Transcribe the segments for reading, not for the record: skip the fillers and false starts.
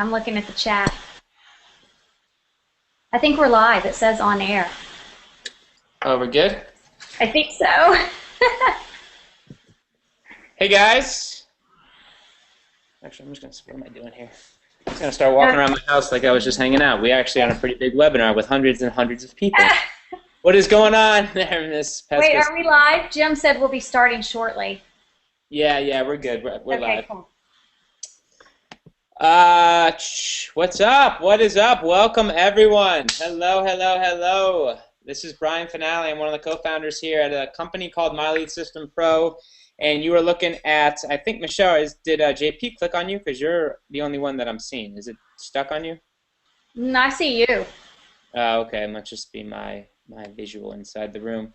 I'm looking at the chat. I think we're live. It says on air. Oh, we're good? I think so. Hey, guys. Actually, I'm just going to, what am I doing here? I'm just going to start walking around my house like I was just hanging out. We actually on a pretty big webinar with hundreds and hundreds of people. What is going on there, Miss Pescos? Wait, are we live? Jim said we'll be starting shortly. Yeah, we're good. We're Okay, live. cool. What's up? What is up? Welcome, everyone. Hello. This is Brian Finale. I'm one of the co-founders here at a company called My Lead System Pro. And you were looking at, I think, Michelle, did JP click on you? Because you're the only one that I'm seeing. Is it stuck on you? I see you. Okay, it must just be my visual inside the room.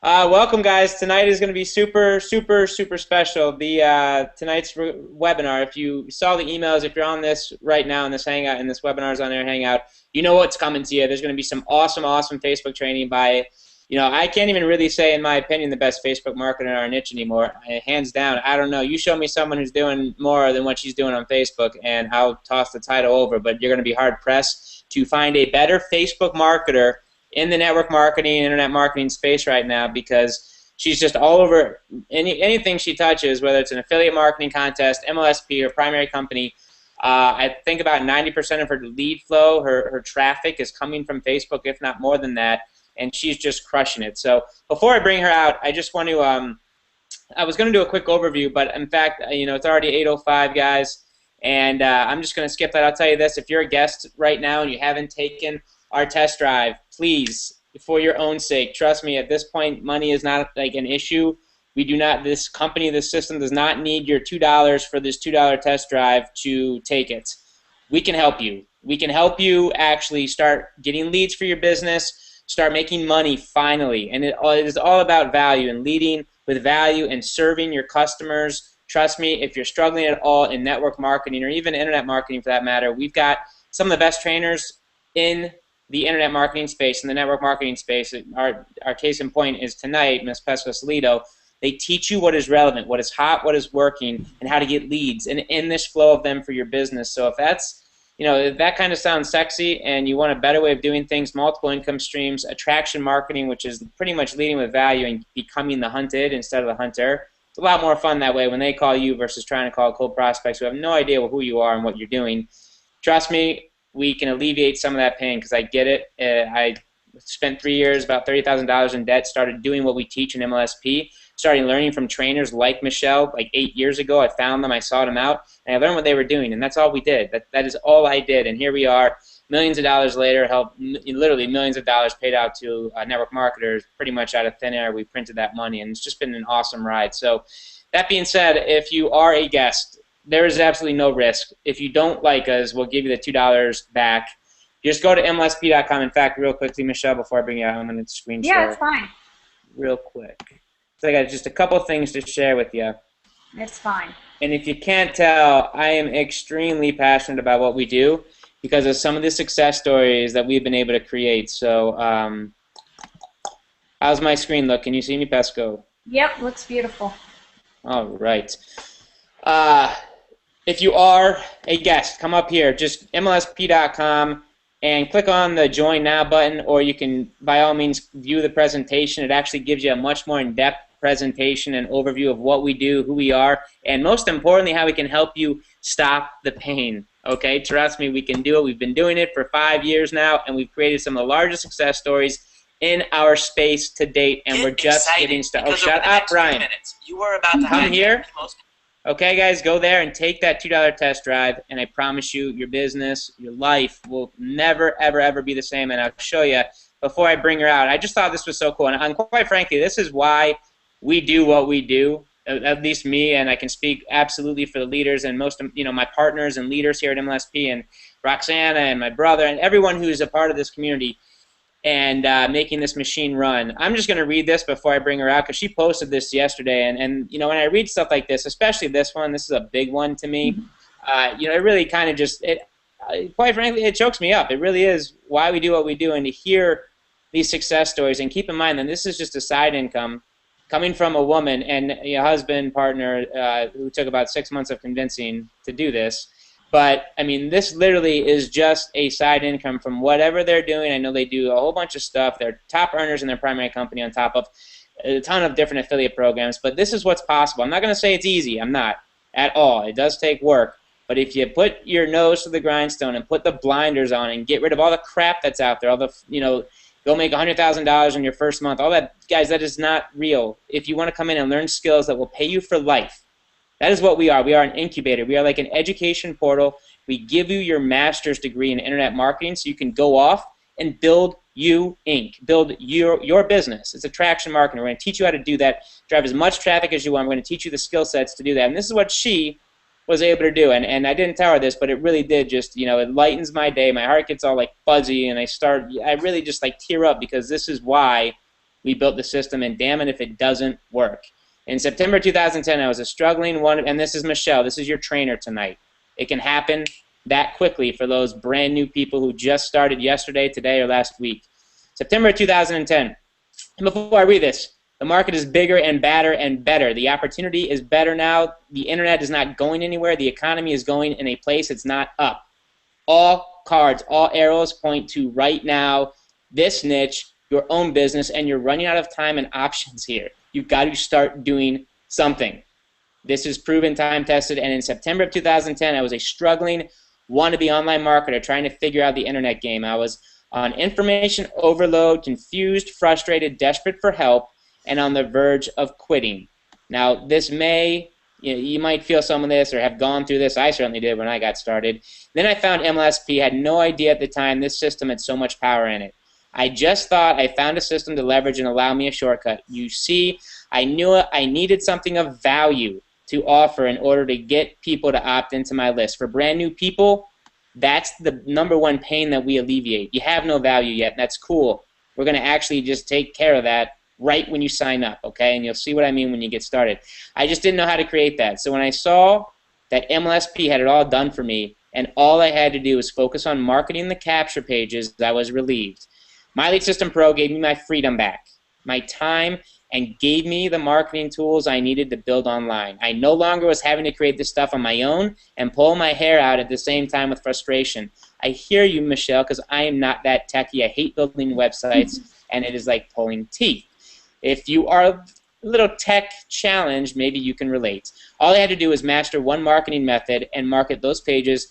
Welcome, guys. Tonight is going to be super special. Tonight's webinar, if you saw the emails, if you're on this right now in this Hangout, and this webinar is on Air Hangout, you know what's coming to you. There's going to be some awesome Facebook training by, I can't even really say, in my opinion, the best Facebook marketer in our niche anymore. Hands down, I don't know. You show me someone who's doing more than what she's doing on Facebook, and I'll toss the title over, but you're going to be hard-pressed to find a better Facebook marketer in the network marketing, internet marketing space right now, because she's just all over anything she touches, whether it's an affiliate marketing contest, MLSP, or primary company. I think about 90% of her lead flow, her traffic is coming from Facebook, if not more than that, and she's just crushing it. So before I bring her out, I just want to, I was going to do a quick overview, but in fact, it's already 8:05, guys, and I'm just going to skip that. I'll tell you this, if you're a guest right now and you haven't taken our test drive, please, for your own sake, trust me, at this point, money is not like an issue. We do not, this company, this system does not need your $2 for this $2 test drive to take it. We can help you. We can help you actually start getting leads for your business, start making money finally. And it is all about value and leading with value and serving your customers. Trust me, if you're struggling at all in network marketing or even internet marketing for that matter, we've got some of the best trainers in the internet marketing space and the network marketing space. Our case in point is tonight, Ms. Pescosolido. They teach you what is relevant, what is hot, what is working, and how to get leads and in this flow of them for your business. So if that's, if that kind of sounds sexy and you want a better way of doing things, multiple income streams, attraction marketing, which is pretty much leading with value and becoming the hunted instead of the hunter, it's a lot more fun that way when they call you versus trying to call cold prospects who have no idea who you are and what you're doing. Trust me, we can alleviate some of that pain because I get it. I spent 3 years, about $30,000 in debt, started doing what we teach in MLSP, started learning from trainers like Michelle like 8 years ago. I found them, I sought them out, and I learned what they were doing, and that's all we did. That is all I did, and here we are, millions of dollars later, literally millions of dollars paid out to network marketers pretty much out of thin air. We printed that money, and it's just been an awesome ride. So that being said, if you are a guest, there is absolutely no risk. If you don't like us, we'll give you the $2 back. Just go to MLSP.com. In fact, real quickly, Michelle, before I bring you out, I'm going to screen share. Yeah, it's fine. Real quick. So I got just a couple things to share with you. It's fine. And if you can't tell, I am extremely passionate about what we do because of some of the success stories that we've been able to create. So how's my screen look? Can you see me, Pesco? Yep, looks beautiful. All right. If you are a guest, come up here, just MLSP.com and click on the Join Now button, or you can, by all means, view the presentation. It actually gives you a much more in-depth presentation and overview of what we do, who we are, and most importantly, how we can help you stop the pain. Okay, trust me, we can do it. We've been doing it for 5 years now, and we've created some of the largest success stories in our space to date, and we're just getting started. Oh, shut up, Brian. You are about to come here. Okay, guys, go there and take that $2 test drive, and I promise you, your business, your life will never, ever be the same, and I'll show you before I bring her out. I just thought this was so cool, and quite frankly, this is why we do what we do, at least me, and I can speak absolutely for the leaders and most of my partners and leaders here at MLSP, and Roxana and my brother and everyone who's a part of this community and making this machine run. I'm just going to read this before I bring her out because she posted this yesterday, and when I read stuff like this, especially this one, this is a big one to me, it really kind of just, quite frankly, it chokes me up. It really is why we do what we do, and to hear these success stories, and keep in mind that this is just a side income coming from a woman and a husband, partner, who took about 6 months of convincing to do this. But I mean, this literally is just a side income from whatever they're doing. I know they do a whole bunch of stuff. They're top earners in their primary company on top of a ton of different affiliate programs. But this is what's possible. I'm not going to say it's easy. I'm not at all. It does take work. But if you put your nose to the grindstone and put the blinders on and get rid of all the crap that's out there, all the, go make $100,000 in your first month, all that, guys, that is not real. If you want to come in and learn skills that will pay you for life, that is what we are. We are an incubator. We are like an education portal. We give you your master's degree in internet marketing so you can go off and build you Inc. Build your business. It's attraction marketing. We're going to teach you how to do that, drive as much traffic as you want. We're going to teach you the skill sets to do that. And this is what she was able to do. And I didn't tell her this, but it really did just, it lightens my day. My heart gets all like fuzzy, and I really just like tear up because this is why we built the system, and damn it if it doesn't work. In September 2010, I was a struggling one, and this is Michelle. This is your trainer tonight. It can happen that quickly for those brand new people who just started yesterday, today, or last week. September 2010. And before I read this, the market is bigger and badder and better. The opportunity is better now. The internet is not going anywhere. The economy is going in a place it's not up. All cards, all arrows point to right now, this niche, your own business, and you're running out of time and options here. You've got to start doing something. This is proven, time-tested, and in September of 2010, I was a struggling wannabe online marketer trying to figure out the internet game. I was on information overload, confused, frustrated, desperate for help, and on the verge of quitting. Now, this may, you might feel some of this or have gone through this. I certainly did when I got started. Then I found MLSP, had no idea at the time this system had so much power in it. I just thought I found a system to leverage and allow me a shortcut. You see, I knew I needed something of value to offer in order to get people to opt into my list. For brand new people, that's the #1 pain that we alleviate. You have no value yet, and that's cool. We're going to actually just take care of that right when you sign up, okay? And you'll see what I mean when you get started. I just didn't know how to create that. So when I saw that MLSP had it all done for me, and all I had to do was focus on marketing the capture pages, I was relieved. My Lead System Pro gave me my freedom back, my time, and gave me the marketing tools I needed to build online. I no longer was having to create this stuff on my own and pull my hair out at the same time with frustration. I hear you, Michelle, because I am not that techie. I hate building websites, and it is like pulling teeth. If you are a little tech challenged, maybe you can relate. All I had to do was master one marketing method and market those pages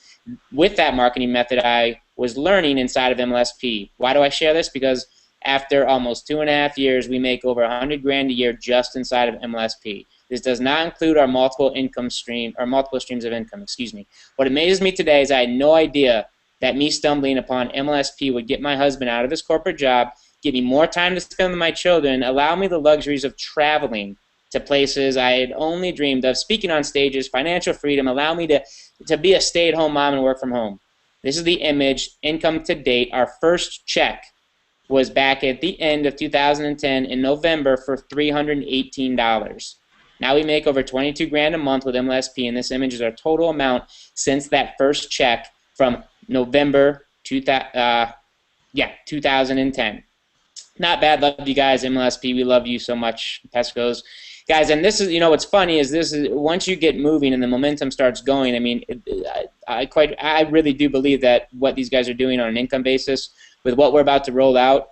with that marketing method I was learning inside of MLSP. Why do I share this? Because after almost 2.5 years, we make over $100 grand a year just inside of MLSP. This does not include our multiple streams of income. Excuse me. What amazes me today is I had no idea that me stumbling upon MLSP would get my husband out of his corporate job, give me more time to spend with my children, allow me the luxuries of traveling to places I had only dreamed of, speaking on stages, financial freedom, allow me to be a stay-at-home mom and work from home. This is the image, income to date. Our first check was back at the end of 2010 in November for $318. Now we make over 22 grand a month with MLSP, and this image is our total amount since that first check from November 2010. Not bad. Love you guys, MLSP. We love you so much, Pescos. Guys, and this is, what's funny is this is, once you get moving and the momentum starts going, I mean, I really do believe that what these guys are doing on an income basis with what we're about to roll out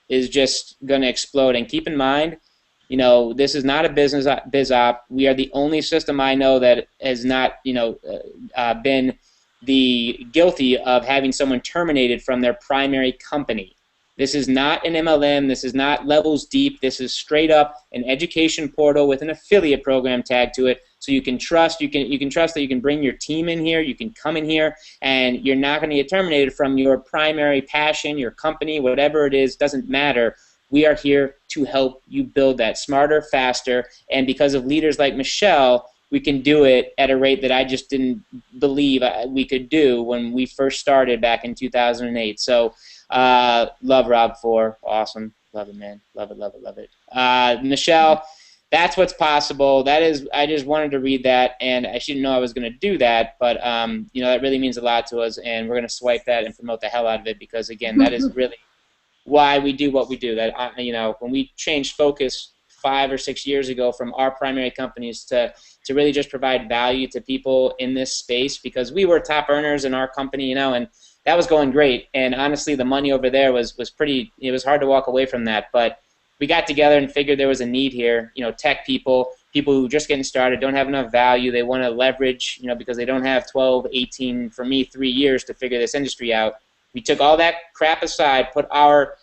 is just going to explode. And keep in mind, this is not a biz op. We are the only system I know that has not, been guilty of having someone terminated from their primary company. This is not an MLM. This is not levels deep. This is straight up an education portal with an affiliate program tagged to it. So you can trust. You can trust that you can bring your team in here. You can come in here, and you're not going to get terminated from your primary passion, your company, whatever it is. Doesn't matter. We are here to help you build that smarter, faster, and because of leaders like Michelle, we can do it at a rate that I just didn't believe we could do when we first started back in 2008. So. Love Rob 4. Awesome. Love it, man. Love it, love it, love it. Michelle, that's what's possible. That is, I just wanted to read that, and I didn't know I was going to do that, but, that really means a lot to us, and we're going to swipe that and promote the hell out of it because, again, that is really why we do what we do. That, when we changed focus 5 or 6 years ago from our primary companies to really just provide value to people in this space, because we were top earners in our company, you know, and that was going great. And honestly, the money over there was pretty, it was hard to walk away from that. But we got together and figured there was a need here, you know, tech people who are just getting started, don't have enough value, they want to leverage, you know, because they don't have 12, 18, for me, 3 years to figure this industry out. We took all that crap aside, put our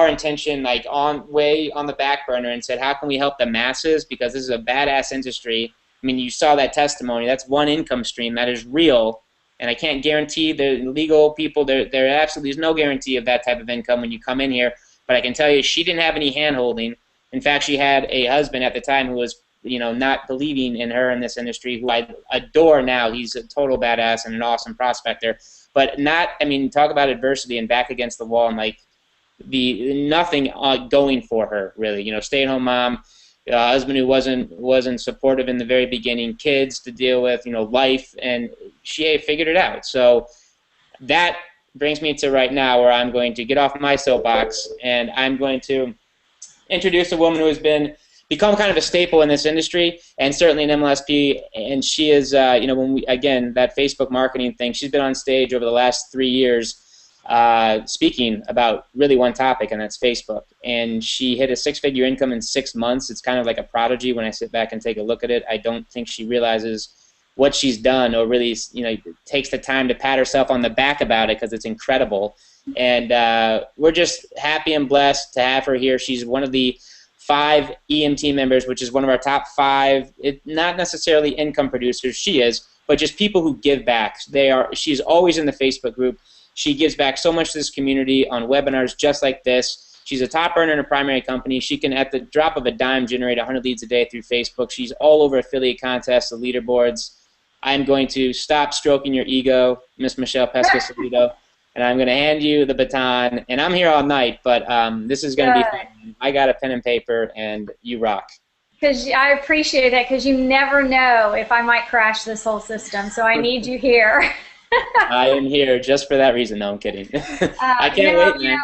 intention like way on the back burner and said, how can we help the masses? Because this is a badass industry. I mean, you saw that testimony. That's one income stream that is real, and I can't guarantee the legal people. There absolutely is no guarantee of that type of income when you come in here. But I can tell you, she didn't have any hand-holding. In fact, she had a husband at the time who was, you know, not believing in her in this industry, who I adore now. He's a total badass and an awesome prospector. But not, I mean, talk about adversity and back against the wall and like nothing going for her, really. You know, stay-at-home mom, husband who wasn't supportive in the very beginning, kids to deal with, you know, life, and she figured it out. So that brings me to right now, where I'm going to get off my soapbox and I'm going to introduce a woman who has become kind of a staple in this industry and certainly in MLSP. And she is, you know, when we, again, that Facebook marketing thing, she's been on stage over the last 3 years speaking about really one topic, and that's Facebook. And she hit a 6-figure income in 6 months. It's kind of like a prodigy when I sit back and take a look at it. I don't think she realizes what she's done, or really, you know, takes the time to pat herself on the back about it, because it's incredible. And we're just happy and blessed to have her here. She's one of the 5 EMT members, which is one of our top 5, not necessarily income producers, she is, but just people who give back. She's always in the Facebook group. She gives back so much to this community on webinars just like this. She's a top earner in a primary company. She can, at the drop of a dime, generate 100 leads a day through Facebook. She's all over affiliate contests, the leaderboards. I'm going to stop stroking your ego, Miss Michelle Pescosolido, and I'm going to hand you the baton. And I'm here all night, but this is going to be fun. I got a pen and paper, and you rock. Because I appreciate that, because you never know if I might crash this whole system, so I need you here. I am here just for that reason. No, I'm kidding. I can't wait, man.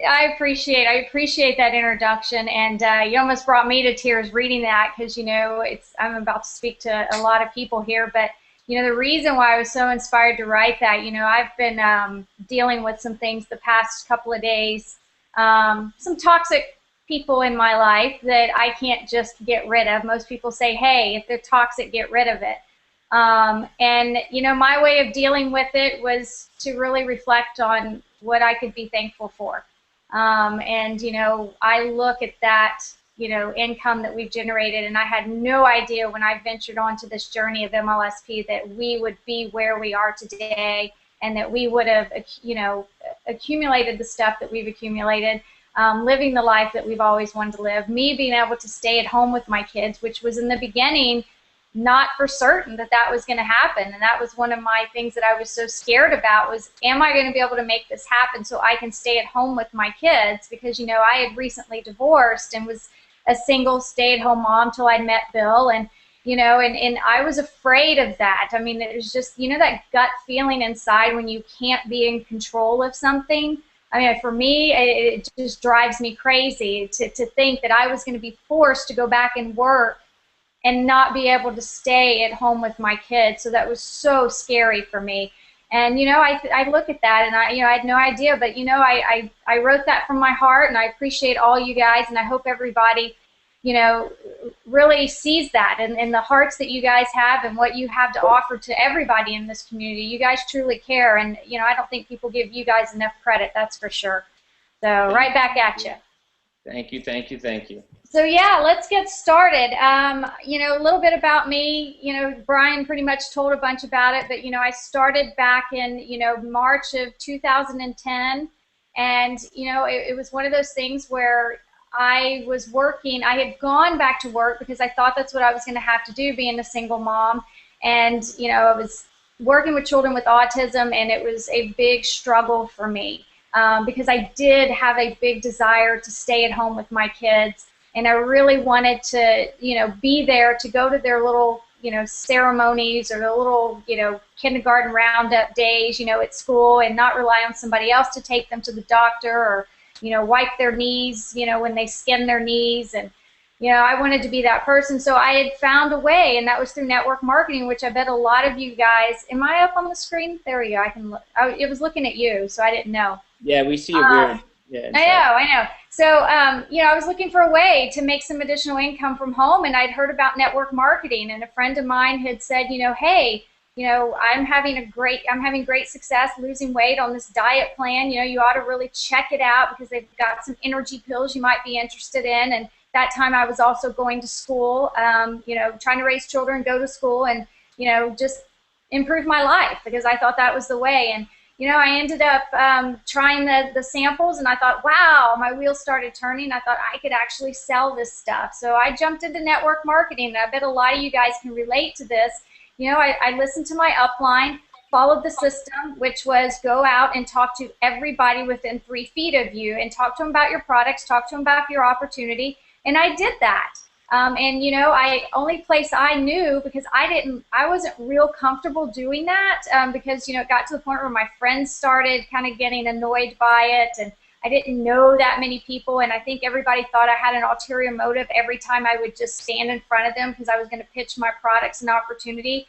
I appreciate that introduction, and you almost brought me to tears reading that, because, you know, I'm about to speak to a lot of people here, but, you know, the reason why I was so inspired to write that, you know, I've been dealing with some things the past couple of days, some toxic people in my life that I can't just get rid of. Most people say, hey, if they're toxic, get rid of it. And, you know, my way of dealing with it was to really reflect on what I could be thankful for. And, you know, I look at that, you know, income that we've generated, and I had no idea when I ventured onto this journey of MLSP that we would be where we are today, and that we would have, you know, accumulated the stuff that we've accumulated, living the life that we've always wanted to live, me being able to stay at home with my kids, which was in the beginning not for certain that that was going to happen. And that was one of my things that I was so scared about, was, am I going to be able to make this happen so I can stay at home with my kids? Because, you know, I had recently divorced and was a single stay-at-home mom till I met Bill. And, you know, and I was afraid of that. I mean, it was just, you know, that gut feeling inside when you can't be in control of something. I mean, for me, it just drives me crazy to think that I was going to be forced to go back and work and not be able to stay at home with my kids. So that was so scary for me. And, you know, I look at that, and I had no idea, but, you know, I wrote that from my heart, and I appreciate all you guys, and I hope everybody, you know, really sees that, and the hearts that you guys have and what you have to offer to everybody in this community. You guys truly care, and, you know, I don't think people give you guys enough credit, that's for sure. So right back at you. Thank you, thank you, thank you. So yeah, let's get started. You know, a little bit about me. You know, Brian pretty much told a bunch about it, but, you know, I started back in, you know, March of 2010, and, you know, it was one of those things where I was working. I had gone back to work because I thought that's what I was going to have to do, being a single mom, and, you know, I was working with children with autism, and it was a big struggle for me because I did have a big desire to stay at home with my kids. And I really wanted to, you know, be there to go to their little, you know, ceremonies or the little, you know, kindergarten roundup days, you know, at school, and not rely on somebody else to take them to the doctor, or, you know, wipe their knees, you know, when they skin their knees. And, I wanted to be that person. So I had found a way, and that was through network marketing, which I bet a lot of you guys, am I up on the screen? There we go. I can look. It was looking at you, so I didn't know. Yeah, we see a weird. Yeah, I know. So, I was looking for a way to make some additional income from home, and I'd heard about network marketing, and a friend of mine had said, hey, I'm having great success losing weight on this diet plan. You ought to really check it out because they've got some energy pills you might be interested in. And that time I was also going to school, trying to raise children, go to school, and, just improve my life because I thought that was the way. And I ended up trying the samples, and I thought, wow, my wheels started turning. I thought I could actually sell this stuff. So I jumped into network marketing, and I bet a lot of you guys can relate to this. I listened to my upline, followed the system, which was go out and talk to everybody within 3 feet of you and talk to them about your products, talk to them about your opportunity, and I did that. Only place I knew, because I wasn't real comfortable doing that because, it got to the point where my friends started kind of getting annoyed by it, and I didn't know that many people, and I think everybody thought I had an ulterior motive every time I would just stand in front of them because I was going to pitch my products and opportunity.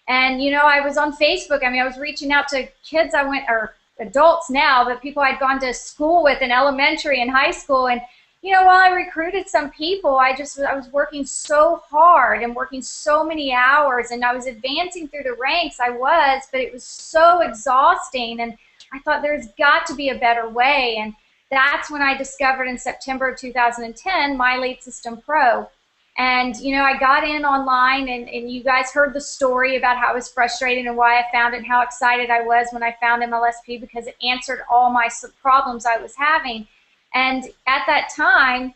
And, I was on Facebook. I was reaching out to kids or adults now, but people I'd gone to school with in elementary and high school. And while I recruited some people, I was working so hard and working so many hours, and I was advancing through the ranks. But it was so exhausting, and I thought there's got to be a better way. And that's when I discovered in September of 2010 My Lead System Pro. And, I got in online, and you guys heard the story about how I was frustrated and why I found it and how excited I was when I found MLSP because it answered all my problems I was having. And at that time,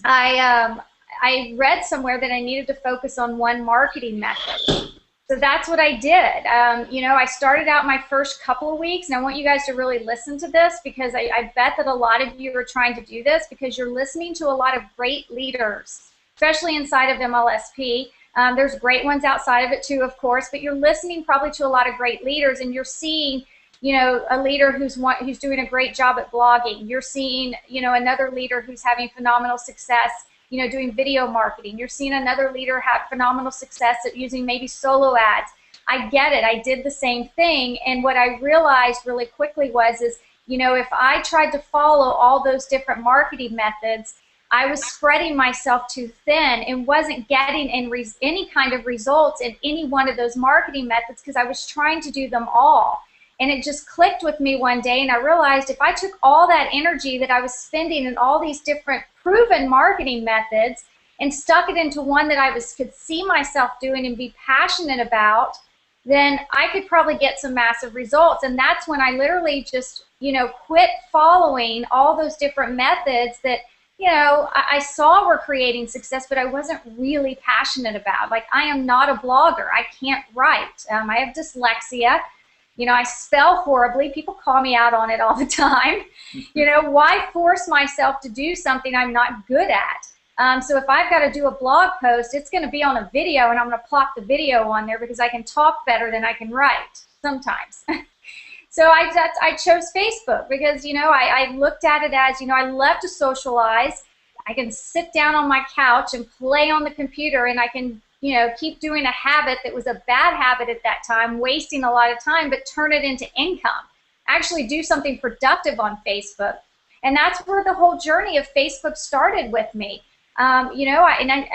I read somewhere that I needed to focus on one marketing method. So that's what I did. I started out my first couple of weeks, and I want you guys to really listen to this because I bet that a lot of you are trying to do this because you're listening to a lot of great leaders, especially inside of MLSP. There's great ones outside of it too, of course, but you're listening probably to a lot of great leaders, and you're seeing a leader who's doing a great job at blogging. You're seeing, another leader who's having phenomenal success, doing video marketing. You're seeing another leader have phenomenal success at using maybe solo ads. I get it. I did the same thing. And what I realized really quickly was if I tried to follow all those different marketing methods, I was spreading myself too thin and wasn't getting any kind of results in any one of those marketing methods because I was trying to do them all. And it just clicked with me one day, and I realized if I took all that energy that I was spending in all these different proven marketing methods and stuck it into one that I could see myself doing and be passionate about, then I could probably get some massive results. And that's when I literally just, quit following all those different methods that, I saw were creating success, but I wasn't really passionate about. Like, I am not a blogger. I can't write. I have dyslexia. I spell horribly. People call me out on it all the time. Why force myself to do something I'm not good at? So if I've got to do a blog post, it's going to be on a video, and I'm going to plop the video on there because I can talk better than I can write sometimes. So I chose Facebook because, I looked at it as, I love to socialize. I can sit down on my couch and play on the computer, and I can keep doing a habit that was a bad habit at that time, wasting a lot of time, but turn it into income. Actually do something productive on Facebook. And that's where the whole journey of Facebook started with me. I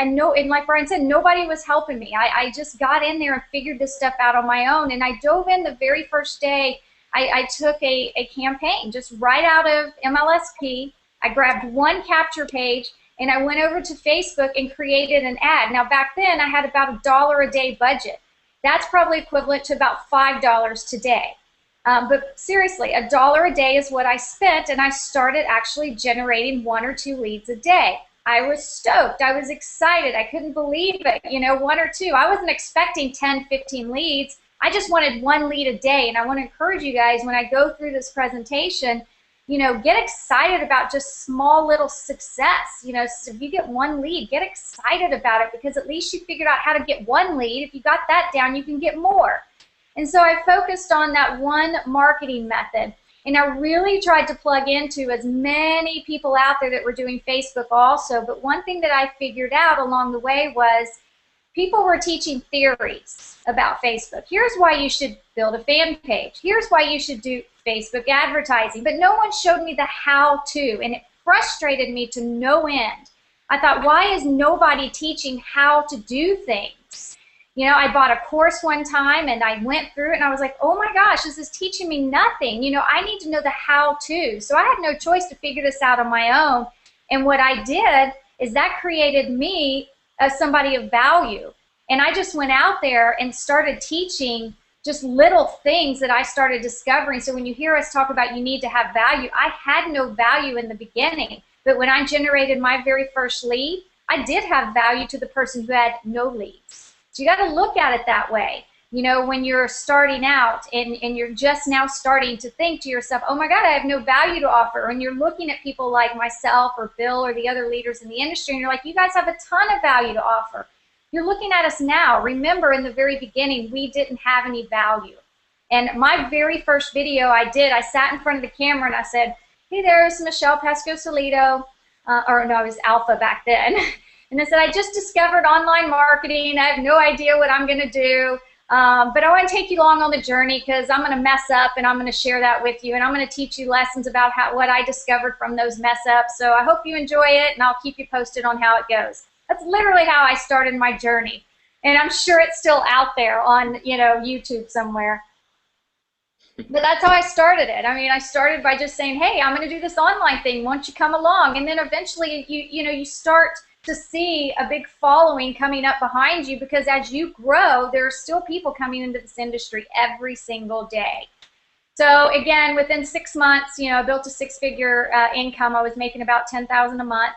know, and like Brian said, nobody was helping me. I just got in there and figured this stuff out on my own. And I dove in the very first day. I took a campaign just right out of MLSP. I grabbed one capture page, and I went over to Facebook and created an ad. Now, back then, I had about $1 a day budget. That's probably equivalent to about $5 today. But seriously, $1 a day is what I spent, and I started actually generating 1 or 2 leads a day. I was stoked. I was excited. I couldn't believe it, 1 or 2. I wasn't expecting 10, 15 leads. I just wanted 1 lead a day, and I want to encourage you guys when I go through this presentation, get excited about just small little success. So if you get 1 lead, get excited about it because at least you figured out how to get 1 lead. If you got that down, you can get more. And so I focused on that one marketing method. And I really tried to plug into as many people out there that were doing Facebook also. But one thing that I figured out along the way was people were teaching theories about Facebook. Here's why you should build a fan page. Here's why you should do Facebook advertising. But no one showed me the how-to, and it frustrated me to no end. I thought, why is nobody teaching how to do things? You know, I bought a course one time and I went through it and I was like, oh my gosh, this is teaching me nothing. You know, I need to know the how-to. So I had no choice to figure this out on my own. And what I did is that created me as somebody of value. And I just went out there and started teaching just little things that I started discovering. So when you hear us talk about you need to have value, I had no value in the beginning. But when I generated my very first lead, I did have value to the person who had no leads. So you got to look at it that way. You know, when you're starting out and you're just now starting to think to yourself, oh my God, I have no value to offer. And you're looking at people like myself or Bill or the other leaders in the industry and you're like, you guys have a ton of value to offer. You're looking at us now. Remember, in the very beginning, we didn't have any value. And my very first video I did, I sat in front of the camera and I said, hey there, it's Michelle Pescosolido, or no, I was Alpha back then. And I said, I just discovered online marketing. I have no idea what I'm going to do, but I won't take you long on the journey because I'm going to mess up and I'm going to share that with you. And I'm going to teach you lessons about what I discovered from those mess ups. So I hope you enjoy it and I'll keep you posted on how it goes. That's literally how I started my journey. And I'm sure it's still out there on, you know, YouTube somewhere. But that's how I started it. I mean, I started by just saying, hey, I'm going to do this online thing. Won't you come along? And then eventually, you start to see a big following coming up behind you because as you grow, there are still people coming into this industry every single day. So again, within 6 months, you know, I built a six-figure income. I was making about $10,000 a month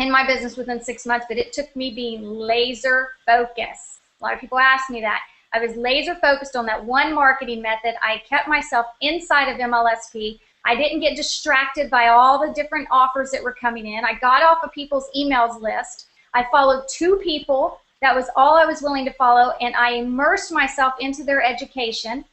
in my business within 6 months, but it took me being laser focused. A lot of people ask me that. I was laser focused on that one marketing method. I kept myself inside of MLSP. I didn't get distracted by all the different offers that were coming in. I got off of people's emails list. I followed 2 people. That was all I was willing to follow, and I immersed myself into their education,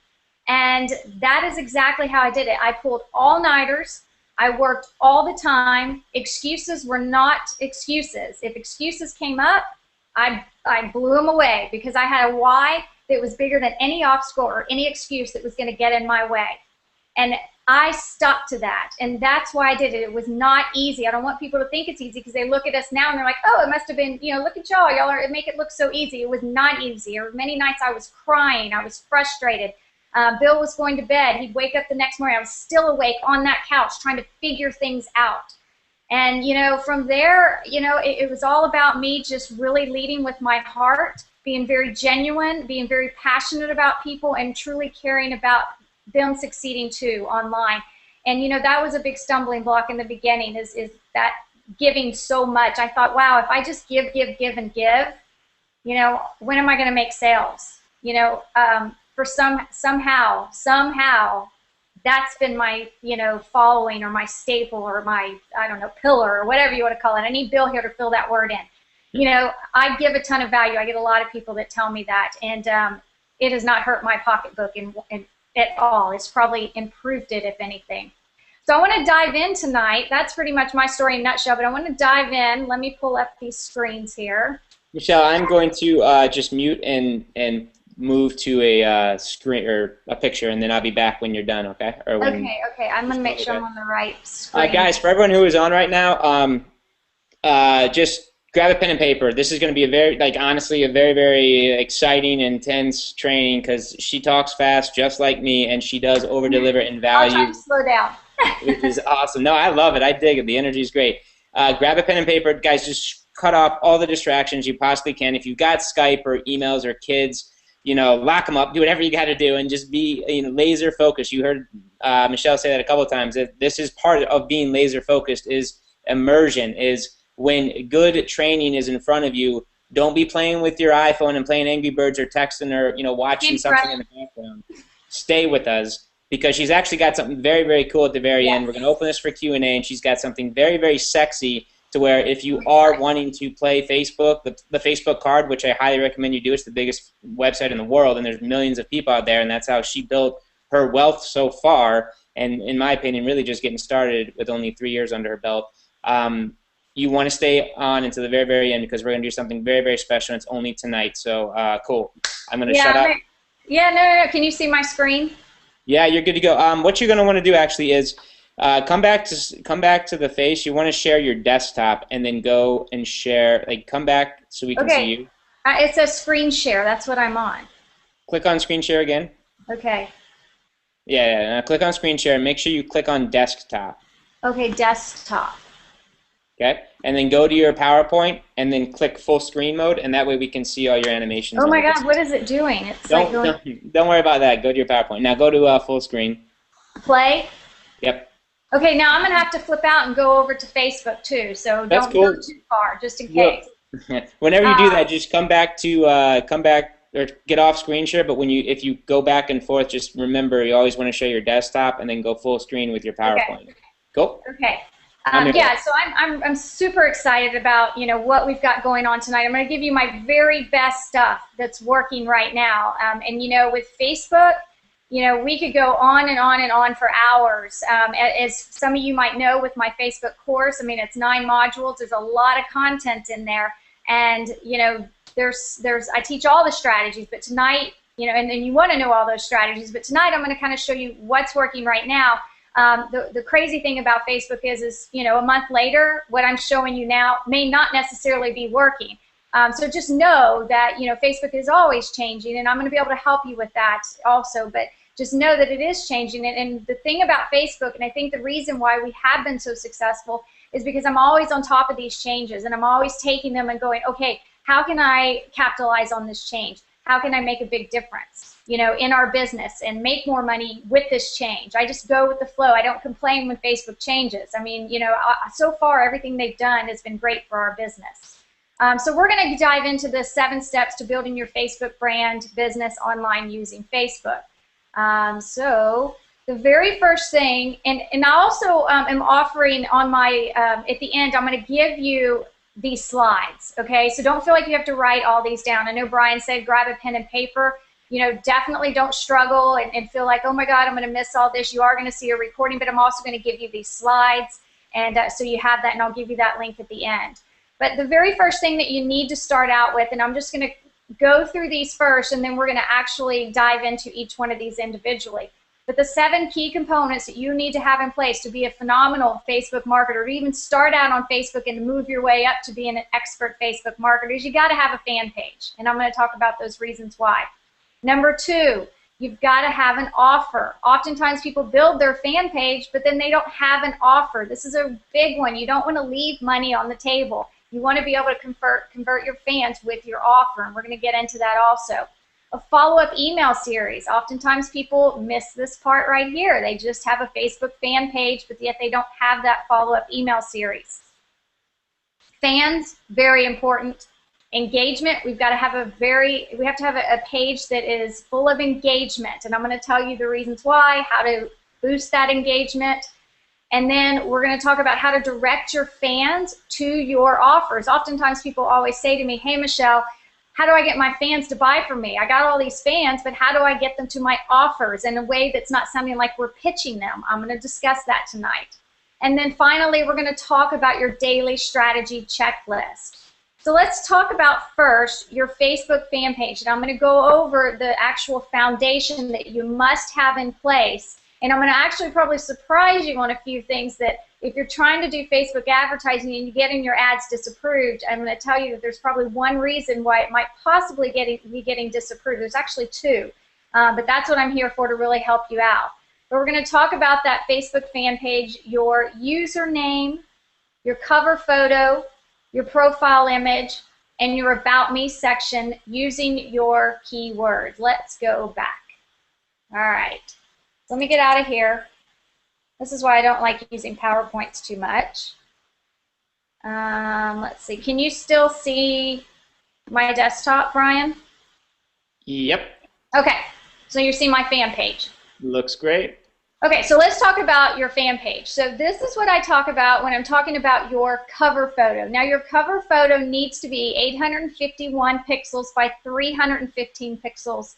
and that is exactly how I did it. I pulled all-nighters. I worked all the time. Excuses were not excuses. If excuses came up, I blew them away because I had a why that was bigger than any obstacle or any excuse that was going to get in my way. And I stuck to that, and that's why I did it. It was not easy. I don't want people to think it's easy because they look at us now and they're like, oh, it must have been, you know, look at y'all. Y'all make it look so easy. It was not easy. There were many nights I was crying. I was frustrated. Bill was going to bed. He'd wake up the next morning. I was still awake on that couch trying to figure things out. And, you know, from there, you know, it was all about me just really leading with my heart, being very genuine, being very passionate about people, and truly caring about them succeeding too online. And, you know, that was a big stumbling block in the beginning is that giving so much. I thought, wow, if I just give, and give, you know, when am I going to make sales? You know, for somehow, that's been my, you know, following or my staple or my, I don't know, pillar or whatever you want to call it. I need Bill here to fill that word in. You know, I give a ton of value. I get a lot of people that tell me that, and it has not hurt my pocketbook at all. It's probably improved it, if anything. So I want to dive in tonight. That's pretty much my story in a nutshell, but I want to dive in. Let me pull up these screens here. Michelle, I'm going to just mute and move to a screen or a picture, and then I'll be back when you're done, okay? Or when Okay. I'm going to make sure I'm on the right screen. Guys, for everyone who is on right now, just grab a pen and paper. This is going to be a very, like, honestly, a very, very exciting, intense training because she talks fast just like me, and she does over-deliver in value. I'll try to slow down. Which is awesome. No, I love it. I dig it. The energy is great. Grab a pen and paper. Guys, just cut off all the distractions you possibly can. If you've got Skype or emails or kids, you know, lock them up. Do whatever you got to do and just be, you know, laser focused. You heard Michelle say that a couple of times. This is part of being laser focused is immersion, is when good training is in front of you, don't be playing with your iPhone and playing Angry Birds or texting or, you know, watching something in the background. Stay with us because she's actually got something very, very cool at the very end. We're going to open this for Q&A, and she's got something very, very sexy to where if you are wanting to play Facebook, the Facebook card, which I highly recommend you do. It's the biggest website in the world, and there's millions of people out there, and that's how she built her wealth so far. and in my opinion, really just getting started with only 3 years under her belt. You want to stay on until the very, very end because we're going to do something very, very special, and it's only tonight. So cool. I'm going to shut up. Yeah, no. Can you see my screen? Yeah, you're good to go. What you're going to want to do actually is come back to the face. You want to share your desktop and then go and share. Like, come back so we can see you. It says screen share. That's what I'm on. Click on screen share again. Okay. Yeah. Now click on screen share and make sure you click on desktop. Okay, desktop. Okay, and then go to your PowerPoint and then click full screen mode, and that way we can see all your animations. Oh my God, what is it doing? It's don't worry about that. Go to your PowerPoint. Now go to full screen. Play? Yep. Okay, now I'm going to have to flip out and go over to Facebook too, so don't go too far, just in case. Whenever you do that, just come back or get off screen share, but if you go back and forth, just remember you always want to show your desktop and then go full screen with your PowerPoint. Okay. Cool? Okay. Yeah, so I'm super excited about what we've got going on tonight. I'm going to give you my very best stuff that's working right now. And with Facebook, we could go on and on and on for hours. As some of you might know, with my Facebook course, I mean, it's 9 modules. There's a lot of content in there, and I teach all the strategies. But tonight, and then you want to know all those strategies. But tonight, I'm going to kind of show you what's working right now. The crazy thing about Facebook is a month later, what I'm showing you now may not necessarily be working. So just know that Facebook is always changing, and I'm going to be able to help you with that also. But just know that it is changing. And the thing about Facebook, and I think the reason why we have been so successful, is because I'm always on top of these changes, and I'm always taking them and going, okay, how can I capitalize on this change? How can I make a big difference, in our business and make more money with this change? I just go with the flow. I don't complain when Facebook changes. I mean, so far everything they've done has been great for our business. So we're going to dive into the 7 steps to building your Facebook brand business online using Facebook. So the very first thing, and I also am offering on my, at the end, I'm going to give you these slides, okay? So don't feel like you have to write all these down. I know Brian said grab a pen and paper. Definitely don't struggle and feel like, oh my God, I'm going to miss all this. You are going to see a recording, but I'm also going to give you these slides, and so you have that, and I'll give you that link at the end. But the very first thing that you need to start out with, and I'm just going to go through these first, and then we're going to actually dive into each one of these individually. But the 7 key components that you need to have in place to be a phenomenal Facebook marketer, to even start out on Facebook and move your way up to being an expert Facebook marketer, is you got to have a fan page. And I'm going to talk about those reasons why. Number 2, you've got to have an offer. Oftentimes people build their fan page, but then they don't have an offer. This is a big one. You don't want to leave money on the table. You want to be able to convert your fans with your offer, and we're going to get into that also. A follow-up email series. Oftentimes people miss this part right here. They just have a Facebook fan page, but yet they don't have that follow-up email series. Fans, very important. Engagement, we have to have a page that is full of engagement, and I'm going to tell you the reasons why, how to boost that engagement. And then we're going to talk about how to direct your fans to your offers. Oftentimes people always say to me, hey Michelle, how do I get my fans to buy from me? I got all these fans, but how do I get them to my offers in a way that's not sounding like we're pitching them? I'm going to discuss that tonight. And then finally, we're going to talk about your daily strategy checklist. So let's talk about first your Facebook fan page. And I'm going to go over the actual foundation that you must have in place. And I'm going to actually probably surprise you on a few things that if you're trying to do Facebook advertising and you're getting your ads disapproved, I'm going to tell you that there's probably one reason why it might possibly be getting disapproved. There's actually 2, but that's what I'm here for, to really help you out. But we're going to talk about that Facebook fan page, your username, your cover photo, your profile image, and your About Me section using your keywords. Let's go back. All right. So let me get out of here. This is why I don't like using PowerPoints too much. Let's see. Can you still see my desktop, Brian? Yep. Okay. So you see my fan page. Looks great. Okay, so let's talk about your fan page. So this is what I talk about when I'm talking about your cover photo. Now your cover photo needs to be 851 pixels by 315 pixels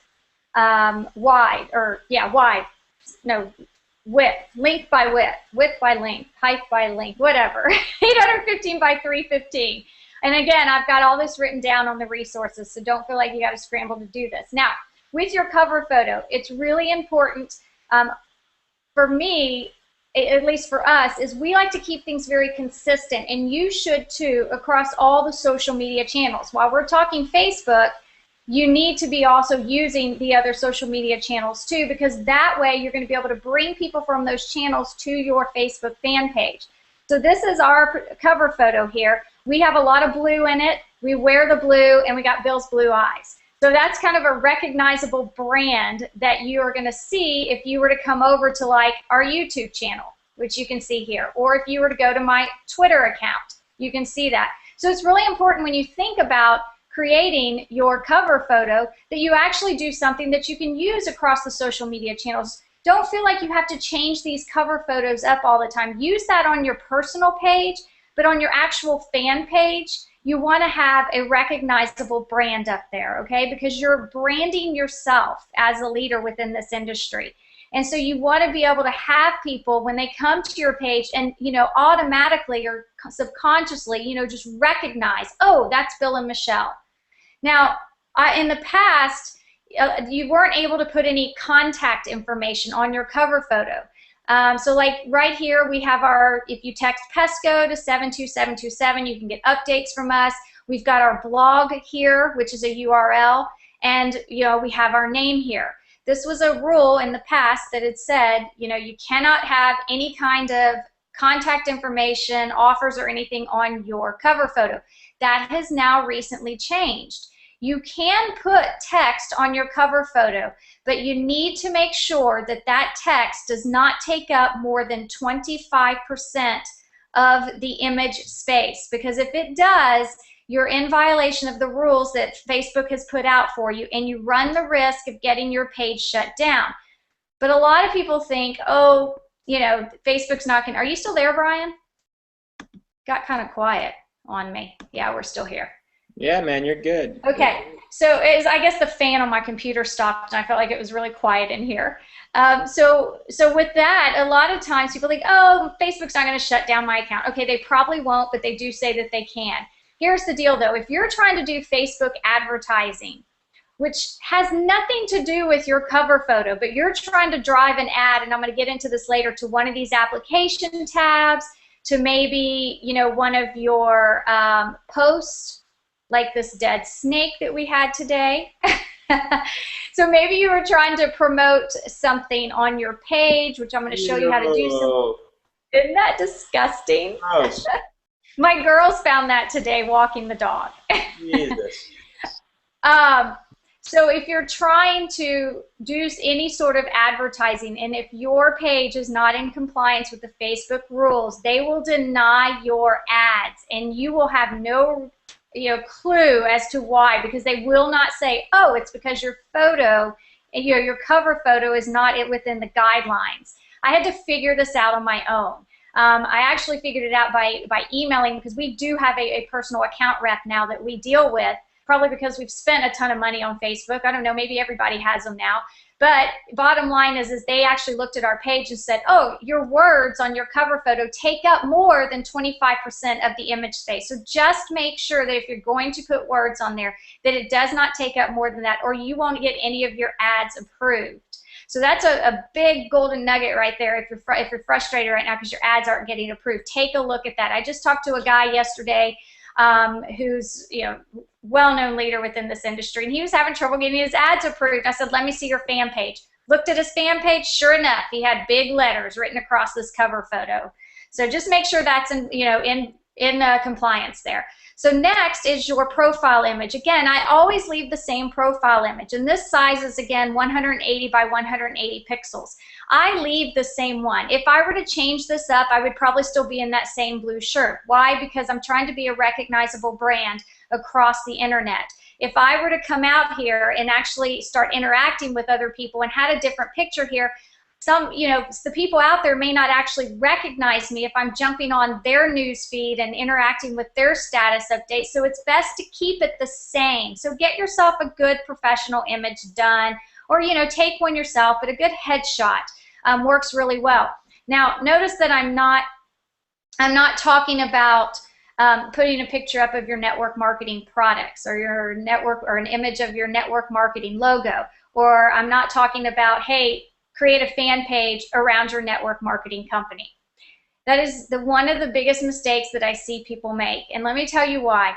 wide. No, width, length by width, width by length, height by length, whatever. 815 by 315. And again, I've got all this written down on the resources, so don't feel like you got to scramble to do this. Now, with your cover photo, it's really important for me, at least for us, is we like to keep things very consistent, and you should too, across all the social media channels. While we're talking Facebook, you need to be also using the other social media channels too, because that way you're going to be able to bring people from those channels to your Facebook fan page. So this is our cover photo here. We have a lot of blue in it. We wear the blue, and we got Bill's blue eyes. So that's kind of a recognizable brand that you are going to see if you were to come over to like our YouTube channel, which you can see here, or if you were to go to my Twitter account, you can see that. So it's really important when you think about creating your cover photo that you actually do something that you can use across the social media channels. Don't feel like you have to change these cover photos up all the time. Use that on your personal page, but on your actual fan page, you want to have a recognizable brand up there, okay? Because you're branding yourself as a leader within this industry. And so you want to be able to have people, when they come to your page and, you know, automatically or subconsciously, you know, just recognize, oh, that's Bill and Michelle. Now, in the past, you weren't able to put any contact information on your cover photo. So like right here, we have our, if you text Pesco to 72727, you can get updates from us. We've got our blog here, which is a URL, and you know, we have our name here. This was a rule in the past that had said, you know, you cannot have any kind of contact information, offers, or anything on your cover photo. That has now recently changed. You can put text on your cover photo, but you need to make sure that that text does not take up more than 25% of the image space, because if it does, you're in violation of the rules that Facebook has put out for you, and you run the risk of getting your page shut down. But a lot of people think, oh, you know, Facebook's not going to... Are you still there, Brian? Got kind of quiet on me. Yeah, we're still here. Yeah, man, you're good. Okay, so I guess the fan on my computer stopped, and I felt like it was really quiet in here. So with that, a lot of times people think, oh, Facebook's not going to shut down my account. Okay, they probably won't, but they do say that they can. Here's the deal, though. If you're trying to do Facebook advertising, which has nothing to do with your cover photo, but you're trying to drive an ad, and I'm going to get into this later, to one of these application tabs, to maybe, you know, one of your posts, like this dead snake that we had today. So maybe you were trying to promote something on your page, which I'm going to show you how to do. Isn't that disgusting? Gross. My girls found that today walking the dog. Jesus. So if you're trying to do any sort of advertising, and if your page is not in compliance with the Facebook rules, they will deny your ads, and you will have no clue as to why, because they will not say, oh, it's because your photo, your cover photo is not within the guidelines. I had to figure this out on my own. I actually figured it out by emailing, because we do have a personal account rep now that we deal with, probably because we've spent a ton of money on Facebook. I don't know, maybe everybody has them now. But bottom line is they actually looked at our page and said, oh, your words on your cover photo take up more than 25% of the image space. So just make sure that if you're going to put words on there, that it does not take up more than that, or you won't get any of your ads approved. So that's a big golden nugget right there if you're frustrated right now because your ads aren't getting approved. Take a look at that. I just talked to a guy yesterday who's well-known leader within this industry, and he was having trouble getting his ads approved. I said, let me see your fan page. Looked at his fan page, sure enough, he had big letters written across this cover photo. So just make sure that's in compliance there. So next is your profile image. Again, I always leave the same profile image, and this size is, again, 180 by 180 pixels. I leave the same one. If I were to change this up, I would probably still be in that same blue shirt. Why? Because I'm trying to be a recognizable brand across the internet. If I were to come out here and actually start interacting with other people and had a different picture here, the people out there may not actually recognize me if I'm jumping on their news feed and interacting with their status updates. So it's best to keep it the same. So get yourself a good professional image done, or take one yourself, but a good headshot. works really well. Now, notice that I'm not talking about putting a picture up of your network marketing products or your network or an image of your network marketing logo, or I'm not talking about, hey, create a fan page around your network marketing company. That is one of the biggest mistakes that I see people make, and let me tell you why.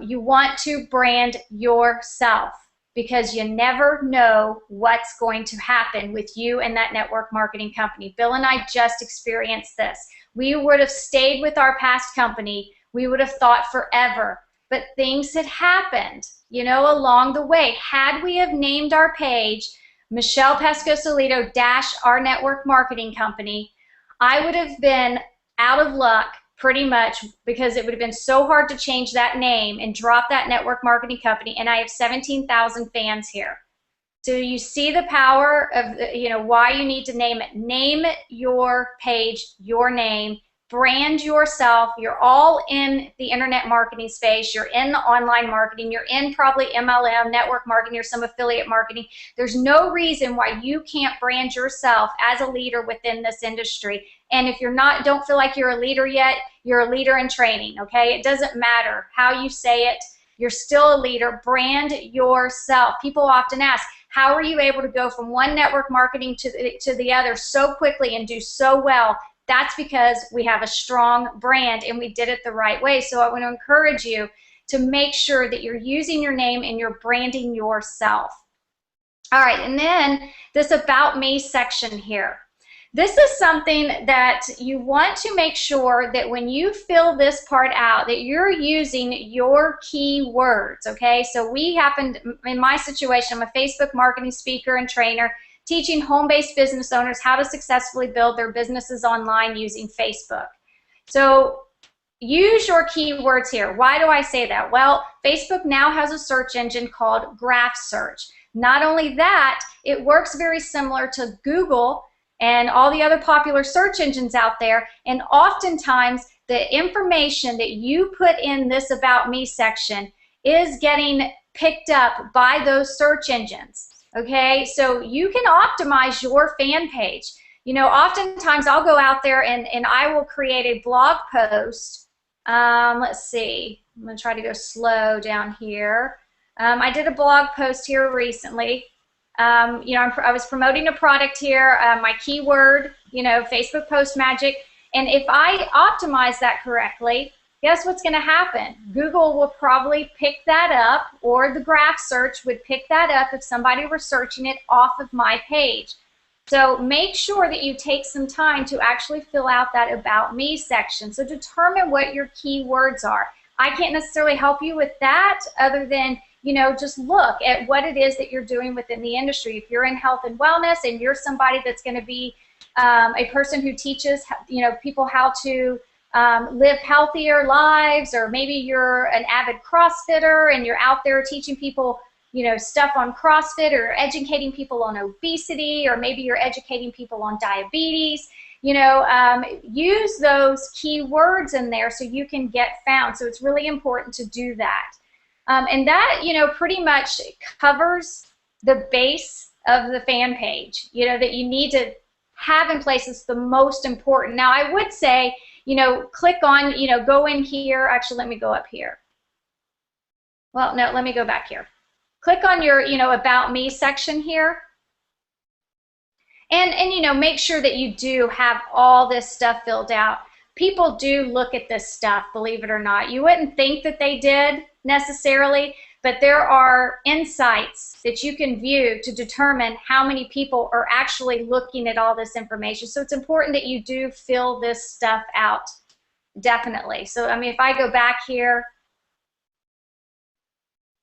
You want to brand yourself because you never know what's going to happen with you and that network marketing company. Bill and I just experienced this. We would have stayed with our past company. We would have thought forever, but things had happened, you know, along the way. Had we have named our page Michelle Pescosolido - our network marketing company, I would have been out of luck pretty much, because it would have been so hard to change that name and drop that network marketing company, and I have 17,000 fans here. So you see the power of, you know, why you need to name it. Name your page, your name, brand yourself. You're all in the internet marketing space. You're in the online marketing. You're in probably MLM, network marketing, or some affiliate marketing. There's no reason why you can't brand yourself as a leader within this industry. And if you're not, don't feel like you're a leader yet, you're a leader in training, okay? It doesn't matter how you say it. You're still a leader. Brand yourself. People often ask, how are you able to go from one network marketing to the other so quickly and do so well? That's because we have a strong brand and we did it the right way. So I want to encourage you to make sure that you're using your name and you're branding yourself. All right, and then this About Me section here. This is something that you want to make sure that when you fill this part out, that you're using your keywords, okay? So we happened, in my situation, I'm a Facebook marketing speaker and trainer, teaching home-based business owners how to successfully build their businesses online using Facebook. So use your keywords here. Why do I say that? Well, Facebook now has a search engine called Graph Search. Not only that, it works very similar to Google and all the other popular search engines out there, and oftentimes the information that you put in this About Me section is getting picked up by those search engines. Okay, so you can optimize your fan page. You know, oftentimes I'll go out there and I will create a blog post. Let's see, I'm going to try to go slow down here. I did a blog post here recently. You know, I was promoting a product here, my keyword, you know, Facebook post magic. And if I optimize that correctly, guess what's going to happen? Google will probably pick that up, or the Graph Search would pick that up if somebody were searching it off of my page. So make sure that you take some time to actually fill out that About Me section. So determine what your keywords are. I can't necessarily help you with that other than, you know, just look at what it is that you're doing within the industry. If you're in health and wellness and you're somebody that's going to be a person who teaches, you know, people how to live healthier lives, or maybe you're an avid CrossFitter and you're out there teaching people, you know, stuff on CrossFit, or educating people on obesity, or maybe you're educating people on diabetes, you know, use those keywords in there so you can get found. So it's really important to do that. And that, you know, pretty much covers the base of the fan page, you know, that you need to have in place. Is the most important. Now, I would say, you know, click on, you know, go in here. Actually, let me go up here. Well, no, let me go back here. Click on your, you know, About Me section here. And you know, make sure that you do have all this stuff filled out. People do look at this stuff, believe it or not. You wouldn't think that they did necessarily, but there are insights that you can view to determine how many people are actually looking at all this information. So it's important that you do fill this stuff out, definitely. So, I mean, if I go back here,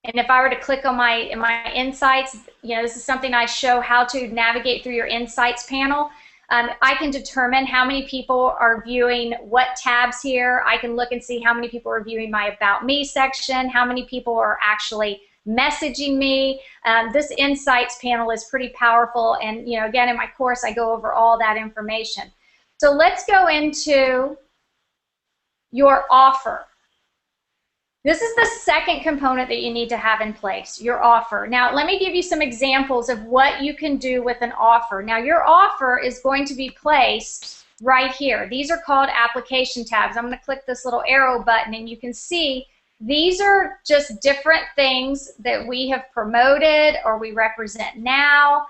and if I were to click on my insights, you know, this is something I show how to navigate through your insights panel. I can determine how many people are viewing what tabs here. I can look and see how many people are viewing my About Me section, how many people are actually messaging me. This insights panel is pretty powerful, and you know, again, in my course I go over all that information. So let's go into your offer. This is the second component that you need to have in place, your offer. Now, let me give you some examples of what you can do with an offer. Now, your offer is going to be placed right here. These are called application tabs. I'm going to click this little arrow button, and you can see these are just different things that we have promoted or we represent now.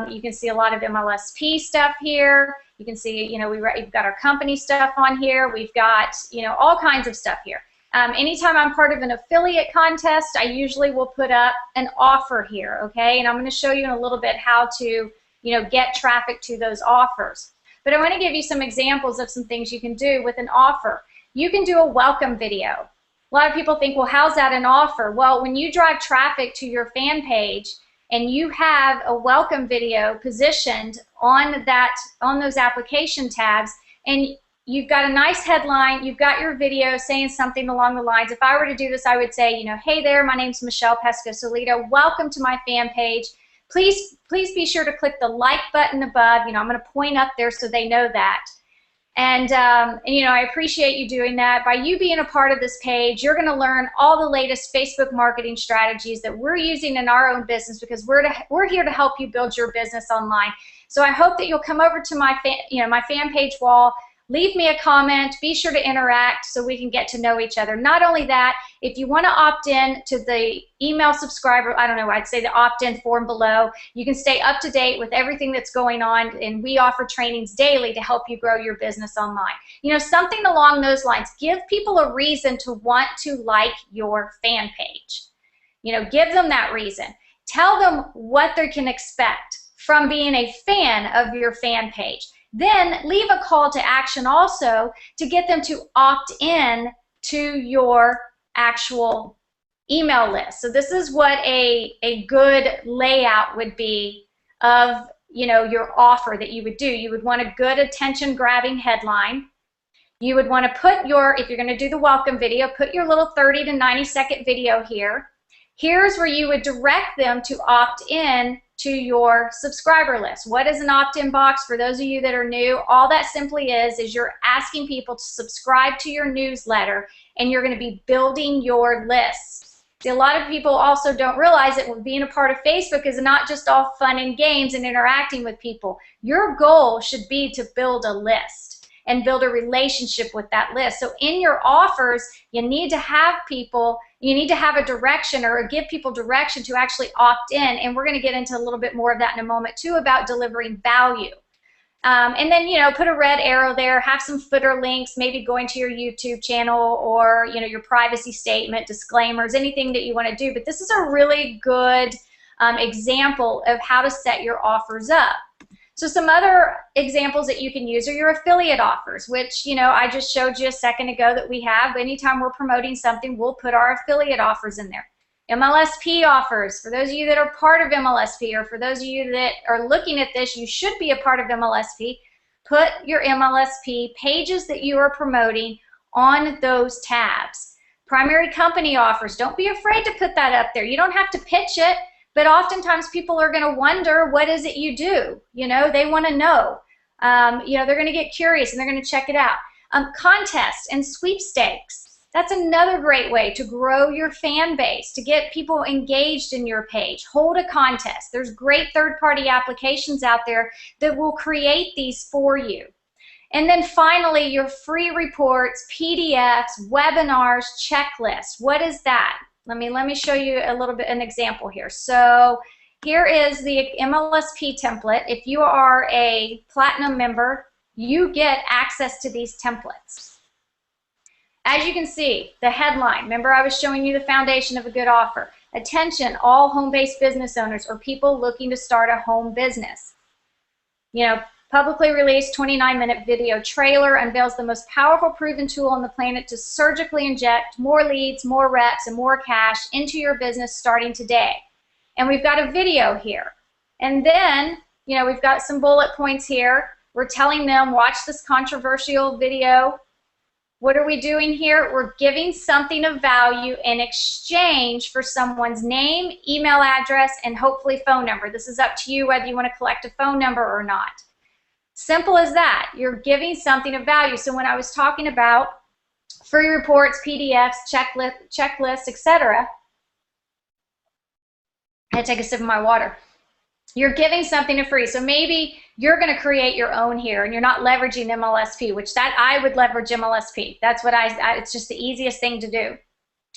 You can see a lot of MLSP stuff here. You can see, you know, we've got our company stuff on here. We've got, you know, all kinds of stuff here. Anytime I'm part of an affiliate contest, I usually will put up an offer here, okay? And I'm going to show you in a little bit how to, you know, get traffic to those offers. But I want to give you some examples of some things you can do with an offer. You can do a welcome video. A lot of people think, well, how's that an offer? Well, when you drive traffic to your fan page and you have a welcome video positioned on those application tabs, and you've got a nice headline, you've got your video saying something along the lines, if I were to do this, I would say, you know, hey there, my name's Michelle Pescosolido. Welcome to my fan page. Please be sure to click the like button above. You know, I'm going to point up there so they know that. And you know, I appreciate you doing that. By you being a part of this page, you're going to learn all the latest Facebook marketing strategies that we're using in our own business, because we're here to help you build your business online. So I hope that you'll come over to my fan page wall. Leave me a comment, be sure to interact so we can get to know each other. Not only that, if you want to opt in to the email subscriber, I don't know, I'd say the opt-in form below, you can stay up to date with everything that's going on, and we offer trainings daily to help you grow your business online. You know, something along those lines. Give people a reason to want to like your fan page. You know, give them that reason. Tell them what they can expect from being a fan of your fan page. Then leave a call to action also to get them to opt in to your actual email list. So this is what a good layout would be of, you know, your offer that you would do. You would want a good attention-grabbing headline. You would want to put your, if you're going to do the welcome video, put your little 30 to 90-second video here. Here's where you would direct them to opt in to your subscriber list. What is an opt-in box? For those of you that are new, all that simply is you're asking people to subscribe to your newsletter, and you're going to be building your list. See, a lot of people also don't realize that being a part of Facebook is not just all fun and games and interacting with people. Your goal should be to build a list and build a relationship with that list. So in your offers, you need to have people, you need to have a direction or give people direction to actually opt in. And we're going to get into a little bit more of that in a moment too, about delivering value. And then, you know, put a red arrow there, have some footer links, maybe going to your YouTube channel or, you know, your privacy statement, disclaimers, anything that you want to do. But this is a really good example of how to set your offers up. So some other examples that you can use are your affiliate offers, which, you know, I just showed you a second ago that we have. Anytime we're promoting something, we'll put our affiliate offers in there. MLSP offers, for those of you that are part of MLSP, or for those of you that are looking at this, you should be a part of MLSP. Put your MLSP pages that you are promoting on those tabs. Primary company offers, don't be afraid to put that up there. You don't have to pitch it. But oftentimes people are going to wonder, what is it you do? You know, they want to know. You know, they're going to get curious and they're going to check it out. Contests and sweepstakes. That's another great way to grow your fan base, to get people engaged in your page. Hold a contest. There's great third-party applications out there that will create these for you. And then finally, your free reports, PDFs, webinars, checklists. What is that? Let me show you a little bit an example here. So here is the MLSP template. If you are a platinum member, you get access to these templates. As you can see, the headline, remember I was showing you the foundation of a good offer. Attention, all home-based business owners or people looking to start a home business. You know, publicly released 29-minute video trailer unveils the most powerful proven tool on the planet to surgically inject more leads, more reps, and more cash into your business starting today. And we've got a video here. And then, you know, we've got some bullet points here. We're telling them, watch this controversial video. What are we doing here? We're giving something of value in exchange for someone's name, email address, and hopefully phone number. This is up to you whether you want to collect a phone number or not. Simple as that. You're giving something of value. So when I was talking about free reports, PDFs, checklists, etc. I had to take a sip of my water. You're giving something for free. So maybe you're going to create your own here and you're not leveraging MLSP, which that I would leverage MLSP. That's what it's just the easiest thing to do.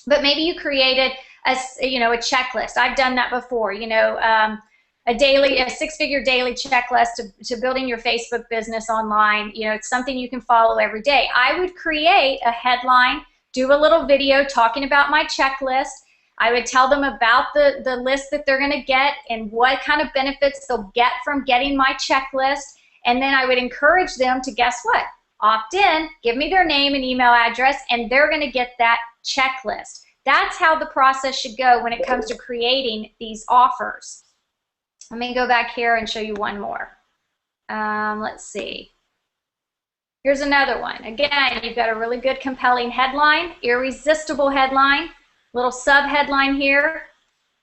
But maybe you created a checklist. I've done that before, a six-figure daily checklist to building your Facebook business online. It's something you can follow every day. I would create a headline, do a little video talking about my checklist. I would tell them about the list that they're going to get and what kind of benefits they'll get from getting my checklist. And then I would encourage them to, guess what? Opt in, give me their name and email address, and they're going to get that checklist. That's how the process should go when it comes to creating these offers. Let me go back here and show you one more. Let's see. Here's another one. Again, you've got a really good compelling headline, irresistible headline. Little sub-headline here.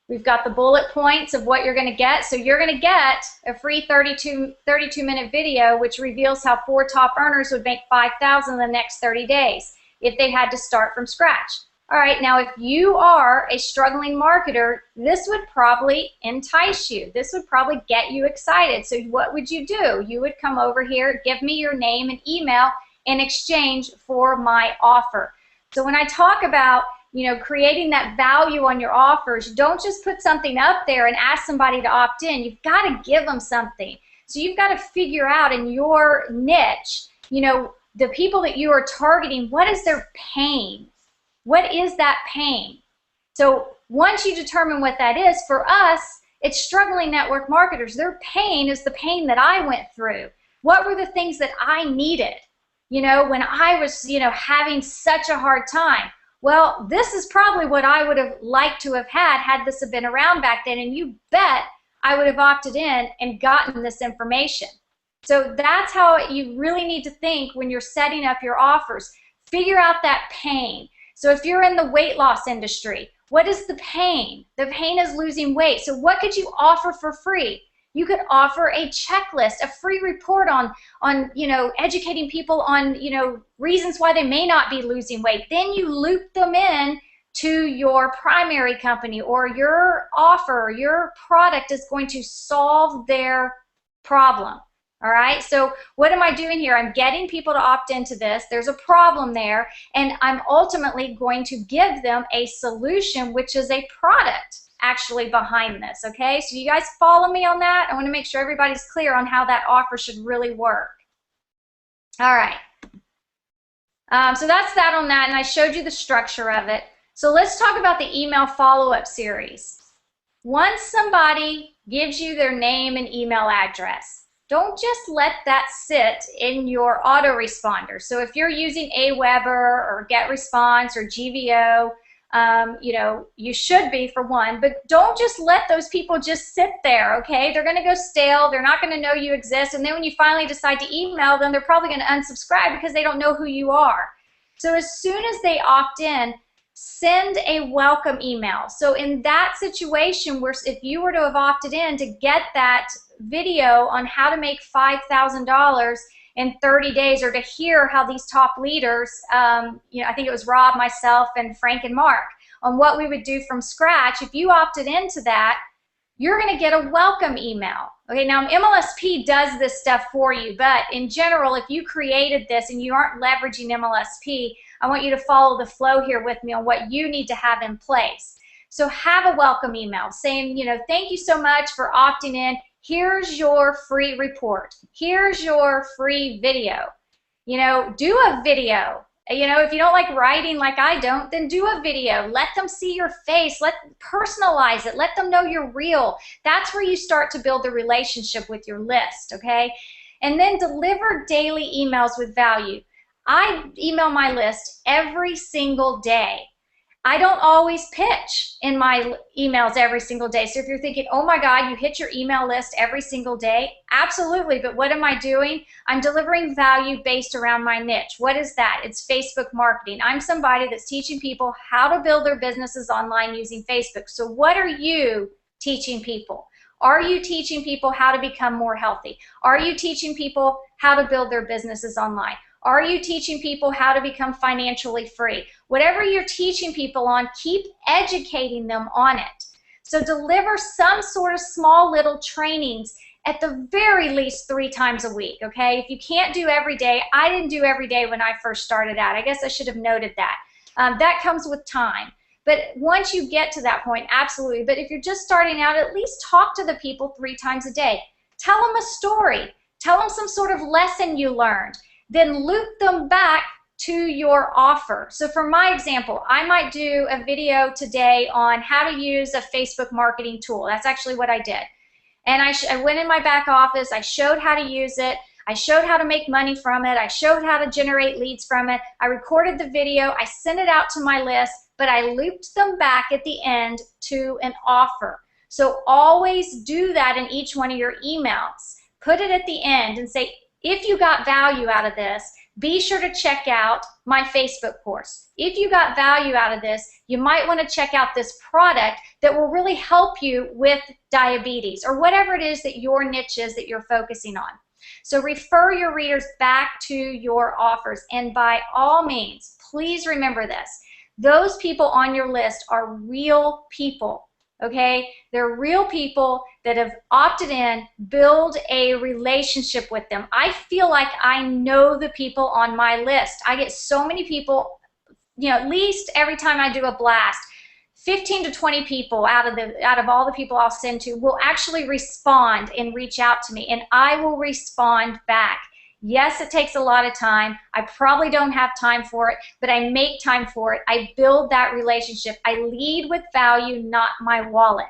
We've got the bullet points of what you're going to get. So you're going to get a free 32-minute video which reveals how 4 top earners would make $5,000 in the next 30 days if they had to start from scratch. All right, now if you are a struggling marketer, this would probably entice you. This would probably get you excited. So what would you do? You would come over here, give me your name and email in exchange for my offer. So when I talk about creating that value on your offers, don't just put something up there and ask somebody to opt in. You've got to give them something. So you've got to figure out in your niche, the people that you are targeting, what is their pain? What is that pain? So once you determine what that is, for us, it's struggling network marketers. Their pain is the pain that I went through. What were the things that I needed, when I was, having such a hard time? Well, this is probably what I would have liked to have had this have been around back then, and you bet I would have opted in and gotten this information. So that's how you really need to think when you're setting up your offers. Figure out that pain. So if you're in the weight loss industry, what is the pain? The pain is losing weight. So what could you offer for free? You could offer a checklist, a free report on educating people on, reasons why they may not be losing weight. Then you loop them in to your primary company, or your offer, your product is going to solve their problem. All right, so what am I doing here? I'm getting people to opt into this. There's a problem there, and I'm ultimately going to give them a solution, which is a product actually behind this, okay? So you guys follow me on that? I want to make sure everybody's clear on how that offer should really work. All right. So that's that on that, and I showed you the structure of it. So let's talk about the email follow-up series. Once somebody gives you their name and email address, don't just let that sit in your autoresponder. So if you're using Aweber or GetResponse or GVO, you should be, for one, but don't just let those people just sit there, okay? They're going to go stale. They're not going to know you exist. And then when you finally decide to email them, they're probably going to unsubscribe because they don't know who you are. So as soon as they opt in, send a welcome email. So in that situation, where if you were to have opted in to get that video on how to make $5,000 in 30 days, or to hear how these top leaders, I think it was Rob, myself, and Frank and Mark, on what we would do from scratch, if you opted into that, you're going to get a welcome email. Okay, now MLSP does this stuff for you, but in general, if you created this and you aren't leveraging MLSP, I want you to follow the flow here with me on what you need to have in place. So have a welcome email saying, thank you so much for opting in. Here's your free report. Here's your free video. Do a video. If you don't like writing like I don't, then do a video. Let them see your face. Personalize it. Let them know you're real. That's where you start to build the relationship with your list, okay? And then deliver daily emails with value. I email my list every single day. I don't always pitch in my emails every single day. So if you're thinking, oh my God, you hit your email list every single day, absolutely. But what am I doing? I'm delivering value based around my niche. What is that? It's Facebook marketing. I'm somebody that's teaching people how to build their businesses online using Facebook. So what are you teaching people? Are you teaching people how to become more healthy? Are you teaching people how to build their businesses online? Are you teaching people how to become financially free? Whatever you're teaching people on, keep educating them on it. So deliver some sort of small little trainings at the very least 3 times a week, okay? If you can't do every day, I didn't do every day when I first started out. I guess I should have noted that. That comes with time. But once you get to that point, absolutely. But if you're just starting out, at least talk to the people 3 times a day. Tell them a story. Tell them some sort of lesson you learned. Then loop them back to your offer. So for my example, I might do a video today on how to use a Facebook marketing tool. That's actually what I did. And I went in my back office, I showed how to use it, I showed how to make money from it, I showed how to generate leads from it, I recorded the video, I sent it out to my list, but I looped them back at the end to an offer. So always do that in each one of your emails. Put it at the end and say, if you got value out of this, be sure to check out my Facebook course. If you got value out of this, you might want to check out this product that will really help you with diabetes or whatever it is that your niche is that you're focusing on. So refer your readers back to your offers. And by all means, please remember this. Those people on your list are real people. Okay, they're real people that have opted in. Build a relationship with them. I feel like I know the people on my list. I get so many people, you know, at least every time I do a blast, 15 to 20 people out of all the people I'll send to will actually respond and reach out to me, and I will respond back. Yes, it takes a lot of time. I probably don't have time for it, but I make time for it. I build that relationship. I lead with value, not my wallet.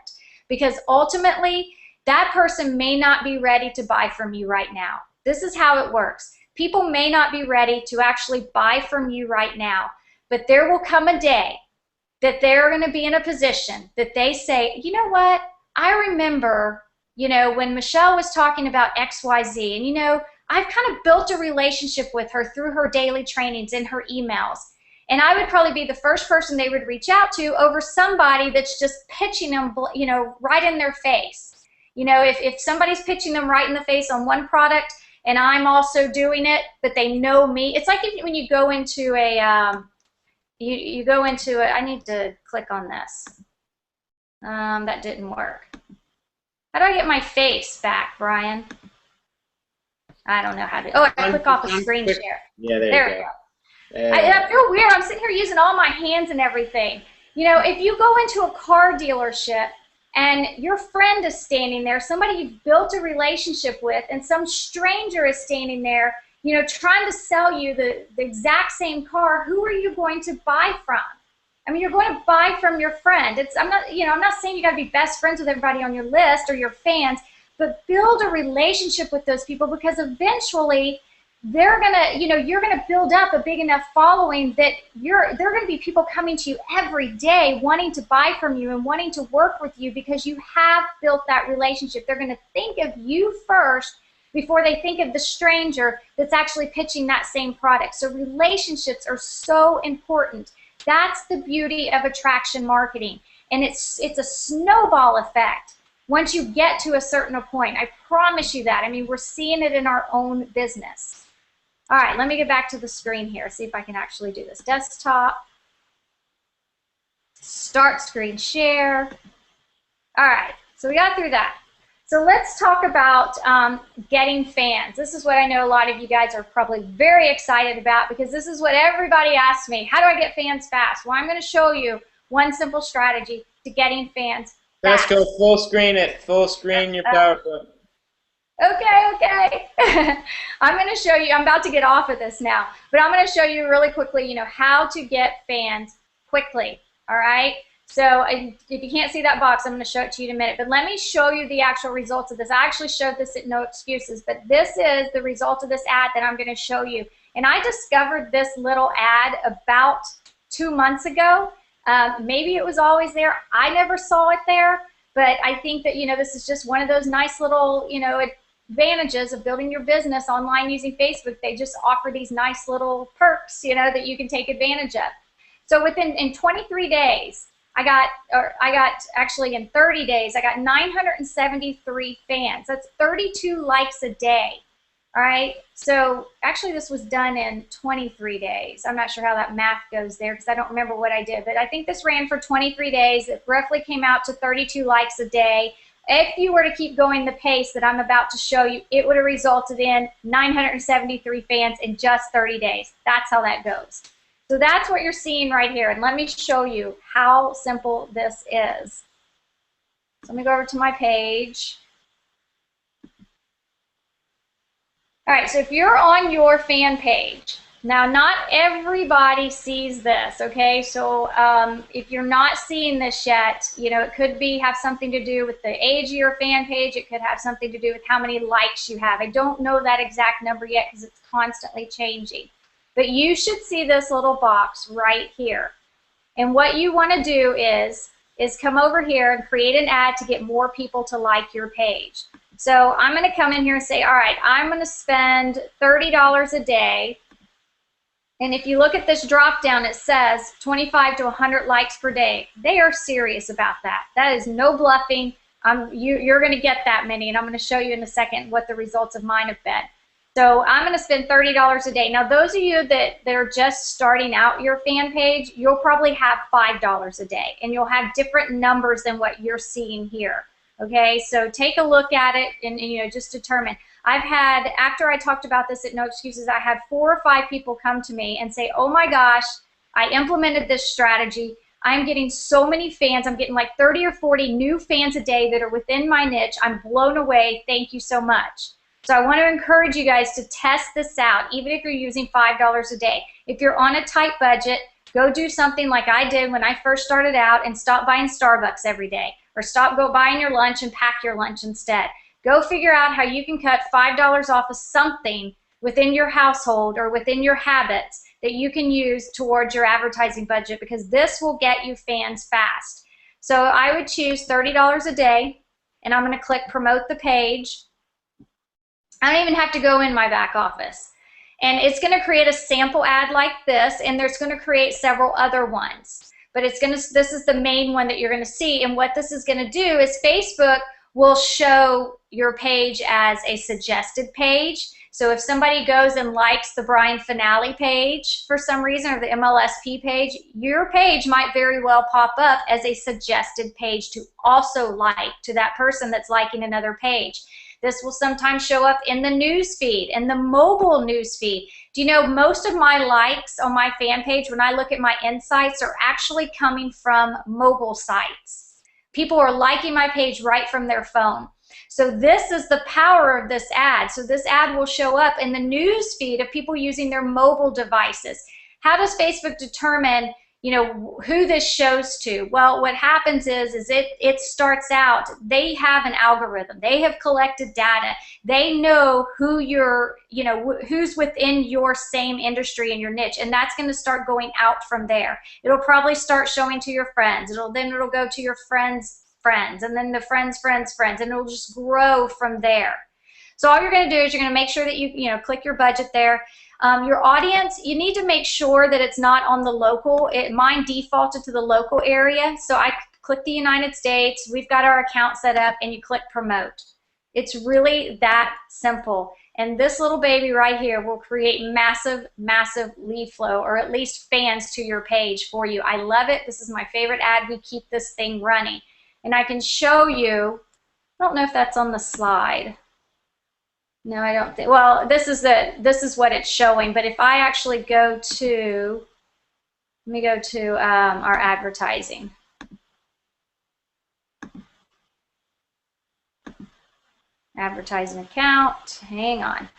Because ultimately, that person may not be ready to buy from you right now. This is how it works. People may not be ready to actually buy from you right now, but there will come a day that they're going to be in a position that they say, you know what, I remember, you know, when Michelle was talking about XYZ, and you know, I've kind of built a relationship with her through her daily trainings and her emails. And I would probably be the first person they would reach out to over somebody that's just pitching them, you know, right in their face. You know, if somebody's pitching them right in the face on one product and I'm also doing it, but they know me. It's like when you go into a, you go into it. I need to click on this. That didn't work. How do I get my face back, Brian? I don't know how to. Oh, I click off the screen share. Yeah, there you go. I feel weird. I'm sitting here using all my hands and everything. You know, if you go into a car dealership and your friend is standing there, somebody you've built a relationship with, and some stranger is standing there, you know, trying to sell you the exact same car, who are you going to buy from? I mean, you're going to buy from your friend. I'm not saying you got to be best friends with everybody on your list or your fans, but build a relationship with those people, because eventually they're gonna, you know, you're gonna build up a big enough following that there are gonna be people coming to you every day wanting to buy from you and wanting to work with you because you have built that relationship. They're gonna think of you first before they think of the stranger that's actually pitching that same product. So relationships are so important. That's the beauty of attraction marketing, and it's a snowball effect. Once you get to a certain point, I promise you that. I mean, we're seeing it in our own business. All right, let me get back to the screen here, see if I can actually do this. Desktop, start screen share. All right, so we got through that. So let's talk about getting fans. This is what I know a lot of you guys are probably very excited about, because this is what everybody asks me. How do I get fans fast? Well, I'm going to show you one simple strategy to getting fans. Let's go full screen it. Full screen your PowerPoint. Okay. I'm going to show you. I'm about to get off of this now, but I'm going to show you really quickly, you know, how to get fans quickly. All right. So if you can't see that box, I'm going to show it to you in a minute. But let me show you the actual results of this. I actually showed this at No Excuses, but this is the result of this ad that I'm going to show you. And I discovered this little ad about 2 months ago. Maybe it was always there. I never saw it there, but I think that, you know, this is just one of those nice little, you know, advantages of building your business online using Facebook. They just offer these nice little perks, you know, that you can take advantage of. So in 23 days, actually in 30 days, I got 973 fans. That's 32 likes a day. All right, so actually this was done in 23 days. I'm not sure how that math goes there because I don't remember what I did, but I think this ran for 23 days. It roughly came out to 32 likes a day. If you were to keep going the pace that I'm about to show you, it would have resulted in 973 fans in just 30 days. That's how that goes. So that's what you're seeing right here, and let me show you how simple this is. So let me go over to my page. All right, so if you're on your fan page, now not everybody sees this, okay? So if you're not seeing this yet, you know, it could have something to do with the age of your fan page. It could have something to do with how many likes you have. I don't know that exact number yet because it's constantly changing. But you should see this little box right here. And what you want to do is come over here and create an ad to get more people to like your page. So I'm going to come in here and say, all right, I'm going to spend $30 a day. And if you look at this drop down, it says 25 to 100 likes per day. They are serious about that. That is no bluffing. You're going to get that many, and I'm going to show you in a second what the results of mine have been. So I'm going to spend $30 a day. Now, those of you that are just starting out your fan page, you'll probably have $5 a day, and you'll have different numbers than what you're seeing here. Okay, so take a look at it and you know, just determine. I've had, after I talked about this at No Excuses, I had 4 or 5 people come to me and say, oh my gosh, I implemented this strategy. I'm getting so many fans. I'm getting like 30 or 40 new fans a day that are within my niche. I'm blown away. Thank you so much. So I want to encourage you guys to test this out, even if you're using $5 a day. If you're on a tight budget, go do something like I did when I first started out and stop buying Starbucks every day, or stop buying your lunch and pack your lunch instead. Go figure out how you can cut $5 off of something within your household or within your habits that you can use towards your advertising budget, because this will get you fans fast. So I would choose $30 a day, and I'm going to click promote the page. I don't even have to go in my back office. And it's going to create a sample ad like this, and there's going to create several other ones. But this is the main one that you're going to see. And what this is going to do is Facebook will show your page as a suggested page. So if somebody goes and likes the Brian Finale page for some reason, or the MLSP page, your page might very well pop up as a suggested page to also like to that person that's liking another page. This will sometimes show up in the news feed, in the mobile news feed. Do you know most of my likes on my fan page, when I look at my insights, are actually coming from mobile sites? People are liking my page right from their phone. So this is the power of this ad. So this ad will show up in the news feed of people using their mobile devices. How does Facebook determine, you know, who this shows to? Well, what happens is it starts out, they have an algorithm. They have collected data. They know who you're, you know, who's within your same industry and your niche, and that's going to start going out from there. It'll probably start showing to your friends. Then it'll go to your friends' friends, and then the friends' friends' friends, and it'll just grow from there. So all you're going to do is you're going to make sure that you click your budget there. Your audience, you need to make sure that it's not on the local. Mine defaulted to the local area, so I click the United States. We've got our account set up, and you click promote. It's really that simple. And this little baby right here will create massive, massive lead flow, or at least fans to your page for you. I love it. This is my favorite ad. We keep this thing running. And I can show you, I don't know if that's on the slide. No, I don't think. Well, this is what it's showing. But if I actually go to, let me go to our advertising. Advertising account. Hang on.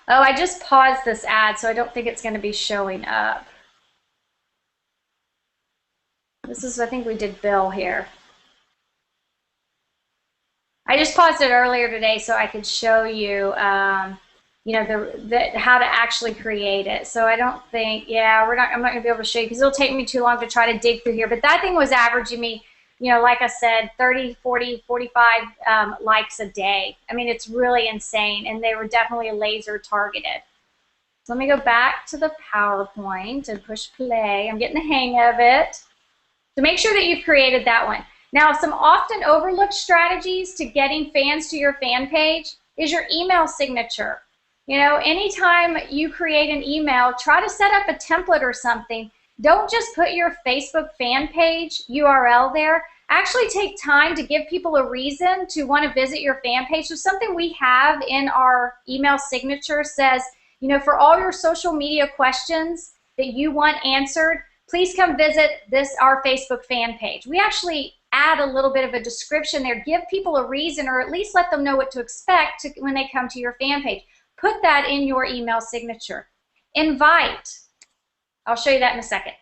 Oh, I just paused this ad, so I don't think it's going to be showing up. This is, I think we did Bill here. I just paused it earlier today so I could show you, you know, how to actually create it. So I don't think, yeah, I'm not going to be able to show you because it'll take me too long to try to dig through here. But that thing was averaging me, you know, like I said, 30, 40, 45 likes a day. I mean, it's really insane, and they were definitely laser targeted. So let me go back to the PowerPoint and push play. I'm getting the hang of it. So make sure that you've created that one. Now, some often overlooked strategies to getting fans to your fan page is your email signature. You know, anytime you create an email, try to set up a template or something. Don't just put your Facebook fan page URL there. Actually take time to give people a reason to want to visit your fan page. So something we have in our email signature says, you know, for all your social media questions that you want answered, please come visit our Facebook fan page. We actually add a little bit of a description there, give people a reason, or at least let them know what to expect when they come to your fan page. Put that in your email signature. Invite. I'll show you that in a second.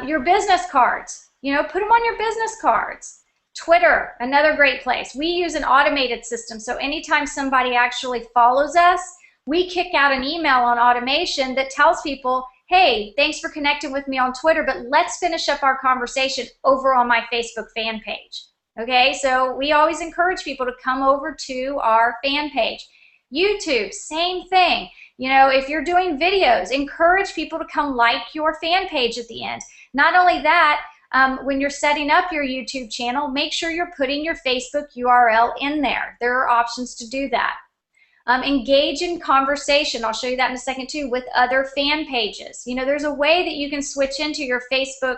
Your business cards. You know, put them on your business cards. Twitter, another great place. We use an automated system, so anytime somebody actually follows us, we kick out an email on automation that tells people, hey, thanks for connecting with me on Twitter, but let's finish up our conversation over on my Facebook fan page. Okay, so we always encourage people to come over to our fan page. YouTube, same thing. You know, if you're doing videos, encourage people to come like your fan page at the end. Not only that, when you're setting up your YouTube channel, make sure you're putting your Facebook URL in there. There are options to do that. Engage in conversation. I'll show you that in a second too, with other fan pages. You know, there's a way that you can switch into your Facebook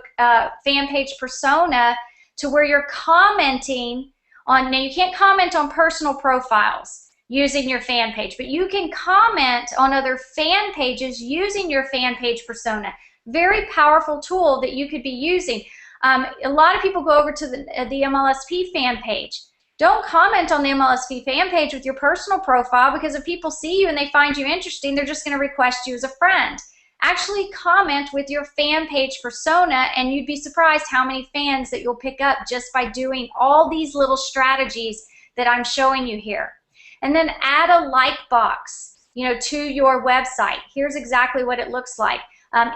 fan page persona to where you're commenting on, now you can't comment on personal profiles using your fan page, but you can comment on other fan pages using your fan page persona. Very powerful tool that you could be using. A lot of people go over to the MLSP fan page. Don't comment on the MLSP fan page with your personal profile, because if people see you and they find you interesting, they're just going to request you as a friend. Actually comment with your fan page persona, and you'd be surprised how many fans that you'll pick up just by doing all these little strategies that I'm showing you here. And then add a like box, you know, to your website. Here's exactly what it looks like.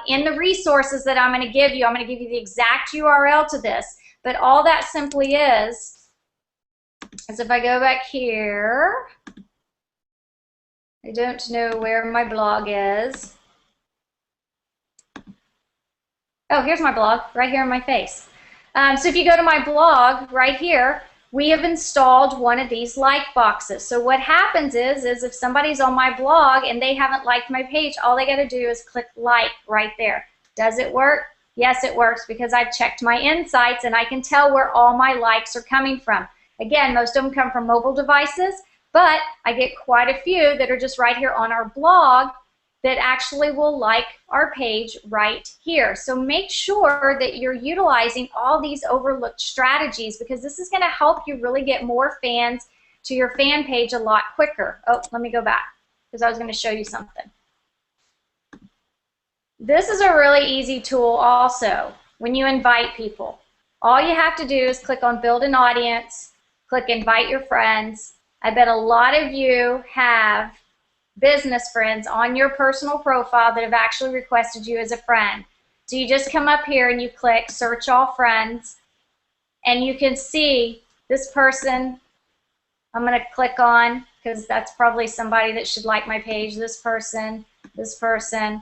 In the resources that I'm going to give you, I'm going to give you the exact URL to this, but all that simply is if I go back here, I don't know where my blog is. Oh, here's my blog, right here in my face. So if you go to my blog, right here, we have installed one of these like boxes. So what happens is if somebody's on my blog and they haven't liked my page, all they got to do is click like right there. Does it work? Yes, it works, because I've checked my insights and I can tell where all my likes are coming from. Again, most of them come from mobile devices, but I get quite a few that are just right here on our blog that actually will like our page right here. So make sure that you're utilizing all these overlooked strategies, because this is going to help you really get more fans to your fan page a lot quicker. Oh, let me go back, because I was going to show you something. This is a really easy tool also when you invite people. All you have to do is click on Build an Audience, click Invite Your Friends. I bet a lot of you have business friends on your personal profile that have actually requested you as a friend. So you just come up here and you click Search All Friends, and you can see this person I'm going to click on, because that's probably somebody that should like my page. This person, this person.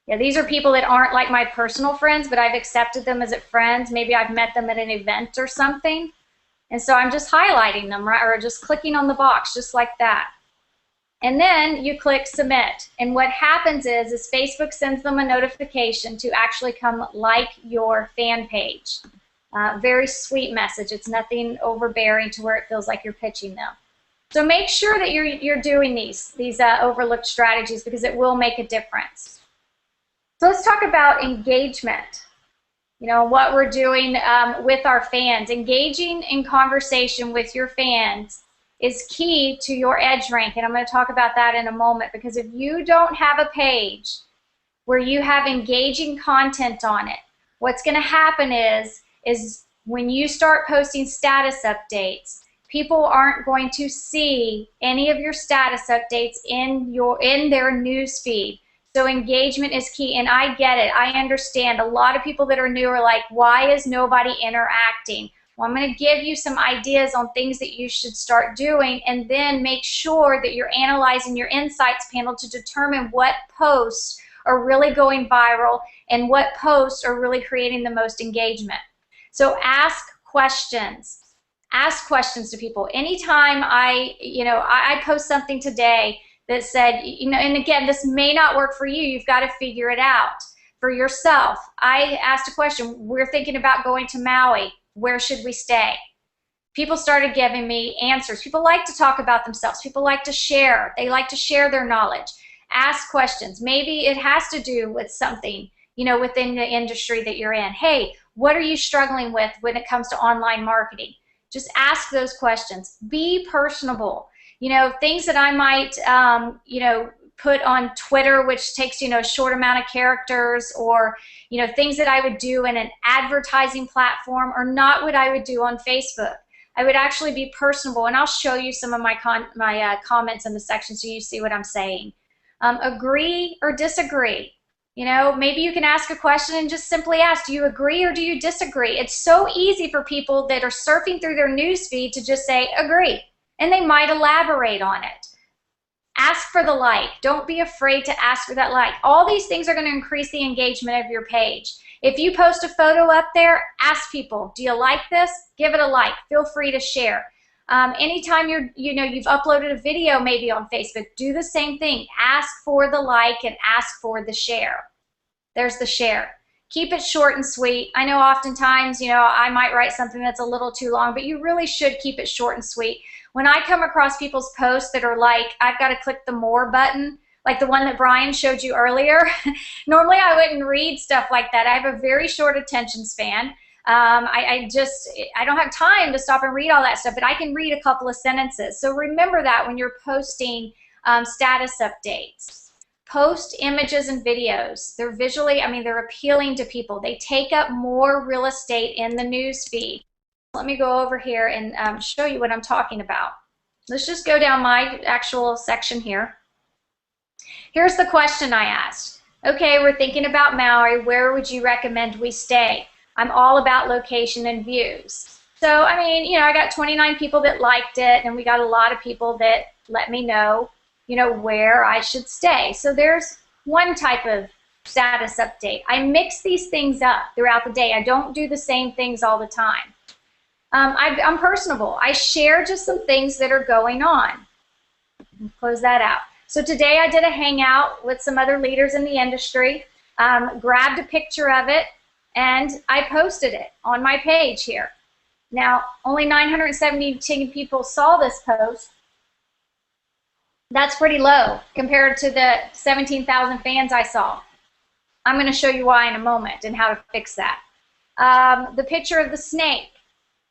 Yeah, these are people that aren't like my personal friends, but I've accepted them as friends. Maybe I've met them at an event or something. And so I'm just highlighting them, right, or just clicking on the box, just like that. And then you click Submit. And what happens is Facebook sends them a notification to actually come like your fan page. Very sweet message. It's nothing overbearing to where it feels like you're pitching them. So make sure that you're doing these overlooked strategies, because it will make a difference. So let's talk about engagement. You know, what we're doing with our fans. Engaging in conversation with your fans is key to your edge rank, and I'm going to talk about that in a moment, because if you don't have a page where you have engaging content on it, what's going to happen is when you start posting status updates, people aren't going to see any of your status updates in their news feed. So engagement is key, and I get it. I understand. A lot of people that are new are like, why is nobody interacting? Well, I'm going to give you some ideas on things that you should start doing, and then make sure that you're analyzing your insights panel to determine what posts are really going viral and what posts are really creating the most engagement. So ask questions. Ask questions to people. Anytime I post something today that said, and again, this may not work for you. You've got to figure it out for yourself. I asked a question. We're thinking about going to Maui. Where should we stay? People started giving me answers. People like to talk about themselves. People like to share. They like to share their knowledge. Ask questions. Maybe it has to do with something, within the industry that you're in. Hey, what are you struggling with when it comes to online marketing? Just ask those questions. Be personable. Things that I might, put on Twitter, which takes, a short amount of characters, or, things that I would do in an advertising platform are not what I would do on Facebook. I would actually be personable, and I'll show you some of my comments in the section so you see what I'm saying. Agree or disagree. Maybe you can ask a question and just simply ask, do you agree or do you disagree? It's so easy for people that are surfing through their news feed to just say, agree, and they might elaborate on it. Ask for the like. Don't be afraid to ask for that like. All these things are going to increase the engagement of your page. If you post a photo up there, ask people, do you like this? Give it a like. Feel free to share. Anytime you've uploaded a video maybe on Facebook, do the same thing. Ask for the like and ask for the share. There's the share. Keep it short and sweet. I know oftentimes, I might write something that's a little too long, but you really should keep it short and sweet. When I come across people's posts that are like, I've got to click the more button, like the one that Brian showed you earlier, normally I wouldn't read stuff like that. I have a very short attention span. I don't have time to stop and read all that stuff, but I can read a couple of sentences. So remember that when you're posting status updates. Post images and videos. They're they're appealing to people. They take up more real estate in the news feed. Let me go over here and show you what I'm talking about. Let's just go down my actual section here. Here's the question I asked. Okay, we're thinking about Maui. Where would you recommend we stay? I'm all about location and views. So, I got 29 people that liked it, and we got a lot of people that let me know, where I should stay. So there's one type of status update. I mix these things up throughout the day. I don't do the same things all the time. I'm personable. I share just some things that are going on. Close that out. So today I did a hangout with some other leaders in the industry, grabbed a picture of it, and I posted it on my page here. Now, only 970 people saw this post. That's pretty low compared to the 17,000 fans I saw. I'm going to show you why in a moment and how to fix that. The picture of the snake.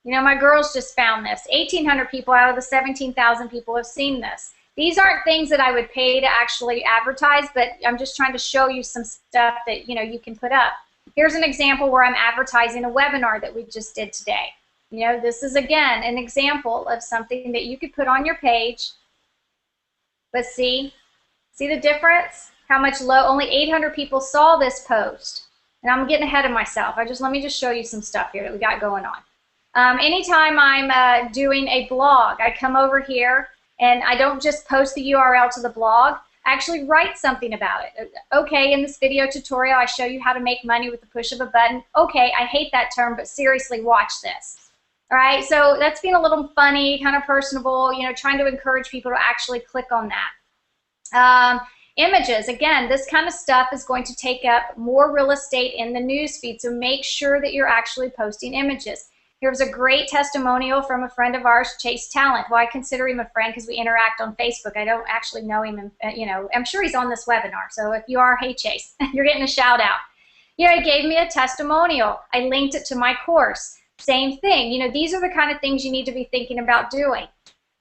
My girls just found this. 1,800 people out of the 17,000 people have seen this. These aren't things that I would pay to actually advertise, but I'm just trying to show you some stuff that you can put up. Here's an example where I'm advertising a webinar that we just did today. This is, again, an example of something that you could put on your page. But see the difference? How much low? Only 800 people saw this post. And I'm getting ahead of myself. Let me just show you some stuff here that we got going on. Anytime I'm doing a blog, I come over here and I don't just post the URL to the blog. I actually write something about it. Okay, in this video tutorial, I show you how to make money with the push of a button. Okay, I hate that term, but seriously, watch this. All right, so that's being a little funny, kind of personable, trying to encourage people to actually click on that. Images, again, this kind of stuff is going to take up more real estate in the news feed, so make sure that you're actually posting images. Here's a great testimonial from a friend of ours, Chase Talent. Well, I consider him a friend because we interact on Facebook. I don't actually know him, and, I'm sure he's on this webinar, so if you are, hey Chase, you're getting a shout out. He gave me a testimonial. I linked it to my course. Same thing. These are the kind of things you need to be thinking about doing.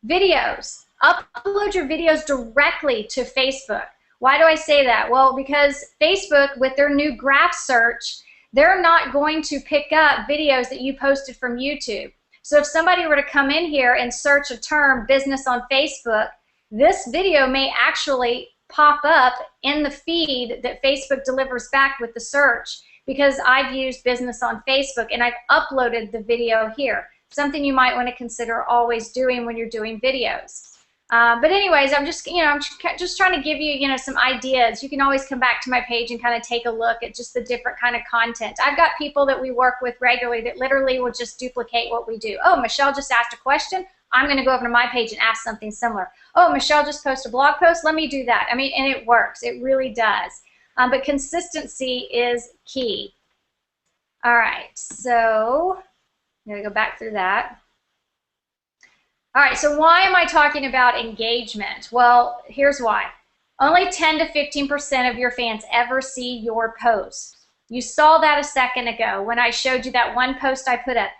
Videos. Upload your videos directly to Facebook. Why do I say that? Well, because Facebook, with their new graph search, they're not going to pick up videos that you posted from YouTube. So if somebody were to come in here and search a term, business on Facebook, this video may actually pop up in the feed that Facebook delivers back with the search, because I've used business on Facebook and I've uploaded the video here. Something you might want to consider always doing when you're doing videos. But anyways, I'm just, I'm just trying to give you, some ideas. You can always come back to my page and kind of take a look at just the different kind of content. I've got people that we work with regularly that literally will just duplicate what we do. Oh, Michelle just asked a question. I'm going to go over to my page and ask something similar. Oh, Michelle just posted a blog post. Let me do that. I mean, and it works. It really does. But consistency is key. All right, so I'm going to go back through that. All right, so why am I talking about engagement? Well, here's why. Only 10 to 15% of your fans ever see your post. You saw that a second ago when I showed you that one post I put up.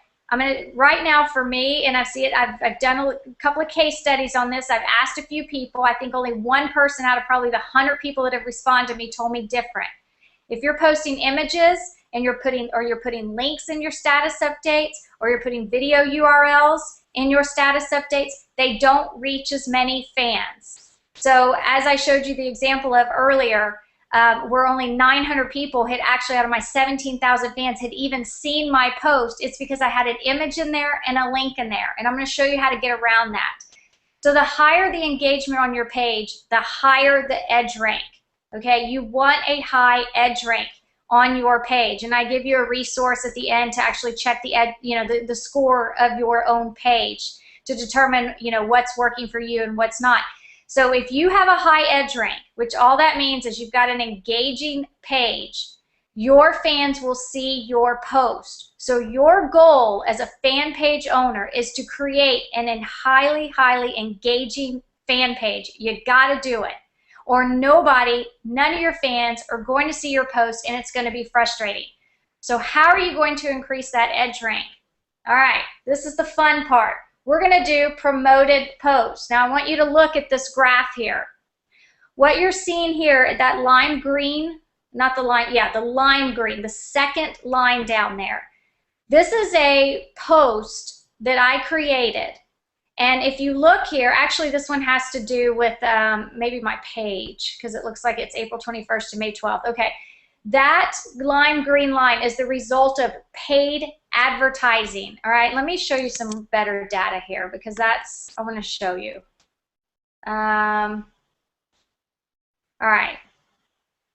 Right now for me, and I've done a couple of case studies on this. I've asked a few people. I think only one person out of probably the 100 people that have responded to me told me different. If you're posting images and you're putting links in your status updates, or you're putting video URLs in your status updates, they don't reach as many fans. So as I showed you the example of earlier, where only 900 people had actually, out of my 17,000 fans, had even seen my post, it's because I had an image in there and a link in there. And I'm going to show you how to get around that. So the higher the engagement on your page, the higher the edge rank. Okay, you want a high edge rank on your page, and I give you a resource at the end to actually check the score of your own page to determine what's working for you and what's not. So if you have a high edge rank, which all that means is you've got an engaging page, your fans will see your post. So your goal as a fan page owner is to create an highly engaging fan page. You got to do it, or none of your fans are going to see your post, and it's going to be frustrating. So how are you going to increase that edge rank? All right, this is the fun part. We're going to do promoted posts. Now I want you to look at this graph here. What you're seeing here, that lime green, not the line, yeah, the lime green, the second line down there. This is a post that I created. And if you look here, actually this one has to do with maybe my page, because it looks like it's April 21st to May 12th. Okay, that lime green line is the result of paid advertising. All right, let me show you some better data here, because I want to show you. All right,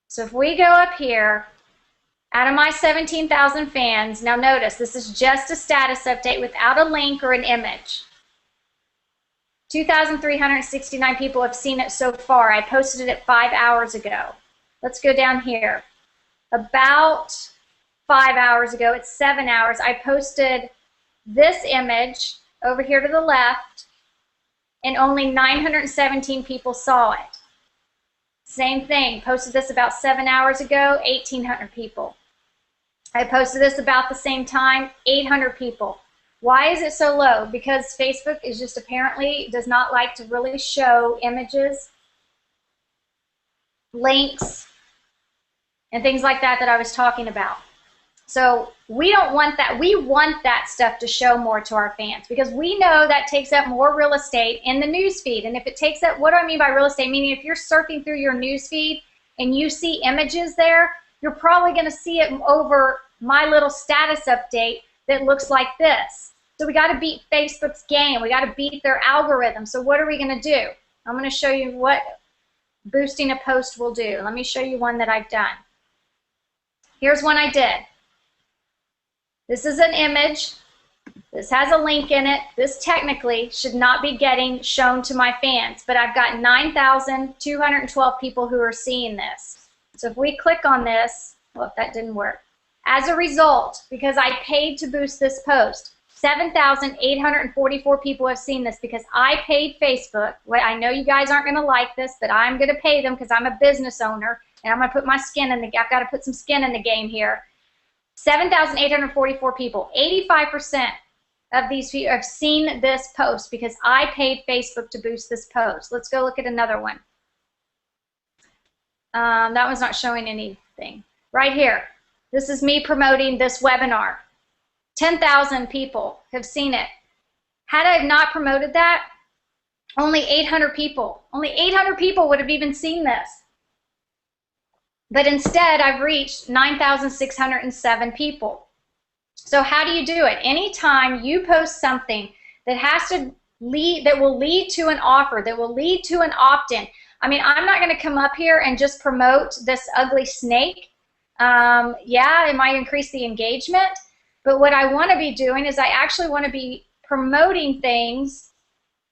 so if we go up here, out of my 17,000 fans, now notice this is just a status update without a link or an image. 2,369 people have seen it so far. I posted it 5 hours ago. Let's go down here. About 5 hours ago, it's 7 hours, I posted this image over here to the left, and only 917 people saw it. Same thing, posted this about 7 hours ago, 1,800 people. I posted this about the same time, 800 people. Why is it so low? Because Facebook is just apparently does not like to really show images, links, and things like that I was talking about. So we don't want that. We want that stuff to show more to our fans, because we know that takes up more real estate in the news feed. And if it takes up, what do I mean by real estate? Meaning if you're surfing through your news feed and you see images there, you're probably going to see it over my little status update that looks like this. So we got to beat Facebook's game. We got to beat their algorithm. So what are we going to do? I'm going to show you what boosting a post will do. Let me show you one that I've done. Here's one I did. This is an image. This has a link in it. This technically should not be getting shown to my fans, but I've got 9,212 people who are seeing this. So if we click on this, well, that didn't work. As a result, because I paid to boost this post, 7,844 people have seen this because I paid Facebook. Well, I know you guys aren't going to like this, but I'm going to pay them because I'm a business owner, and I'm going to put my skin in the game. I've got to put some skin in the game here. 7,844 people, 85% of these people have seen this post because I paid Facebook to boost this post. Let's go look at another one. That one's not showing anything. Right here, this is me promoting this webinar. 10,000 people have seen it. Had I not promoted that, only 800 people would have even seen this. But instead, I've reached 9,607 people. So how do you do it? Anytime you post something that has to will lead to an offer, that will lead to an opt-in. I mean, I'm not going to come up here and just promote this ugly snake. Yeah, it might increase the engagement, but what I want to be doing is I actually want to be promoting things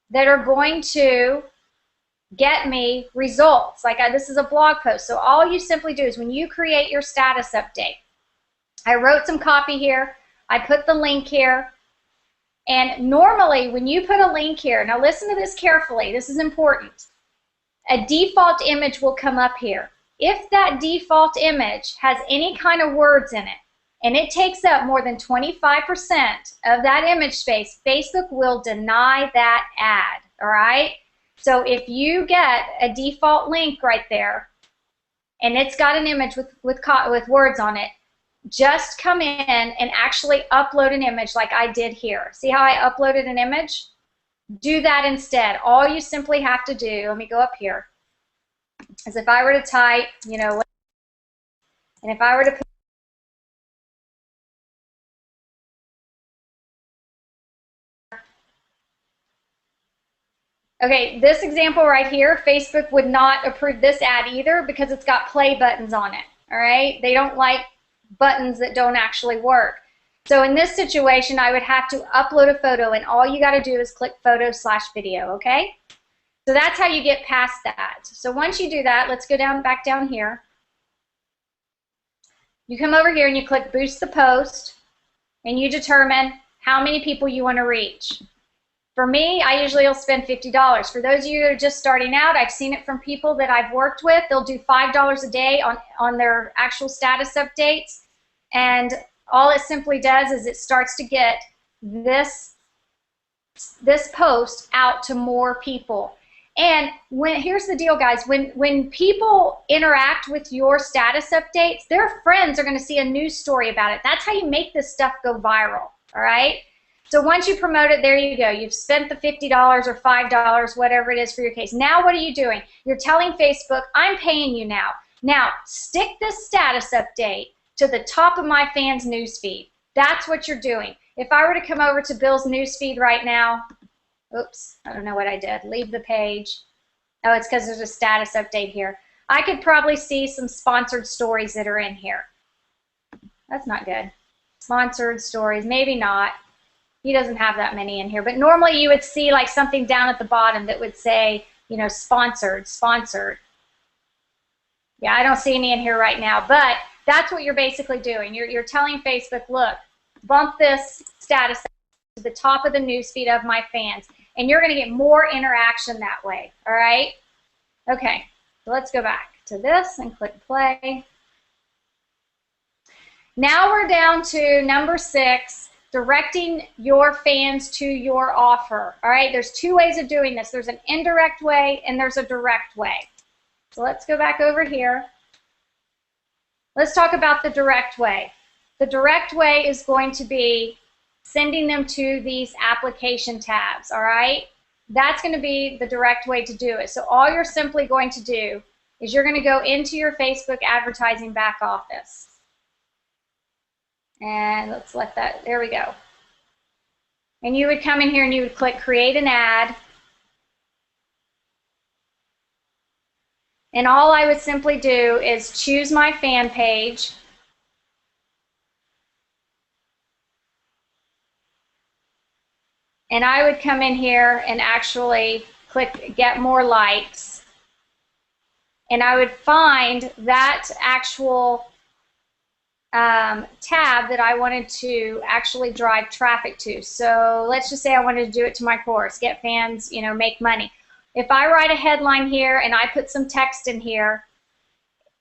that are going to get me results. Like this is a blog post, so all you simply do is when you create your status update, I wrote some copy here, I put the link here, and normally when you put a link here, now listen to this carefully, this is important, a default image will come up here. If that default image has any kind of words in it, and it takes up more than 25% of that image space, Facebook will deny that ad, all right? So if you get a default link right there, and it's got an image with words on it, just come in and actually upload an image like I did here. See how I uploaded an image? Do that instead. All you simply have to do, let me go up here, is if I were to type, you know, and if I were to put okay, this example right here, Facebook would not approve this ad either because it's got play buttons on it, all right? They don't like buttons that don't actually work. So in this situation, I would have to upload a photo, and all you got to do is click photo/video, okay? So that's how you get past that. So once you do that, let's go back down here. You come over here and you click Boost the Post, and you determine how many people you want to reach. For me, I usually will spend $50. For those of you that are just starting out, I've seen it from people that I've worked with. They'll do $5 a day on their actual status updates, and all it simply does is it starts to get this post out to more people. And here's the deal, guys. When people interact with your status updates, their friends are going to see a news story about it. That's how you make this stuff go viral, all right? So once you promote it, there you go. You've spent the $50 or $5, whatever it is for your case. Now what are you doing? You're telling Facebook, I'm paying you now. Now, stick this status update to the top of my fans' newsfeed. That's what you're doing. If I were to come over to Bill's newsfeed right now, oops, I don't know what I did. Leave the page. Oh, it's because there's a status update here. I could probably see some sponsored stories that are in here. That's not good. Sponsored stories, maybe not. He doesn't have that many in here, but normally you would see like something down at the bottom that would say, you know, sponsored. Yeah, I don't see any in here right now, but that's what you're basically doing. You're telling Facebook, look, bump this status to the top of the newsfeed of my fans, and you're going to get more interaction that way, all right? Okay, so let's go back to this and click play. Now we're down to number 6, directing your fans to your offer. All right, there's 2 ways of doing this. There's an indirect way and there's a direct way. So let's go back over here. Let's talk about the direct way. The direct way is going to be sending them to these application tabs, all right? That's going to be the direct way to do it. So all you're simply going to do is you're going to go into your Facebook advertising back office. And let's let that, there we go. And you would come in here and you would click create an ad. And all I would simply do is choose my fan page. And I would come in here and actually click get more likes. And I would find that actual tab that I wanted to actually drive traffic to. So let's just say I wanted to do it to my course, get fans, you know, make money. If I write a headline here and I put some text in here,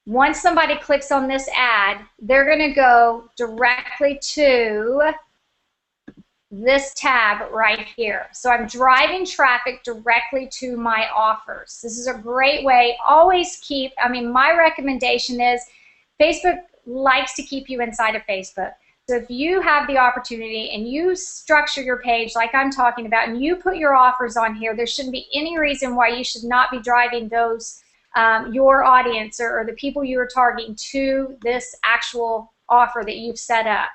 once somebody clicks on this ad, they're going to go directly to this tab right here. So I'm driving traffic directly to my offers. This is a great way. Always keep, I mean, my recommendation is Facebook likes to keep you inside of Facebook. So if you have the opportunity and you structure your page like I'm talking about and you put your offers on here, there shouldn't be any reason why you should not be driving those, your audience or the people you are targeting to this actual offer that you've set up.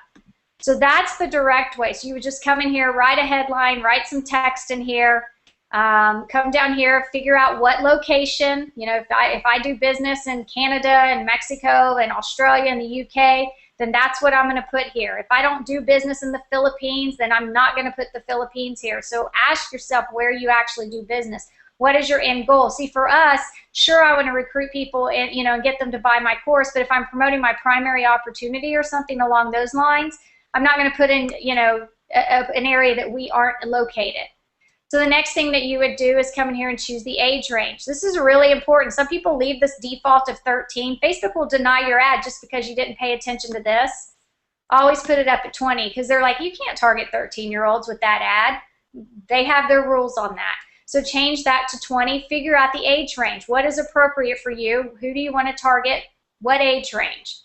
So that's the direct way. So you would just come in here, write a headline, write some text in here, come down here, figure out what location. You know, if I do business in Canada and Mexico and Australia and the UK, then that's what I'm going to put here. If I don't do business in the Philippines, then I'm not going to put the Philippines here. So ask yourself where you actually do business. What is your end goal? See, for us, sure, I want to recruit people and, you know, and get them to buy my course, but if I'm promoting my primary opportunity or something along those lines, I'm not going to put in, you know, an area that we aren't located. So the next thing that you would do is come in here and choose the age range. This is really important. Some people leave this default of 13. Facebook will deny your ad just because you didn't pay attention to this. Always put it up at 20 because they're like, you can't target 13-year-olds with that ad. They have their rules on that. So change that to 20. Figure out the age range. What is appropriate for you? Who do you want to target? What age range?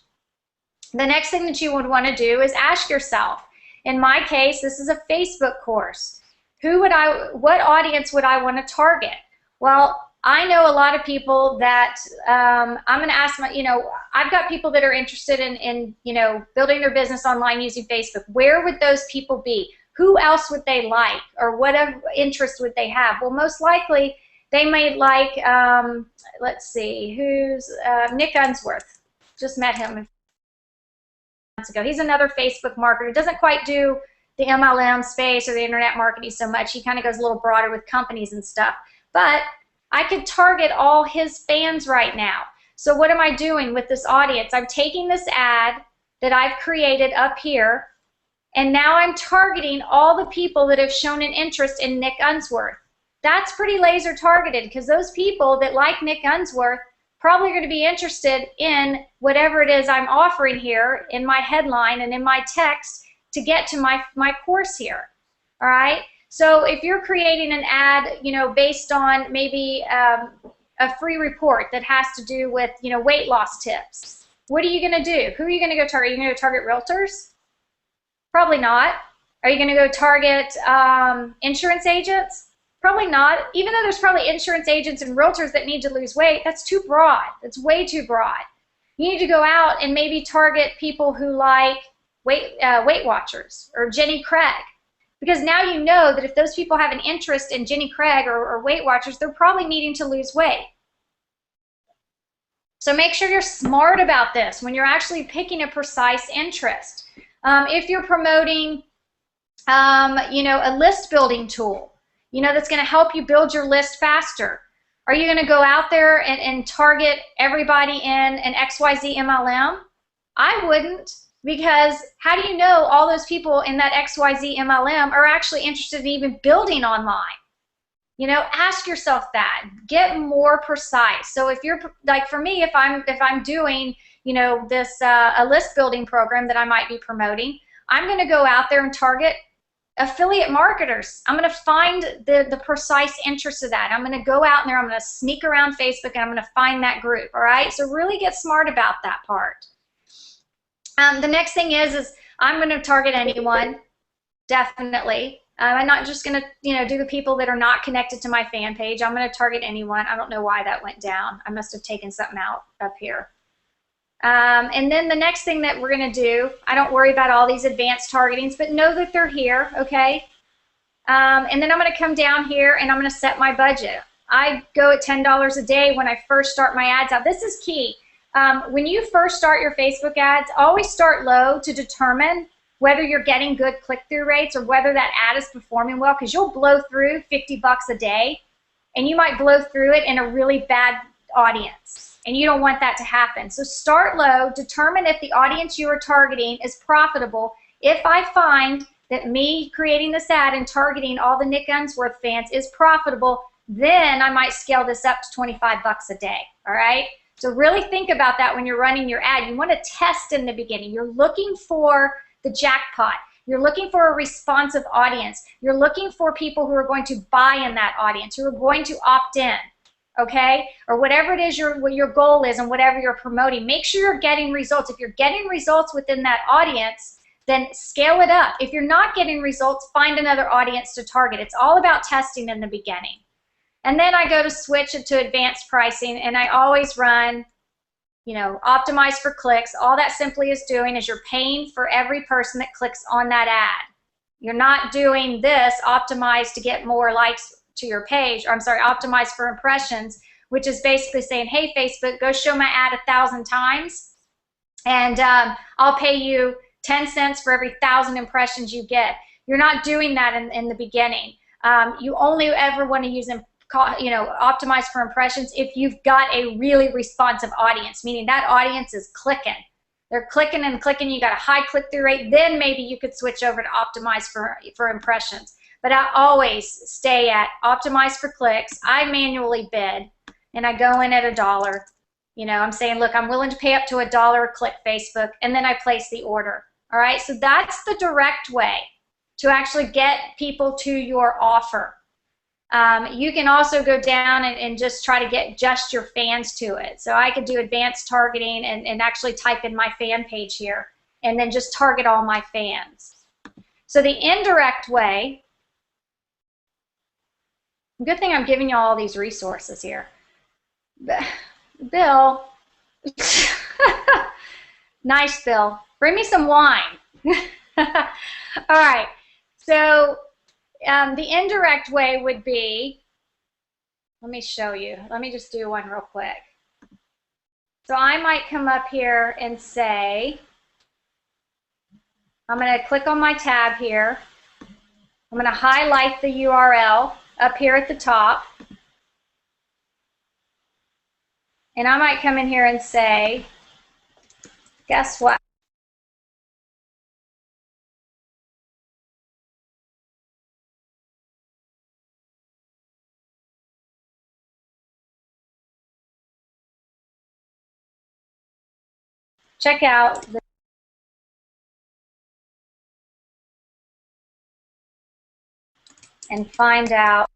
The next thing that you would want to do is ask yourself, in my case, this is a Facebook course. What audience would I want to target? Well, I know a lot of people that I'm going to ask you know, I've got people that are interested in, you know, building their business online using Facebook. Where would those people be? Who else would they like? Or what interest would they have? Well, most likely they might like, let's see, who's Nick Unsworth. Just met him months ago. He's another Facebook marketer. Doesn't quite do the MLM space or the internet marketing so much. He kind of goes a little broader with companies and stuff. But I could target all his fans right now. So what am I doing with this audience? I'm taking this ad that I've created up here, and now I'm targeting all the people that have shown an interest in Nick Unsworth. That's pretty laser targeted because those people that like Nick Unsworth probably going to be interested in whatever it is I'm offering here in my headline and in my text to get to my course here. All right? So if you're creating an ad, you know, based on maybe a free report that has to do with, you know, weight loss tips, what are you going to do? Who are you going to go target? Are you going to go target realtors? Probably not. Are you going to go target insurance agents? Probably not. Even though there's probably insurance agents and realtors that need to lose weight, that's too broad. That's way too broad. You need to go out and maybe target people who like Weight Watchers or Jenny Craig. Because now you know that if those people have an interest in Jenny Craig or Weight Watchers, they're probably needing to lose weight. So make sure you're smart about this when you're actually picking a precise interest. If you're promoting, you know, a list building tool, you know, that's going to help you build your list faster, are you going to go out there and target everybody in an XYZ MLM? I wouldn't. Because how do you know all those people in that XYZ MLM are actually interested in even building online? You know, ask yourself that. Get more precise. So if you're like, for me, if I'm doing, you know, this a list building program that I might be promoting, I'm going to go out there and target affiliate marketers. I'm going to find the precise interest of that. I'm going to go out there. I'm going to sneak around Facebook and I'm going to find that group. All right. So really get smart about that part. The next thing is I'm going to target anyone, definitely. I'm not just going to, you know, do the people that are not connected to my fan page. I'm going to target anyone. I don't know why that went down. I must have taken something out up here. And then the next thing that we're going to do, I don't worry about all these advanced targetings, but know that they're here, okay? And then I'm going to come down here and I'm going to set my budget. I go at $10 a day when I first start my ads out. This is key. When you first start your Facebook ads, always start low to determine whether you're getting good click-through rates or whether that ad is performing well, because you'll blow through $50 a day, and you might blow through it in a really bad audience, and you don't want that to happen. So start low, determine if the audience you are targeting is profitable. If I find that me creating this ad and targeting all the Nick Unsworth fans is profitable, then I might scale this up to $25 a day, all right? So really think about that when you're running your ad. You want to test in the beginning. You're looking for the jackpot. You're looking for a responsive audience. You're looking for people who are going to buy in that audience, who are going to opt in, okay? Or whatever it is what your goal is and whatever you're promoting. Make sure you're getting results. If you're getting results within that audience, then scale it up. If you're not getting results, find another audience to target. It's all about testing in the beginning. And then I go to switch it to advanced pricing, and I always run you know, optimize for clicks. All that simply is doing is you're paying for every person that clicks on that ad. You're not doing this optimize to get more likes to your page, or I'm sorry, optimize for impressions, which is basically saying, hey, Facebook, go show my ad 1,000 times, and I'll pay you 10 cents for every 1,000 impressions you get. You're not doing that in the beginning. You only ever want to use, optimize for impressions if you've got a really responsive audience, meaning that audience is clicking. They're clicking and clicking. You got a high click-through rate. Then maybe you could switch over to optimize for impressions. But I always stay at optimize for clicks. I manually bid, and I go in at $1. You know, I'm saying, look, I'm willing to pay up to $1 a click, Facebook, and then I place the order. All right, so that's the direct way to actually get people to your offer. You can also go down and just try to get just your fans to it. So I could do advanced targeting and actually type in my fan page here and then just target all my fans. So the indirect way, good thing I'm giving you all these resources here. Bill, nice, Bill. Bring me some wine. All right, so the indirect way would be, let me show you. Let me just do one real quick. So I might come up here and say, I'm going to click on my tab here. I'm going to highlight the URL up here at the top. And I might come in here and say, guess what? Check out the and find out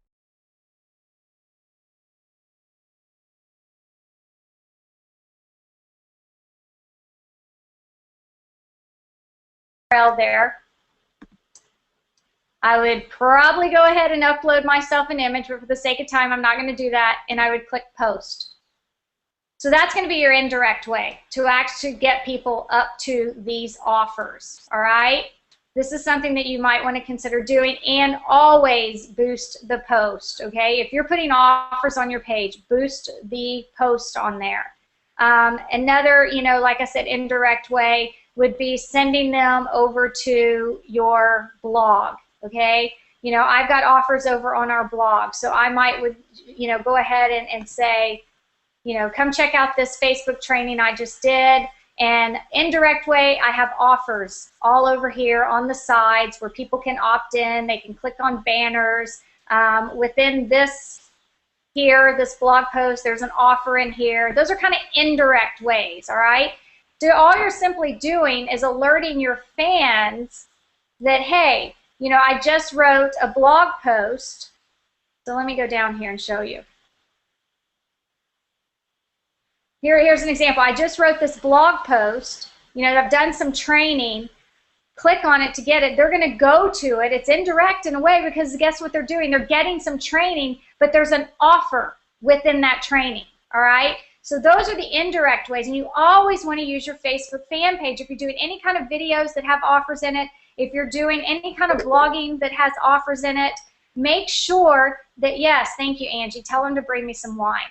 there. I would probably go ahead and upload myself an image, but for the sake of time, I'm not going to do that, and I would click post. So that's going to be your indirect way to actually get people up to these offers, all right? This is something that you might want to consider doing, and always boost the post, okay? If you're putting offers on your page, boost the post on there. Another, like I said, indirect way would be sending them over to your blog, okay? I've got offers over on our blog, so I might go ahead and say, come check out this Facebook training I just did. And indirect way, I have offers all over here on the sides where people can opt in. They can click on banners. Within this blog post, there's an offer in here. Those are kind of indirect ways, all right? All you're simply doing is alerting your fans that, hey, I just wrote a blog post. So let me go down here and show you. Here's an example. I just wrote this blog post. I've done some training. Click on it to get it. They're going to go to it. It's indirect in a way because guess what they're doing? They're getting some training, but there's an offer within that training. All right? So those are the indirect ways, and you always want to use your Facebook fan page. If you're doing any kind of videos that have offers in it, if you're doing any kind of blogging that has offers in it, make sure that, yes, thank you, Angie. Tell them to bring me some wine.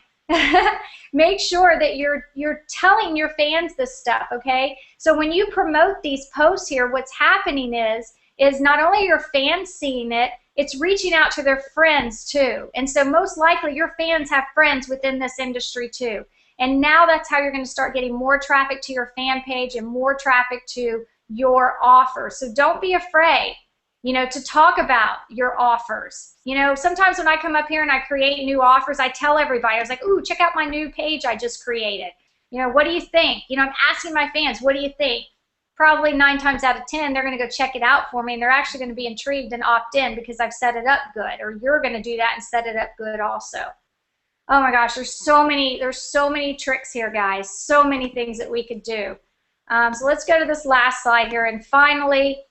Make sure that you're telling your fans this stuff, okay? So when you promote these posts here, what's happening is not only your fans seeing it, it's reaching out to their friends too. And so most likely your fans have friends within this industry too. And now that's how you're going to start getting more traffic to your fan page and more traffic to your offer. So don't be afraid, to talk about your offers. Sometimes when I come up here and I create new offers, I tell everybody, I was like, ooh, check out my new page I just created. What do you think? I'm asking my fans, what do you think? Probably 9 times out of 10, they're going to go check it out for me, and they're actually going to be intrigued and opt in because I've set it up good, or you're going to do that and set it up good also. Oh my gosh, there's so many tricks here, guys. So many things that we could do. So let's go to this last slide here, and finally,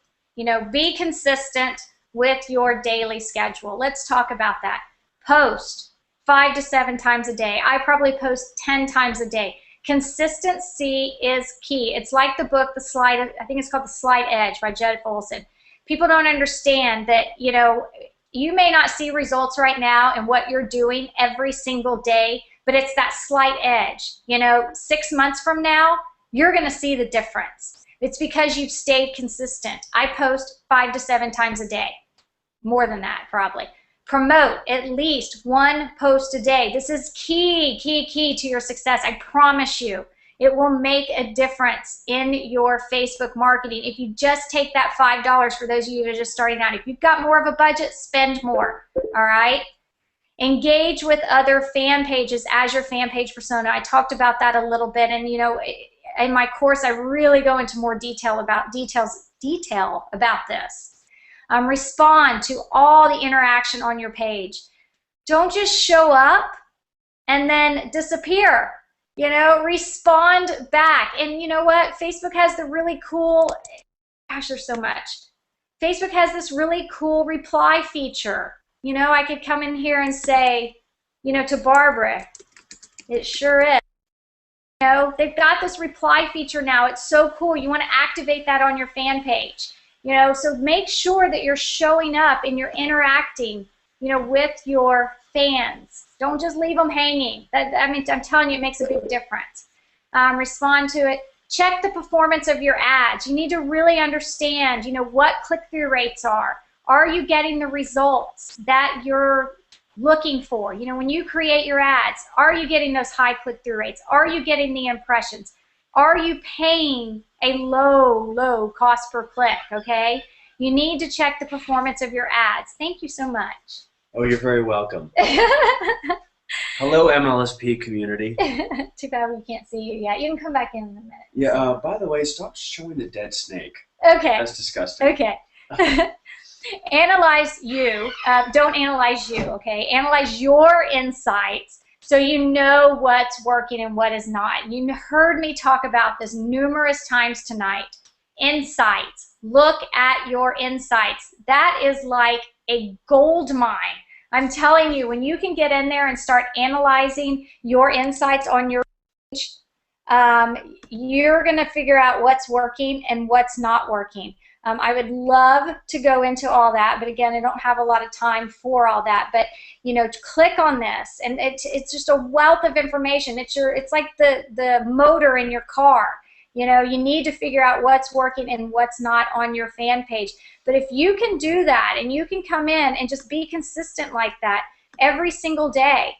be consistent with your daily schedule. Let's talk about that. Post 5 to 7 times a day. I probably post 10 times a day. Consistency is key. It's like the book, I think it's called The Slight Edge by Jed Folson. People don't understand that, you know, you may not see results right now in what you're doing every single day, but it's that slight edge. You know, 6 months from now, you're going to see the difference. It's because you've stayed consistent. I post 5 to 7 times a day. More than that, probably. Promote at least 1 post a day. This is key to your success. I promise you. It will make a difference in your Facebook marketing. If you just take that $5 for those of you that are just starting out. If you've got more of a budget, spend more, all right? Engage with other fan pages as your fan page persona. I talked about that a little bit, and you know, in my course, I really go into more detail about this. Respond to all the interaction on your page. Don't just show up and then disappear. You know, respond back. And you know what? Facebook has the really cool, gosh, there's so much. Facebook has this really cool reply feature. You know, I could come in here and say, you know, to Barbara, it sure is. You know, they've got this reply feature now. It's so cool. You want to activate that on your fan page. You know, so make sure that you're showing up and you're interacting, you know, with your fans. Don't just leave them hanging. I mean, I'm telling you, it makes a big difference. Respond to it. Check the performance of your ads. You need to really understand, you know, what click-through rates are. Are you getting the results that you're looking for? You know, when you create your ads, are you getting those high click-through rates? Are you getting the impressions? Are you paying a low cost per click, okay? You need to check the performance of your ads. Thank you so much. Oh, you're very welcome. Hello, MLSP community. Too bad we can't see you yet. You can come back in a minute. Yeah, by the way, stop showing the dead snake. Okay. That's disgusting. Okay. Analyze you. Don't analyze you, okay? Analyze your insights so you know what's working and what is not. You heard me talk about this numerous times tonight. Insights. Look at your insights. That is like a gold mine. I'm telling you, when you can get in there and start analyzing your insights on your page, you're going to figure out what's working and what's not working. I would love to go into all that, but again, I don't have a lot of time for all that. But you know, click on this, and it's just a wealth of information. It's like the motor in your car. You know, you need to figure out what's working and what's not on your fan page. But if you can do that, and you can come in and just be consistent like that every single day.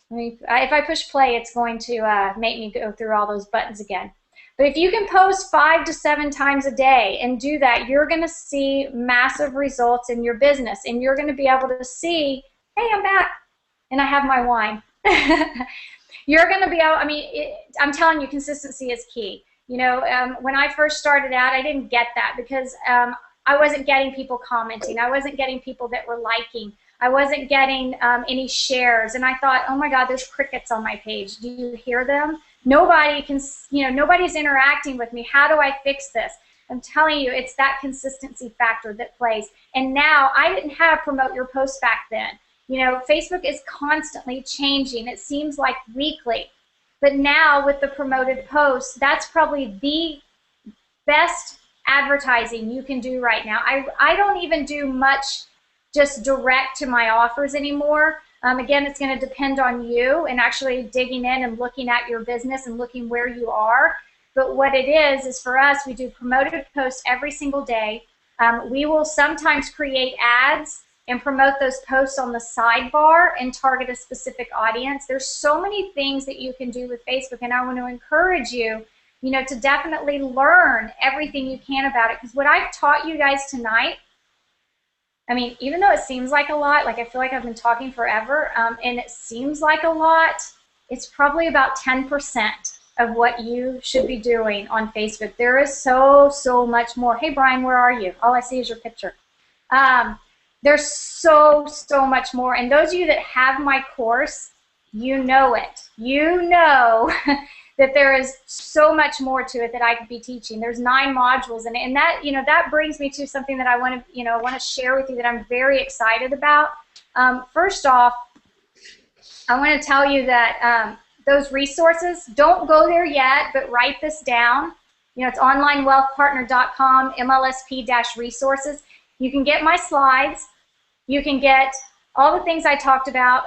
I mean, if I push play, it's going to make me go through all those buttons again. But if you can post 5 to 7 times a day and do that, you're going to see massive results in your business. And you're going to be able to see, hey, I'm back, and I have my wine. You're going to be able, I mean, I'm telling you, consistency is key. You know, when I first started out, I didn't get that because I wasn't getting people commenting. I wasn't getting people that were liking. I wasn't getting any shares. And I thought, oh my God, there's crickets on my page. Do you hear them? Nobody can, you know, nobody's interacting with me. How do I fix this? I'm telling you, it's that consistency factor that plays. And now, I didn't have promote your post back then. You know, Facebook is constantly changing. It seems like weekly. But now with the promoted posts, that's probably the best advertising you can do right now. I don't even do much just direct to my offers anymore. Again, it's going to depend on you and actually digging in and looking at your business and looking where you are. But what it is for us, we do promoted posts every single day. We will sometimes create ads and promote those posts on the sidebar and target a specific audience. There's so many things that you can do with Facebook, and I want to encourage you, you know, to definitely learn everything you can about it. Because what I've taught you guys tonight, I mean, even though it seems like a lot, like I feel like I've been talking forever, and it seems like a lot, it's probably about 10% of what you should be doing on Facebook. There is so much more. Hey, Brian, where are you? All I see is your picture. There's so much more. And those of you that have my course, you know it. You know that there is so much more to it that I could be teaching. There's 9 modules in it, and that, you know, that brings me to something that I want to, you know, share with you that I'm very excited about. First off, I want to tell you that those resources. Don't go there yet, but write this down. You know, it's onlinewealthpartner.com, MLSP-resources. You can get my slides. You can get all the things I talked about.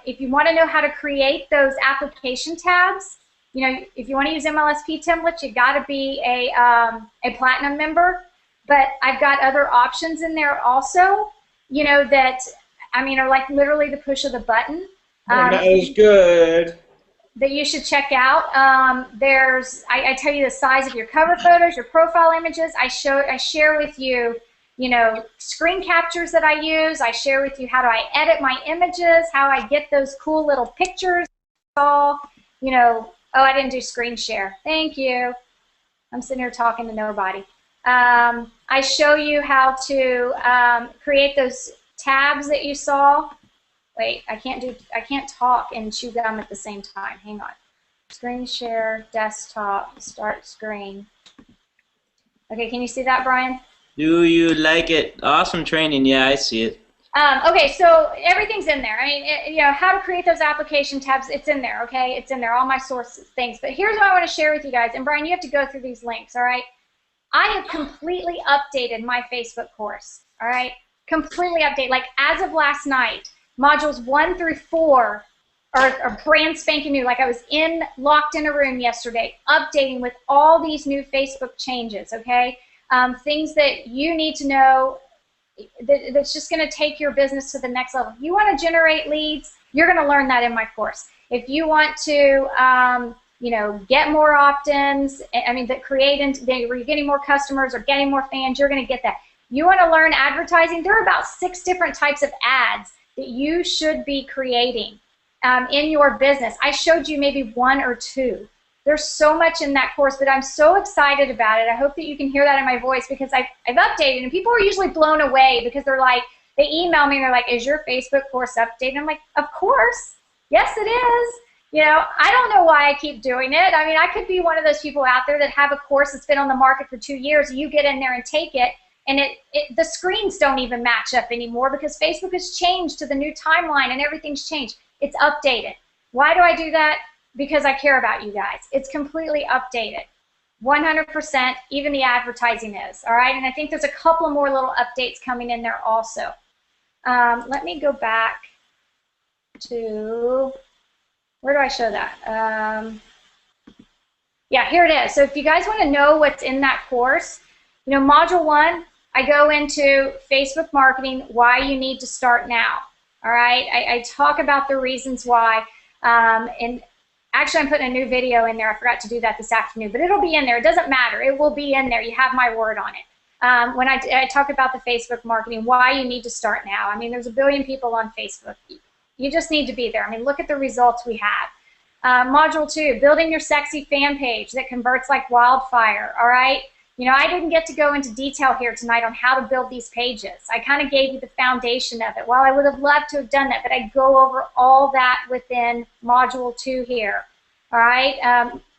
If you want to know how to create those application tabs, you know, if you want to use MLSP templates, you got to be a platinum member. But I've got other options in there also, you know, that, I mean, are like literally the push of the button. That was good. That you should check out. I tell you the size of your cover photos, your profile images. I share with you, you know, screen captures that I use. I share with you how do I edit my images, how I get those cool little pictures. All, you know, oh, I didn't do screen share. Thank you. I'm sitting here talking to nobody. I show you how to create those tabs that you saw. Wait, I can't talk and chew gum at the same time. Hang on. Screen share, desktop, start screen. Okay, can you see that, Brian? Do you like it? Awesome training. Yeah, I see it. Okay, so everything's in there. I mean, you know, how to create those application tabs, it's in there, okay? It's in there, all my source things. But here's what I want to share with you guys. And Brian, you have to go through these links, all right? I have completely updated my Facebook course, all right? Completely updated. Like, as of last night, modules 1 through 4 are brand spanking new. Like, I was locked in a room yesterday, updating with all these new Facebook changes, okay? Things that you need to know that's just going to take your business to the next level. If you want to generate leads, you're going to learn that in my course. If you want to, you know, get more opt-ins, I mean, where you're getting more customers or getting more fans, you're going to get that. You want to learn advertising? There are about 6 different types of ads that you should be creating in your business. I showed you maybe 1 or 2. There's so much in that course, but I'm so excited about it. I hope that you can hear that in my voice because I've updated, and people are usually blown away because they're like, they email me and they're like, is your Facebook course updated? I'm like, of course. Yes, it is. You know, I don't know why I keep doing it. I mean, I could be one of those people out there that have a course that's been on the market for 2 years. You get in there and take it, and the screens don't even match up anymore because Facebook has changed to the new timeline and everything's changed. It's updated. Why do I do that? Because I care about you guys. It's completely updated. 100%, even the advertising is, all right? And I think there's a couple more little updates coming in there also. Let me go back to, where do I show that? Yeah, here it is. So if you guys want to know what's in that course, you know, Module 1, I go into Facebook marketing, why you need to start now, all right? I talk about the reasons why, and actually, I'm putting a new video in there. I forgot to do that this afternoon, but it'll be in there. It doesn't matter. It will be in there. You have my word on it. When I talk about the Facebook marketing, why you need to start now. I mean, there's 1 billion people on Facebook. You just need to be there. I mean, look at the results we have. Module 2, building your sexy fan page that converts like wildfire, all right? You know, I didn't get to go into detail here tonight on how to build these pages. I kind of gave you the foundation of it. Well, I would have loved to have done that, but I go over all that within Module 2 here. All right,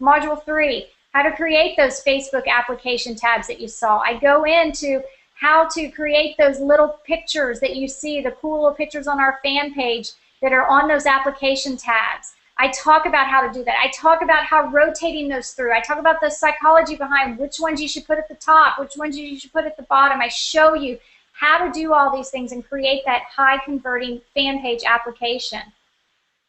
Module 3, how to create those Facebook application tabs that you saw. I go into how to create those little pictures that you see, the cool little pictures on our fan page that are on those application tabs. I talk about how to do that. I talk about how rotating those through. I talk about the psychology behind which ones you should put at the top, which ones you should put at the bottom. I show you how to do all these things and create that high converting fan page application.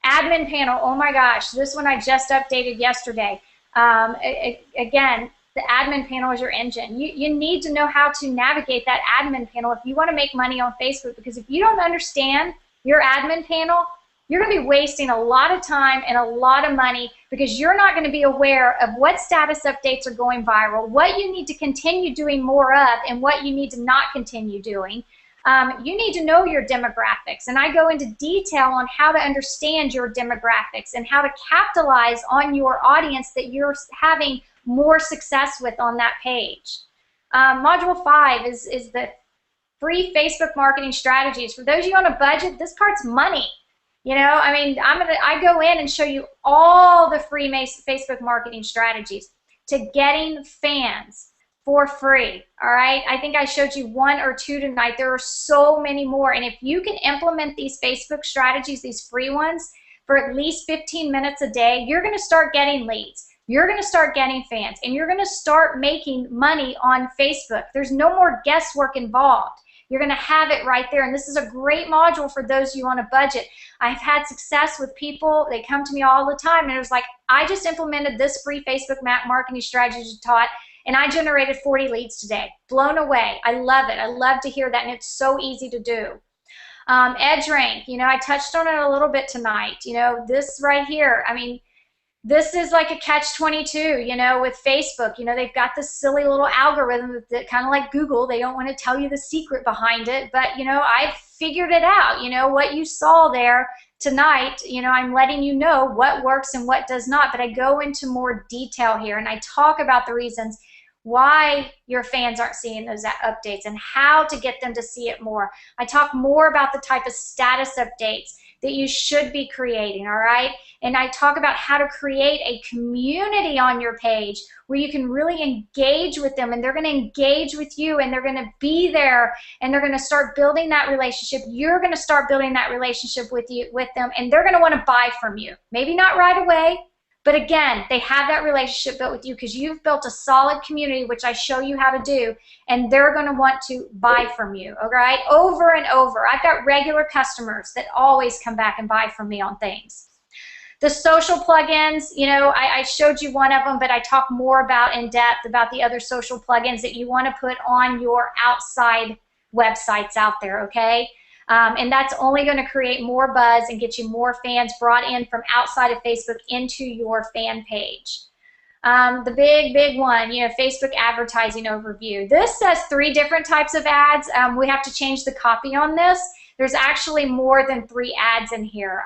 Admin panel, oh my gosh, this one I just updated yesterday. Again, the admin panel is your engine. You need to know how to navigate that admin panel if you want to make money on Facebook, because if you don't understand your admin panel, you're going to be wasting a lot of time and a lot of money because you're not going to be aware of what status updates are going viral, what you need to continue doing more of, and what you need to not continue doing. You need to know your demographics, and I go into detail on how to understand your demographics and how to capitalize on your audience that you're having more success with on that page. Module 5 is the free Facebook marketing strategies. For those of you on a budget, this part's money. You know, I mean, I go in and show you all the free Facebook marketing strategies to getting fans for free, all right? I think I showed you 1 or 2 tonight. There are so many more, and if you can implement these Facebook strategies, these free ones, for at least 15 minutes a day, you're going to start getting leads. You're going to start getting fans, and you're going to start making money on Facebook. There's no more guesswork involved. You're going to have it right there, and this is a great module for those of you on a budget. I've had success with people. They come to me all the time, and it was like, I just implemented this free Facebook marketing strategy you taught, and I generated 40 leads today. Blown away. I love it. I love to hear that, and it's so easy to do. Edge rank, I touched on it a little bit tonight. This right here, I mean, this is like a catch-22, with Facebook. They've got this silly little algorithm that kind of like Google. They don't want to tell you the secret behind it, but, I've figured it out. What you saw there tonight, I'm letting you know what works and what does not, but I go into more detail here, and I talk about the reasons why your fans aren't seeing those updates and how to get them to see it more. I talk more about the type of status updates that you should be creating, all right? And I talk about how to create a community on your page where you can really engage with them, and they're going to engage with you, and they're going to be there, and they're going to start building that relationship. You're going to start building that relationship with them, and they're going to want to buy from you. Maybe not right away, but again, they have that relationship built with you because you've built a solid community, which I show you how to do, and they're going to want to buy from you, all right? Over and over. I've got regular customers that always come back and buy from me on things. The social plugins, I showed you one of them, but I talk more about in depth about the other social plugins that you want to put on your outside websites out there, okay? And that's only going to create more buzz and get you more fans brought in from outside of Facebook into your fan page. The big one, Facebook advertising overview. This says 3 different types of ads. We have to change the copy on this. There's actually more than 3 ads in here.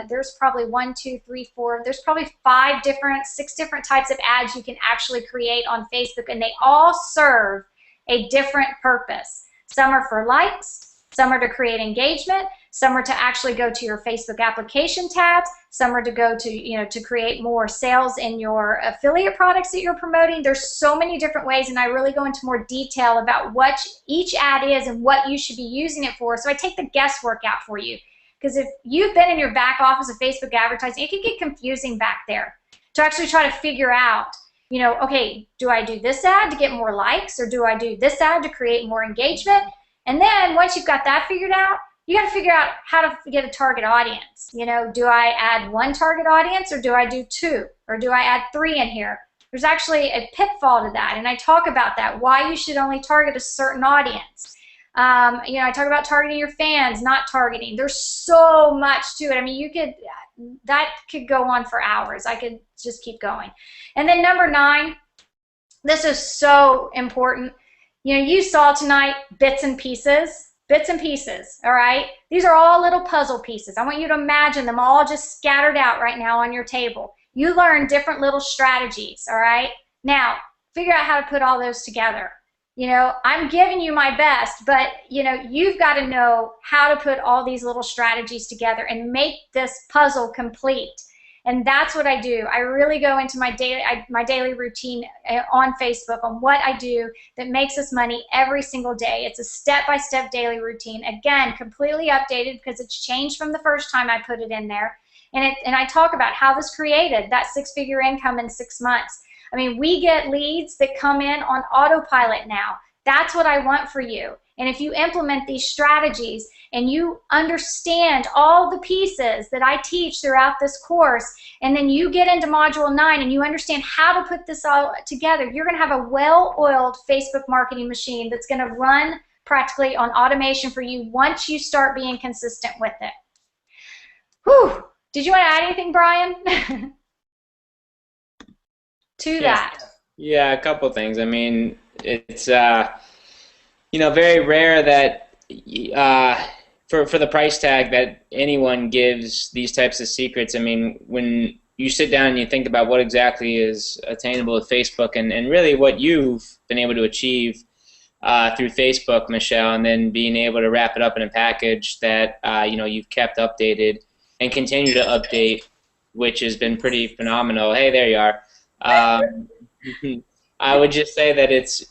There's probably 1, 2, 3, 4. There's probably 6 different types of ads you can actually create on Facebook, and they all serve a different purpose. Some are for likes. Some are to create engagement. Some are to actually go to your Facebook application tabs. Some are to go to, to create more sales in your affiliate products that you're promoting. There's so many different ways, and I really go into more detail about what each ad is and what you should be using it for. So I take the guesswork out for you, because if you've been in your back office of Facebook advertising, it can get confusing back there to actually try to figure out, okay, do I do this ad to get more likes, or do I do this ad to create more engagement? And then once you've got that figured out, you got to figure out how to get a target audience. Do I add 1 target audience, or do I do 2, or do I add 3 in here? There's actually a pitfall to that, and I talk about that, why you should only target a certain audience. I talk about targeting your fans, not targeting. There's so much to it. I mean, that could go on for hours. I could just keep going. And then number 9, this is so important. You saw tonight bits and pieces, all right? These are all little puzzle pieces. I want you to imagine them all just scattered out right now on your table. You learn different little strategies, all right? Now, figure out how to put all those together. I'm giving you my best, but, you've got to know how to put all these little strategies together and make this puzzle complete. And that's what I do. I really go into my daily routine on Facebook on what I do that makes us money every single day. It's a step-by-step daily routine. Again, completely updated because it's changed from the first time I put it in there. And I talk about how this created that 6-figure income in 6 months. I mean, we get leads that come in on autopilot now. That's what I want for you. And if you implement these strategies and you understand all the pieces that I teach throughout this course, and then you get into Module 9 and you understand how to put this all together, you're going to have a well-oiled Facebook marketing machine that's going to run practically on automation for you once you start being consistent with it. Whew. Did you want to add anything, Brian? to that? Yeah, a couple things. I mean, it's very rare that for the price tag that anyone gives these types of secrets. I mean, when you sit down and you think about what exactly is attainable with Facebook and really what you've been able to achieve through Facebook, Michelle, and then being able to wrap it up in a package that you've kept updated and continue to update, which has been pretty phenomenal. Hey, there you are. I would just say that it's,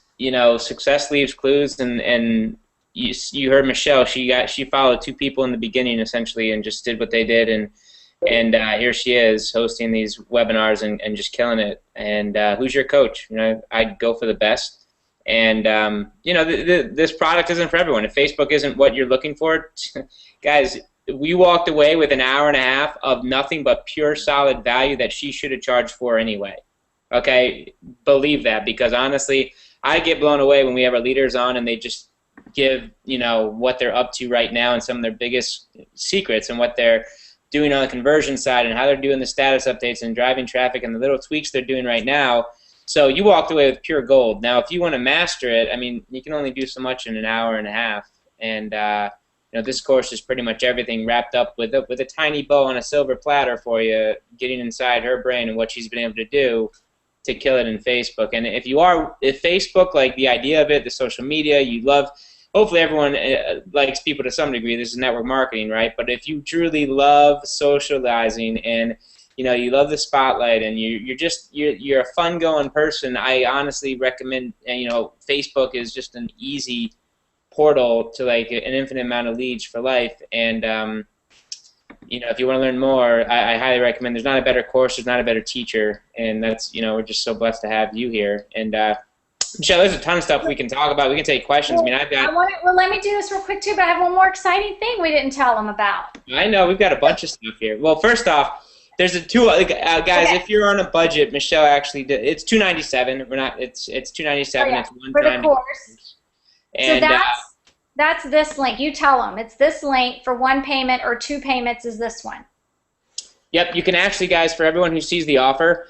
success leaves clues, and you heard Michelle. She followed 2 people in the beginning essentially and just did what they did, and And here she is hosting these webinars and just killing it. And who's your coach? You know, I'd go for the best. And you know, this product isn't for everyone. If Facebook isn't what you're looking for, guys, we walked away with an hour and a half of nothing but pure solid value that she should have charged for anyway. Okay, believe that, because honestly, I get blown away when we have our leaders on and they just give, you know, what they're up to right now and some of their biggest secrets and what they're doing on the conversion side and how they're doing the status updates and driving traffic and the little tweaks they're doing right now. So you walked away with pure gold. Now, if you want to master it, I mean, you can only do so much in an hour and a half. And you know, this course is pretty much everything wrapped up with a tiny bow on a silver platter for you, getting inside her brain and what she's been able to do to kill it in Facebook. And if Facebook, like the idea of it, the social media, you love, hopefully everyone likes people to some degree. This is network marketing, right? But if you truly love socializing and you know you love the spotlight and you're a fun-going person, I honestly recommend. You know, Facebook is just an easy portal to like an infinite amount of leads for life. And you know, if you want to learn more, I highly recommend. There's not a better course, there's not a better teacher, and that's, you know, we're just so blessed to have you here. And Michelle, there's a ton of stuff we can talk about. We can take questions. I mean, I've got. Well, let me do this real quick too. But I have one more exciting thing we didn't tell them about. I know we've got a bunch of stuff here. Well, first off, there's guys. Okay. If you're on a budget, Michelle actually did. It's $297. We're not. It's $297. Oh, yeah. It's one for time the course. And, so that's this link. You tell them it's this link for one payment or two payments is this one. Yep, you can actually, guys, for everyone who sees the offer,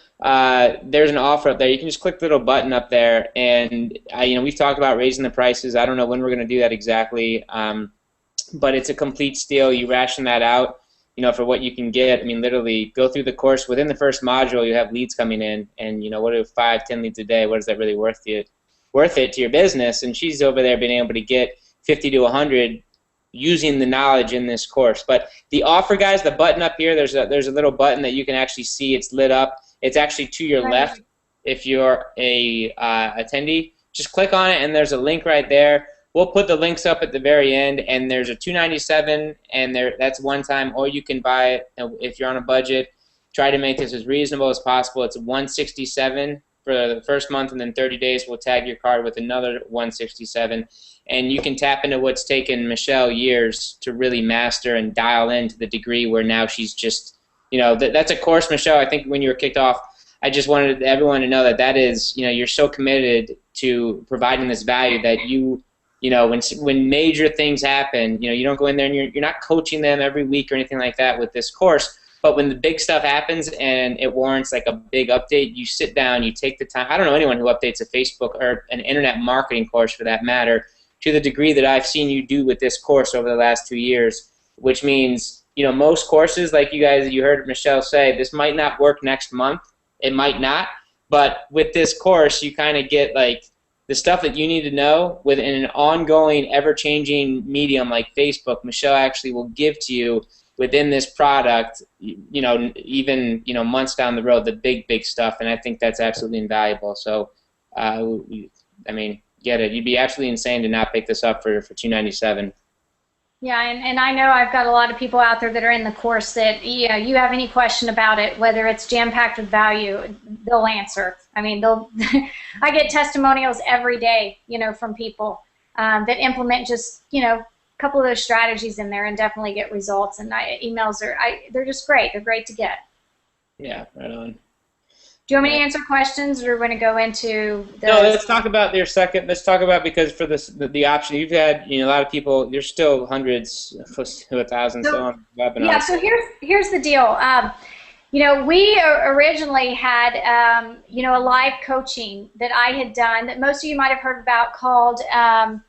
there's an offer up there. You can just click the little button up there, and you know, we've talked about raising the prices. I don't know when we're going to do that exactly, but it's a complete steal. You ration that out, you know, for what you can get. I mean, literally, go through the course. Within the first module, you have leads coming in, and you know, what are 5, 10 leads a day? What is that really worth it to your business? And she's over there being able to get 50 to 100 using the knowledge in this course. But the offer, guys, the button up here, there's a little button that you can actually see. It's lit up. It's actually to your left if you're a attendee. Just click on it, and there's a link right there. We'll put the links up at the very end, and there's a $297, and that's one time, or you can buy it if you're on a budget. Try to make this as reasonable as possible. It's $167 for the first month, and then 30 days we'll tag your card with another $167. And you can tap into what's taken Michelle years to really master and dial in to the degree where now she's just, you know, that's a course, Michelle. I think when you were kicked off, I just wanted everyone to know that is, you know, you're so committed to providing this value that you know, when major things happen, you know, you don't go in there and you're not coaching them every week or anything like that with this course. But when the big stuff happens and it warrants like a big update, you sit down, you take the time. I don't know anyone who updates a Facebook or an internet marketing course for that matter to the degree that I've seen you do with this course over the last 2 years, which means, you know, most courses, like you heard Michelle say, this might not work next month. It might not. But with this course, you kind of get like the stuff that you need to know within an ongoing, ever-changing medium like Facebook. Michelle actually will give to you within this product, you know, even, you know, months down the road, the big stuff, and I think that's absolutely invaluable. So, I mean, get it. You'd be absolutely insane to not pick this up for $297. Yeah, and I know I've got a lot of people out there that are in the course that, you know, you have any question about it, whether it's jam-packed with value, they'll answer. I mean, I get testimonials every day, you know, from people that implement just, you know, a couple of those strategies in there and definitely get results. And emails they're just great. They're great to get. Yeah, right on. Do you want me to answer questions, or want to go into the... No, let's talk about your second. Let's talk about, because for this the option you've had, you know, a lot of people. There's still hundreds, close to 1,000 still on webinars. Yeah. So here's the deal. You know, we originally had you know, a live coaching that I had done that most of you might have heard about called I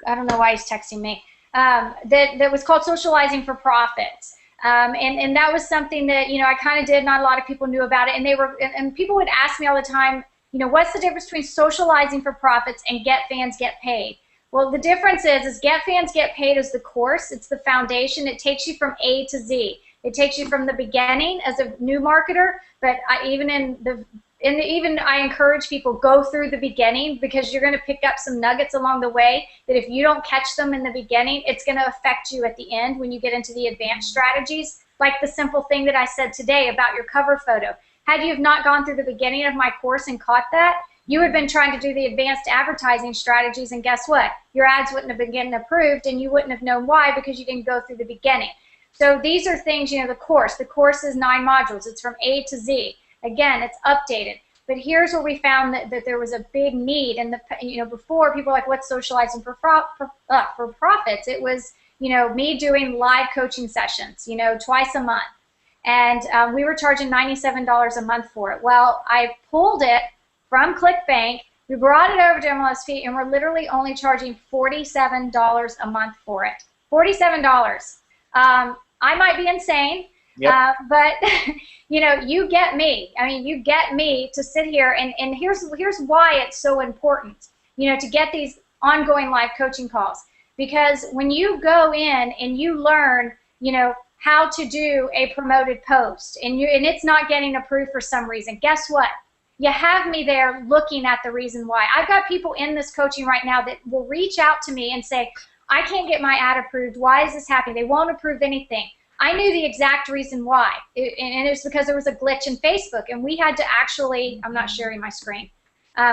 don't know why he's texting me. That was called Socializing for Profits. And that was something that, you know, I kind of did. Not a lot of people knew about it, and people would ask me all the time, you know, what's the difference between socializing for profits and get fans get paid? Well, the difference is get fans get paid is the course. It's the foundation. It takes you from A to Z. It takes you from the beginning as a new marketer, but even in and even I encourage people, go through the beginning, because you're going to pick up some nuggets along the way that if you don't catch them in the beginning, it's going to affect you at the end when you get into the advanced strategies, like the simple thing that I said today about your cover photo. Had you have not gone through the beginning of my course and caught that, you would have been trying to do the advanced advertising strategies, and guess what? Your ads wouldn't have been getting approved, and you wouldn't have known why, because you didn't go through the beginning. So these are things, you know, the course is 9 modules. It's from A to Z. Again, it's updated. But here's where we found that there was a big need. And, you know, before, people were like, what's socializing for profits? It was, you know, me doing live coaching sessions, you know, twice a month. And we were charging $97 a month for it. Well, I pulled it from ClickBank. We brought it over to MLSP, and we're literally only charging $47 a month for it. $47. I might be insane. Yep. But, you know, you get me. I mean, you get me to sit here, and here's why it's so important, you know, to get these ongoing live coaching calls. Because when you go in and you learn, you know, how to do a promoted post, and it's not getting approved for some reason, guess what? You have me there looking at the reason why. I've got people in this coaching right now that will reach out to me and say, I can't get my ad approved. Why is this happening? They won't approve anything. I knew the exact reason why, and it was because there was a glitch in Facebook, and we had to actually, I'm not sharing my screen,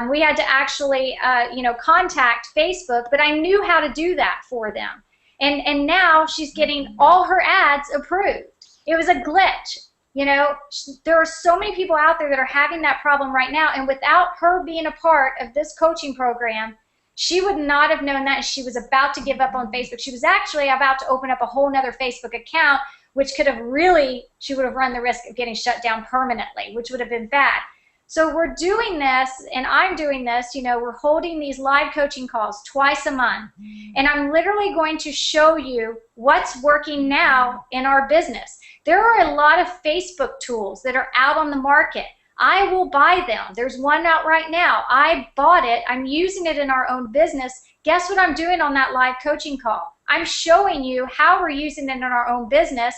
we had to actually, you know, contact Facebook, but I knew how to do that for them. And now she's getting all her ads approved. It was a glitch. You know, there are so many people out there that are having that problem right now, and without her being a part of this coaching program, she would not have known that. She was about to give up on Facebook. She was actually about to open up a whole nother Facebook account, which could have really, she would have run the risk of getting shut down permanently, which would have been bad. So we're doing this, and I'm doing this, you know, we're holding these live coaching calls twice a month, and I'm literally going to show you what's working now in our business. There are a lot of Facebook tools that are out on the market. I will buy them. There's one out right now. I bought it. I'm using it in our own business. Guess what I'm doing on that live coaching call? I'm showing you how we're using it in our own business,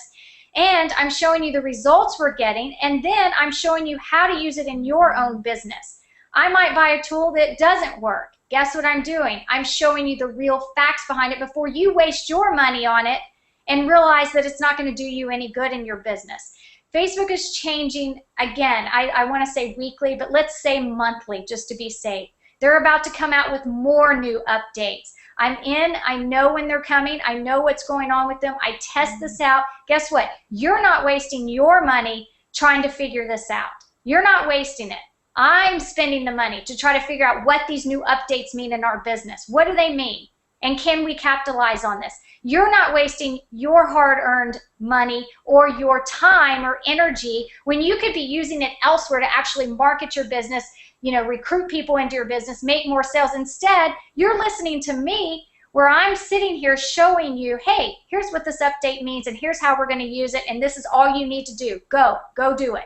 and I'm showing you the results we're getting, and then I'm showing you how to use it in your own business. I might buy a tool that doesn't work. Guess what I'm doing? I'm showing you the real facts behind it before you waste your money on it and realize that it's not going to do you any good in your business. Facebook is changing, again, I want to say weekly, but let's say monthly just to be safe. They're about to come out with more new updates. I'm in, I know when they're coming, I know what's going on with them, I test this out. Guess what? You're not wasting your money trying to figure this out. You're not wasting it. I'm spending the money to try to figure out what these new updates mean in our business. What do they mean? And can we capitalize on this? You're not wasting your hard-earned money or your time or energy when you could be using it elsewhere to actually market your business, you know, recruit people into your business, make more sales. Instead, you're listening to me where I'm sitting here showing you, hey, here's what this update means, and here's how we're going to use it, and this is all you need to do. Go do it.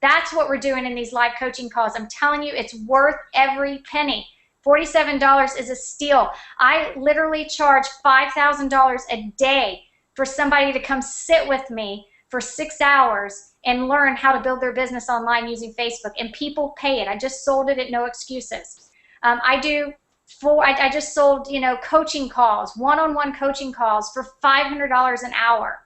That's what we're doing in these live coaching calls. I'm telling you, it's worth every penny. $47 is a steal. I literally charge $5,000 a day for somebody to come sit with me for 6 hours and learn how to build their business online using Facebook, and people pay it. I just sold it at No Excuses. I just sold, you know, coaching calls, one-on-one coaching calls for $500 an hour.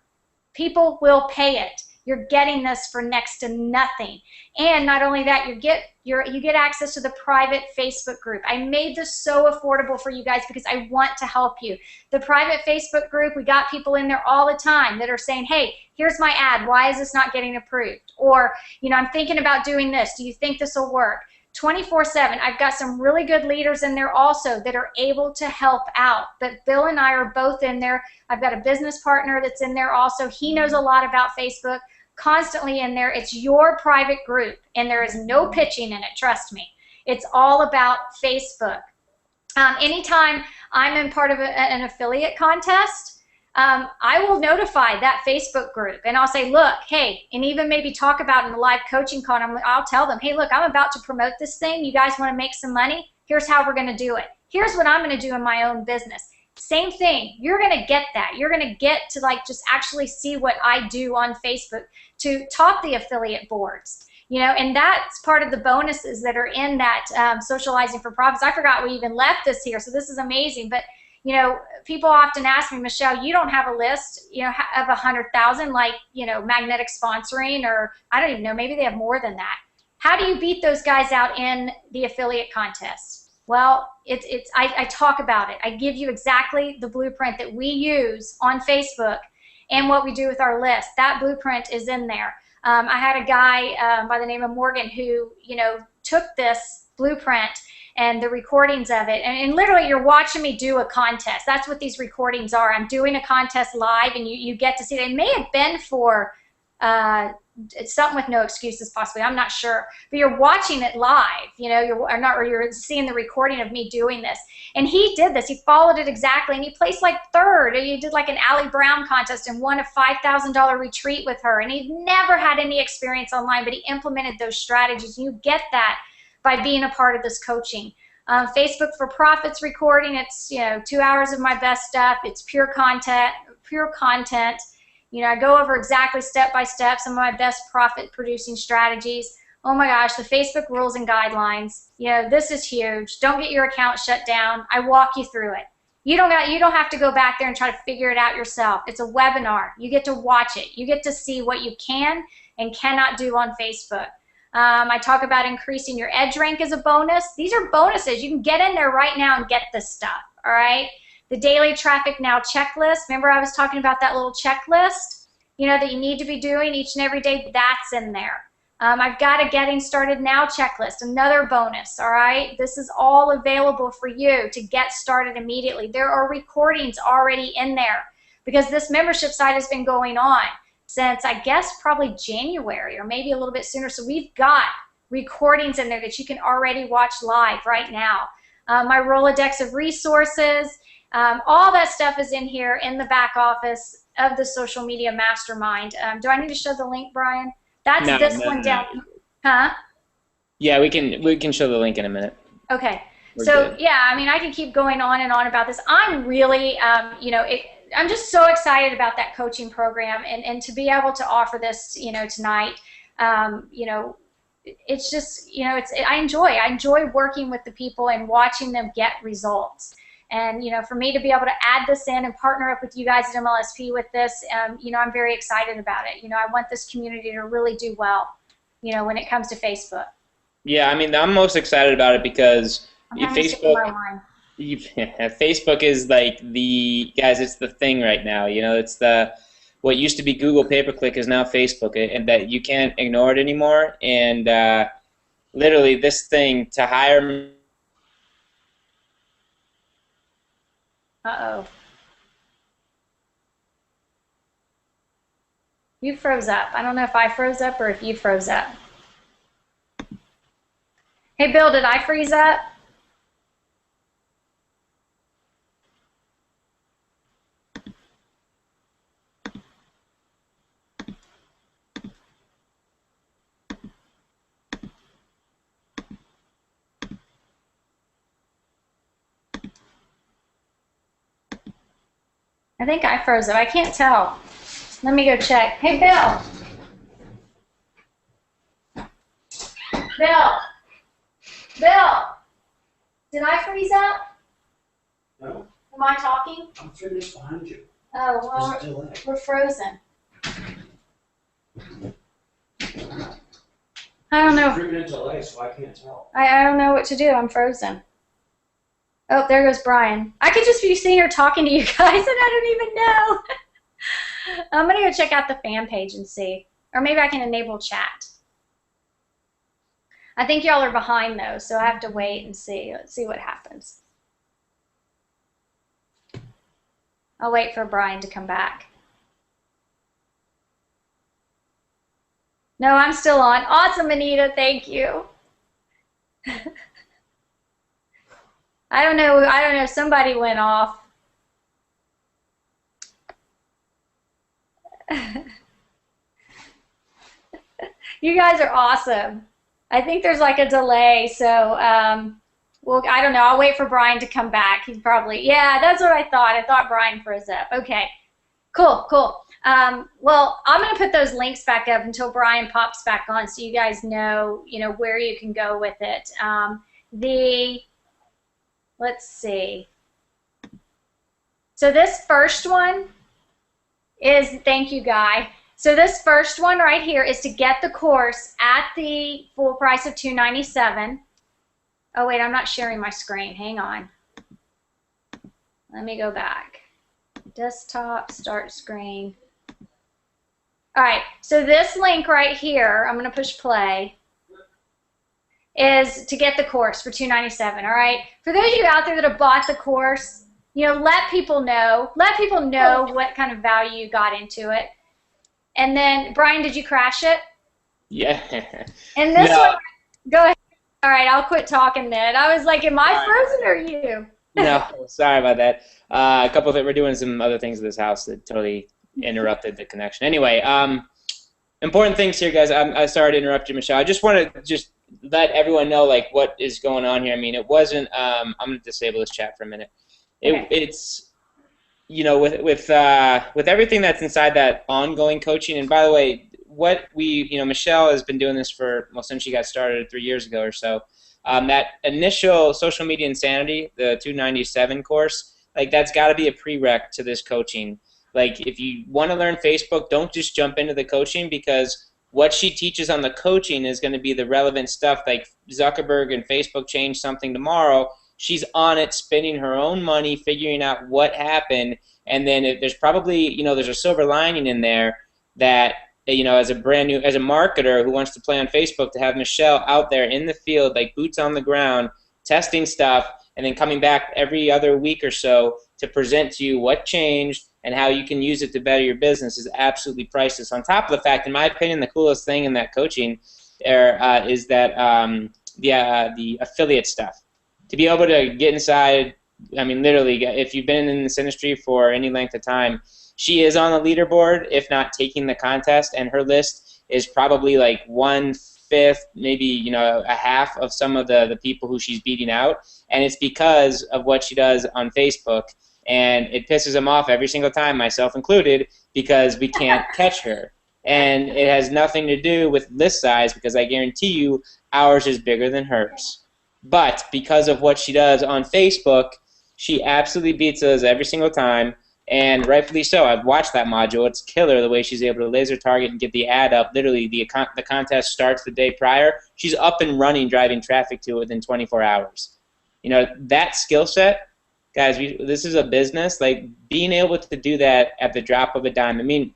People will pay it. You're getting this for next to nothing. And not only that, you get access to the private Facebook group. I made this so affordable for you guys because I want to help you. The private Facebook group, we got people in there all the time that are saying, hey, here's my ad. Why is this not getting approved? Or, you know, I'm thinking about doing this. Do you think this will work? 24/7. I've got some really good leaders in there also that are able to help out. But Bill and I are both in there. I've got a business partner that's in there also. He knows a lot about Facebook. Constantly in there. It's your private group, and there is no pitching in it, trust me. It's all about Facebook. Anytime I'm in part of an affiliate contest, I will notify that Facebook group, and I'll say, look, hey, and even maybe talk about in the live coaching call, I'll tell them, hey, look, I'm about to promote this thing. You guys want to make some money? Here's how we're going to do it. Here's what I'm going to do in my own business. Same thing. You're going to get that. You're going to get to like just actually see what I do on Facebook to top the affiliate boards. You know, and that's part of the bonuses that are in that socializing for profits. I forgot we even left this here, so this is amazing. But you know, people often ask me, Michelle, you don't have a list, you know, of 100,000 like, you know, Magnetic sponsoring, or I don't even know, maybe they have more than that. How do you beat those guys out in the affiliate contest? Well, I talk about it. I give you exactly the blueprint that we use on Facebook and what we do with our list. That blueprint is in there. I had a guy by the name of Morgan who, you know, took this blueprint and the recordings of it, and literally you're watching me do a contest. That's what these recordings are. I'm doing a contest live, and you get to see it. It may have been for something with no excuses, possibly. I'm not sure, but you're watching it live. You know, you're seeing the recording of me doing this. And he did this. He followed it exactly, and he placed like third. And he did like an Allie Brown contest and won a $5,000 retreat with her. And he never had any experience online, but he implemented those strategies. You get that by being a part of this coaching. Facebook for Profits recording, it's, you know, 2 hours of my best stuff. It's pure content, You know, I go over exactly step by step some of my best profit producing strategies. Oh my gosh, the Facebook rules and guidelines. You know, this is huge. Don't get your account shut down. I walk you through it. You don't have to go back there and try to figure it out yourself. It's a webinar. You get to watch it. You get to see what you can and cannot do on Facebook. I talk about increasing your edge rank as a bonus. These are bonuses. You can get in there right now and get this stuff, all right? The daily traffic now checklist. Remember I was talking about that little checklist, you know, that you need to be doing each and every day? That's in there. I've got a getting started now checklist, another bonus, all right? This is all available for you to get started immediately. There are recordings already in there because this membership site has been going on since, I guess, probably January or maybe a little bit sooner. So we've got recordings in there that you can already watch live right now. My Rolodex of resources, all that stuff is in here in the back office of the Social Media Mastermind. Do I need to show the link, Brian? That's this one down. Huh? Yeah, we can show the link in a minute. Okay. We're so good. yeah, I mean, I can keep going on and on about this. I'm really, you know, I'm just so excited about that coaching program and to be able to offer this, you know, tonight. You know, it's just, you know, I enjoy working with the people and watching them get results. And, you know, for me to be able to add this in and partner up with you guys at MLSP with this, you know, I'm very excited about it. You know, I want this community to really do well, you know, when it comes to Facebook. Yeah, I mean, I'm most excited about it because Facebook is like it's the thing right now. You know, it's what used to be Google pay-per-click is now Facebook, and that you can't ignore it anymore. And literally, this thing to hire. Uh-oh. You froze up. I don't know if I froze up or if you froze up. Hey, Bill, did I freeze up? I think I froze up. I can't tell. Let me go check. Hey, Bill. Bill. Bill. Did I freeze up? No. Am I talking? I'm finished behind you. Oh, well, we're frozen. I don't know. 3 minutes delay, so I can't tell. I don't know what to do. I'm frozen. Oh, there goes Brian. I could just be sitting here talking to you guys and I don't even know. I'm going to go check out the fan page and see. Or maybe I can enable chat. I think y'all are behind though, so I have to wait and see. Let's see what happens. I'll wait for Brian to come back. No, I'm still on. Awesome, Anita. Thank you. I don't know. Somebody went off. You guys are awesome. I think there's like a delay, so well, I don't know. I'll wait for Brian to come back. He's probably, yeah, that's what I thought. I thought Brian froze up. Okay, cool. Well, I'm going to put those links back up until Brian pops back on, so you guys know, where you can go with it. Let's see. So this first one is, thank you, Guy. So this first one right here is to get the course at the full price of $297. Oh, wait, I'm not sharing my screen. Hang on. Let me go back. Desktop, start screen. All right, so this link right here, I'm going to push play, is to get the course for $297, all right? For those of you out there that have bought the course, let people know. Let people know what kind of value you got into it. And then, Brian, did you crash it? Yeah. And this one, go ahead. All right, I'll quit talking then. I was like, am I frozen or you? No, sorry about that. A couple of it, we're doing some other things in this house that totally interrupted the connection. Anyway, important things here, guys. I'm sorry to interrupt you, Michelle. I just want to let everyone know like what is going on here. I mean, it wasn't. I'm going to disable this chat for a minute. It's with everything that's inside that ongoing coaching. And by the way, what Michelle has been doing this for since she got started 3 years ago or so. That initial social media insanity, the 297 course, like that's got to be a prereq to this coaching. Like if you want to learn Facebook, don't just jump into the coaching, because what she teaches on the coaching is going to be the relevant stuff. Like Zuckerberg and Facebook change something tomorrow, she's on it, spending her own money, figuring out what happened, and then there's probably there's a silver lining in there that as a marketer who wants to play on Facebook, to have Michelle out there in the field, like boots on the ground, testing stuff, and then coming back every other week or so to present to you what changed and how you can use it to better your business is absolutely priceless. On top of the fact, in my opinion, the coolest thing in that coaching is that the affiliate stuff. To be able to get inside, I mean, literally, if you've been in this industry for any length of time, she is on the leaderboard, if not taking the contest, and her list is probably like 1/5, maybe a half of some of the people who she's beating out, and it's because of what she does on Facebook, and it pisses them off every single time, myself included, because we can't catch her. And it has nothing to do with list size, because I guarantee you ours is bigger than hers. But because of what she does on Facebook, she absolutely beats us every single time. And rightfully so. I've watched that module. It's killer the way she's able to laser target and get the ad up. Literally, the contest starts the day prior. She's up and running, driving traffic to it within 24 hours. That skill set, guys, this is a business. Like, being able to do that at the drop of a dime. I mean,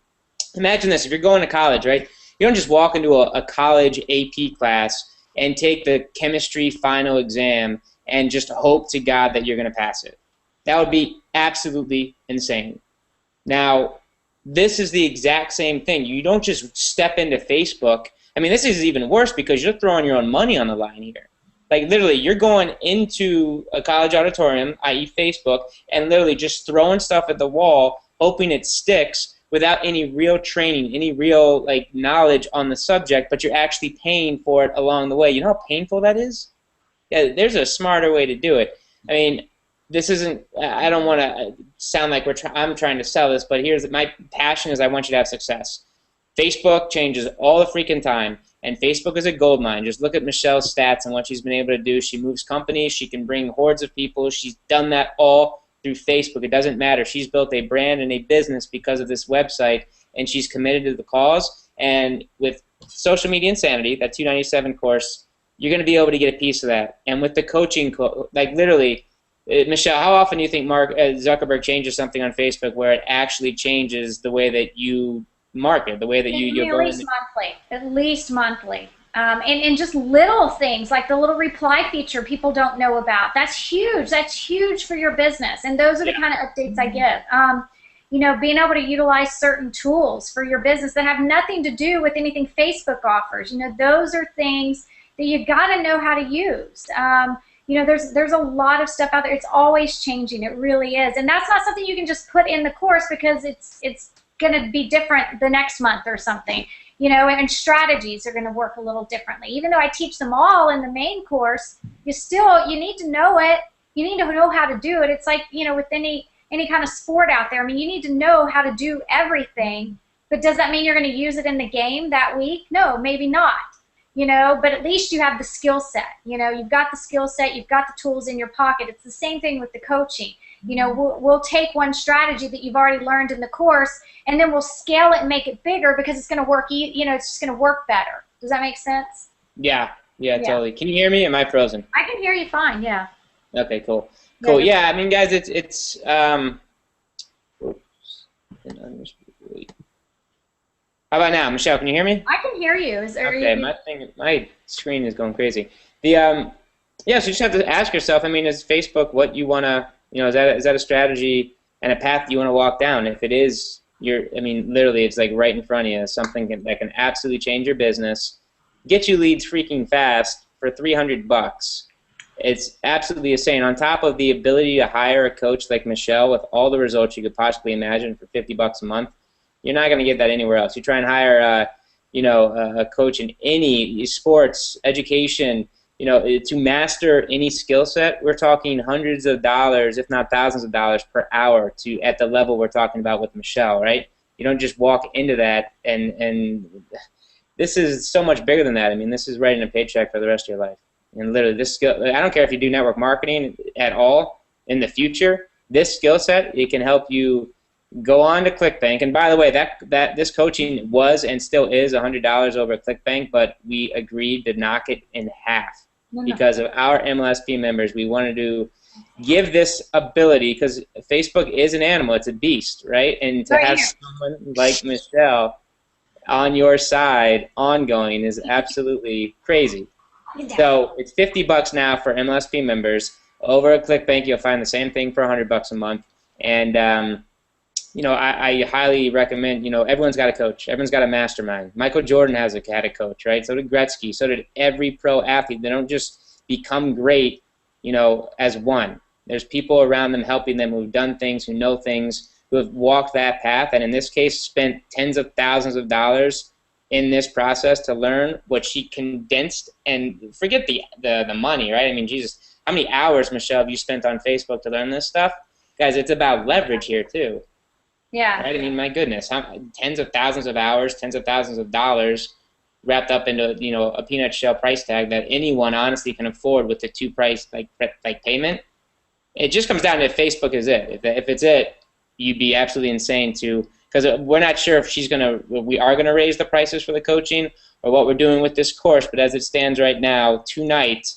imagine this. If you're going to college, right, you don't just walk into a college AP class and take the chemistry final exam and just hope to God that you're going to pass it. That would be absolutely insane. Now, this is the exact same thing. You don't just step into Facebook. I mean, this is even worse because you're throwing your own money on the line here. Like, literally, you're going into a college auditorium, i.e. Facebook, and literally just throwing stuff at the wall, hoping it sticks without any real training, any real knowledge on the subject, but you're actually paying for it along the way. You know how painful that is? Yeah, there's a smarter way to do it. I mean, this isn't, I don't want to sound like I'm trying to sell this, but here's my passion is I want you to have success. Facebook changes all the freaking time, and Facebook is a gold mine. Just look at Michelle's stats and what she's been able to do. She moves companies. She can bring hordes of people. She's done that all through Facebook. It doesn't matter. She's built a brand and a business because of this website, and she's committed to the cause. And with Social Media Insanity, that 297 course, you're going to be able to get a piece of that. And with the coaching, literally, Michelle, how often do you think Mark Zuckerberg changes something on Facebook where it actually changes the way that you market, the way that you're going? At least monthly. And just little things like the little reply feature people don't know about. That's huge. That's huge for your business. And those are the kind of updates I give. Being able to utilize certain tools for your business that have nothing to do with anything Facebook offers. Those are things that you got to know how to use. There's a lot of stuff out there. It's always changing. It really is. And that's not something you can just put in the course because it's going to be different the next month or something. And strategies are going to work a little differently. Even though I teach them all in the main course, you need to know it. You need to know how to do it. It's like, with any any kind of sport out there. I mean, you need to know how to do everything, but does that mean you're going to use it in the game that week? No, maybe not. You know, but at least you have the skill set. You know, you've got the skill set, you've got the tools in your pocket. It's the same thing with the coaching. You know, we'll take one strategy that you've already learned in the course, and then we'll scale it and make it bigger because it's going to work, you know, it's just going to work better. Does that make sense? Yeah, totally. Can you hear me? Am I frozen? I can hear you fine, yeah. Okay, cool. Cool, yeah, I mean, guys, it's how about now? Michelle, can you hear me? I can hear you. My screen is going crazy. Yeah, so you just have to ask yourself, I mean, is Facebook what you want to, you know, is that a strategy and a path you want to walk down? If it is, I mean, literally, it's like right in front of you, something that can absolutely change your business, get you leads freaking fast for $300. It's absolutely insane. On top of the ability to hire a coach like Michelle with all the results you could possibly imagine for $50 a month, you're not going to get that anywhere else. You try and hire, you know, a coach in any sports, education, you know, to master any skill set. We're talking hundreds of dollars, if not thousands of dollars per hour at the level we're talking about with Michelle, right? You don't just walk into that, and this is so much bigger than that. I mean, this is writing a paycheck for the rest of your life. And literally, this skill, I don't care if you do network marketing at all in the future, this skill set, it can help you go on to ClickBank. And by the way, this coaching was and still is $100 over at ClickBank, but we agreed to knock it in half because of our MLSP members. We wanted to give this ability, because Facebook is an animal, it's a beast, right? And to have someone like Michelle on your side ongoing is absolutely crazy. So it's $50 now for MLSP members. Over at ClickBank, you'll find the same thing for $100 a month. And you know, I highly recommend, you know, everyone's got a coach. Everyone's got a mastermind. Michael Jordan had a coach, right? So did Gretzky. So did every pro athlete. They don't just become great, you know, as one. There's people around them helping them who've done things, who know things, who have walked that path, and in this case spent tens of thousands of dollars in this process to learn what she condensed. And forget the money, right? I mean, Jesus, how many hours, Michelle, have you spent on Facebook to learn this stuff? Guys, it's about leverage here too. Yeah. Right? I mean, my goodness, tens of thousands of hours, tens of thousands of dollars wrapped up into, you know, a peanut shell price tag that anyone honestly can afford with the two-price like payment. It just comes down to if Facebook is it. If it's it, you'd be absolutely insane to, because we're not sure if we are gonna raise the prices for the coaching or what we're doing with this course. But as it stands right now, tonight,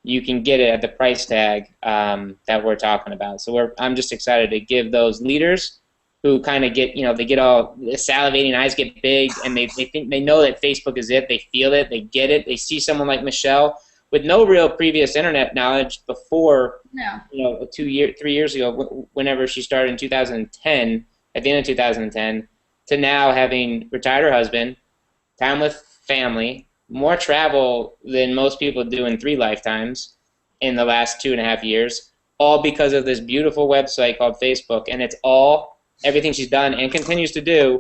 you can get it at the price tag that we're talking about. So I'm just excited to give those leaders who kind of get, you know, they get all salivating, eyes get big, and they think they know that Facebook is it. They feel it, they get it. They see someone like Michelle with no real previous internet knowledge before, you know, 3 years ago, whenever she started in 2010, at the end of 2010, to now having retired her husband, time with family, more travel than most people do in 3 lifetimes in the last 2.5 years, all because of this beautiful website called Facebook. And it's everything she's done and continues to do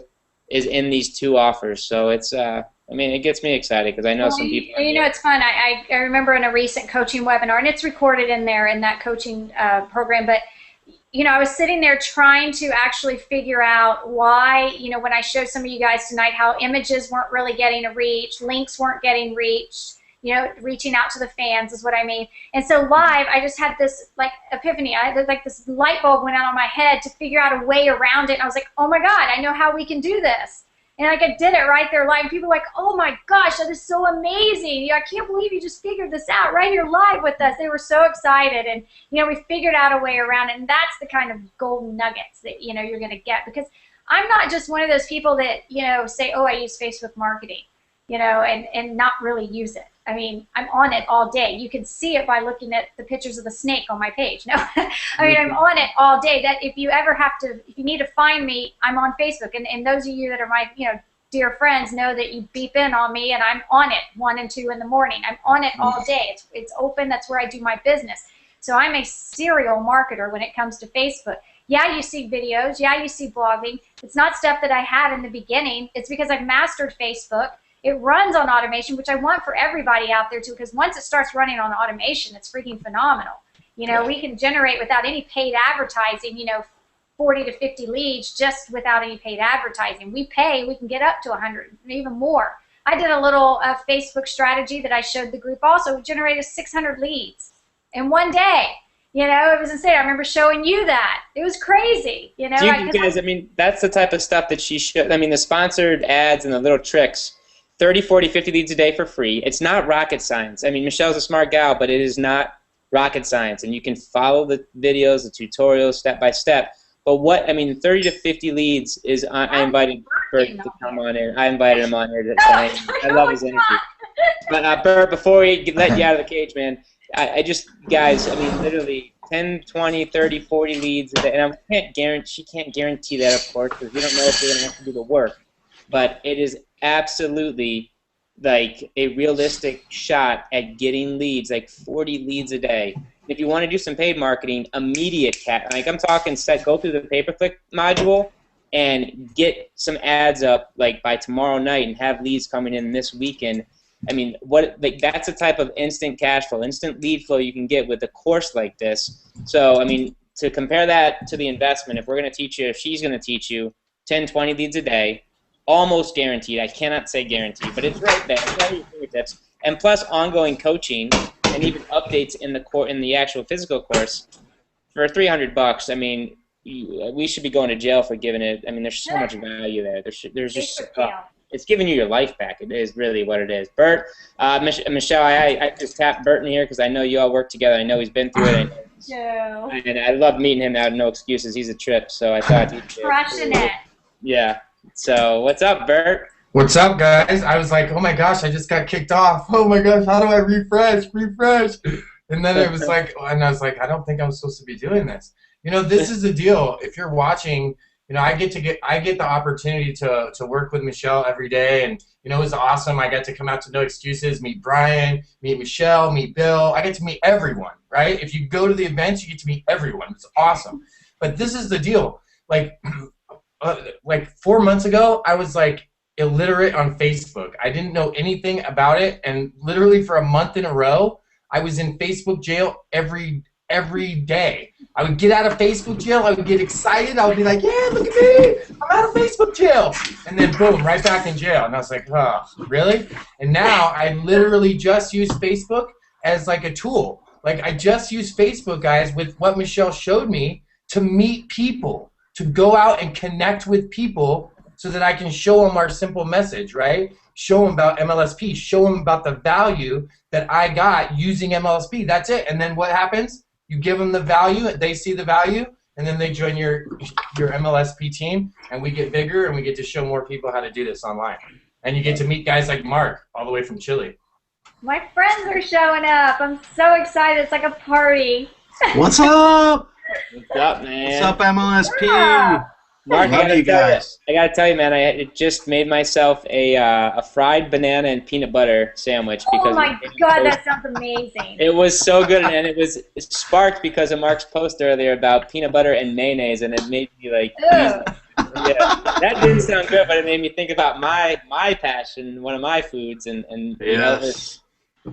is in these 2 offers. So it's, I mean, it gets me excited because I know some people. You know, it's fun. I remember in a recent coaching webinar, and it's recorded in there in that coaching program, but, you know, I was sitting there trying to actually figure out why, you know, when I showed some of you guys tonight how images weren't really getting a reach, links weren't getting reached, you know, reaching out to the fans is what I mean. And so live, I just had this like epiphany. Like this light bulb went out on my head to figure out a way around it. And I was like, oh my God, I know how we can do this. And like I did it right there live. People were like, oh my gosh, that is so amazing. You know, I can't believe you just figured this out right here live with us. They were so excited. And, you know, we figured out a way around it. And that's the kind of golden nuggets that, you know, you're going to get. Because I'm not just one of those people that, you know, say, oh, I use Facebook marketing, you know, and not really use it. I mean, I'm on it all day. You can see it by looking at the pictures of the snake on my page. No, I mean, I'm on it all day. That if you ever have to, if you need to find me, I'm on Facebook. And those of you that are my, you know, dear friends know that you beep in on me, and I'm on it 1 and 2 in the morning. I'm on it all day. It's open. That's where I do my business. So I'm a serial marketer when it comes to Facebook. Yeah, you see videos. Yeah, you see blogging. It's not stuff that I had in the beginning. It's because I've mastered Facebook. It runs on automation, which I want for everybody out there too, because once it starts running on automation, it's freaking phenomenal. You know, we can generate without any paid advertising, you know, 40 to 50 leads just without any paid advertising. We can get up to 100, even more. I did a little Facebook strategy that I showed the group also. We generated 600 leads in one day. It was insane. I remember showing you that. It was crazy, Do you guys, I mean, that's the type of stuff that she should, I mean, the sponsored ads and the little tricks, 30, 40, 50 leads a day for free. It's not rocket science. I mean, Michelle's a smart gal, but it is not rocket science. And you can follow the videos, the tutorials, step by step. But 30 to 50 leads is, I invited Bert to come on in. I invited him on here tonight. I love his energy. But Bert, before we let you out of the cage, man, I just, guys, I mean, literally 10, 20, 30, 40 leads a day. And she can't guarantee that, of course, because we don't know if we're going to have to do the work. But it is absolutely like a realistic shot at getting leads, like 40 leads a day. If you want to do some paid marketing, immediate like I'm talking, go through the pay-per-click module and get some ads up like by tomorrow night and have leads coming in this weekend. I mean, that's the type of instant cash flow, instant lead flow you can get with a course like this. So, I mean, to compare that to the investment, if we're going to teach you, if she's going to teach you 10, 20 leads a day, almost guaranteed. I cannot say guaranteed, but it's right there. It's right at your fingertips. And plus ongoing coaching and even updates in the actual physical course for $300. I mean, we should be going to jail for giving it. I mean, there's so much value there. There's just it's giving you your life back. It is really what it is. Bert, Michelle, I just tapped Bert in here because I know you all work together. I know he's been through it. And I love meeting him out of No Excuses. He's a trip, so I thought he'd crushing it. Yeah. So what's up, Bert? What's up, guys? I was like, oh my gosh, I just got kicked off. Oh my gosh, how do I refresh? And then I was like, I don't think I'm supposed to be doing this. This is the deal. If you're watching, I get the opportunity to work with Michelle every day, and it's awesome. I get to come out to No Excuses, meet Brian, meet Michelle, meet Bill. I get to meet everyone, right? If you go to the events, you get to meet everyone. It's awesome. But this is the deal. Like 4 months ago, I was like illiterate on Facebook. I didn't know anything about it, and literally for a month in a row, I was in Facebook jail every day. I would get out of Facebook jail, I would get excited, I would be like, yeah, look at me, I'm out of Facebook jail. And then boom, right back in jail. And I was like, oh, really? And now I literally just use Facebook as like a tool. Like I just use Facebook, guys, with what Michelle showed me to meet people, to go out and connect with people so that I can show them our simple message, right? Show them about MLSP, show them about the value that I got using MLSP. That's it. And then what happens? You give them the value, they see the value, and then they join your MLSP team, and we get bigger, and we get to show more people how to do this online. And you get to meet guys like Mark, all the way from Chile. My friends are showing up. I'm so excited. It's like a party. What's up? What's up, man? What's up, MLSP? Yeah. Mark, Love you guys. I gotta tell you, man. I just made myself a fried banana and peanut butter sandwich because. Oh my God, that sounds amazing. It was so good, and it sparked because of Mark's post earlier about peanut butter and mayonnaise, and it made me like. Yeah, that didn't sound good, but it made me think about my passion, one of my foods, and yes.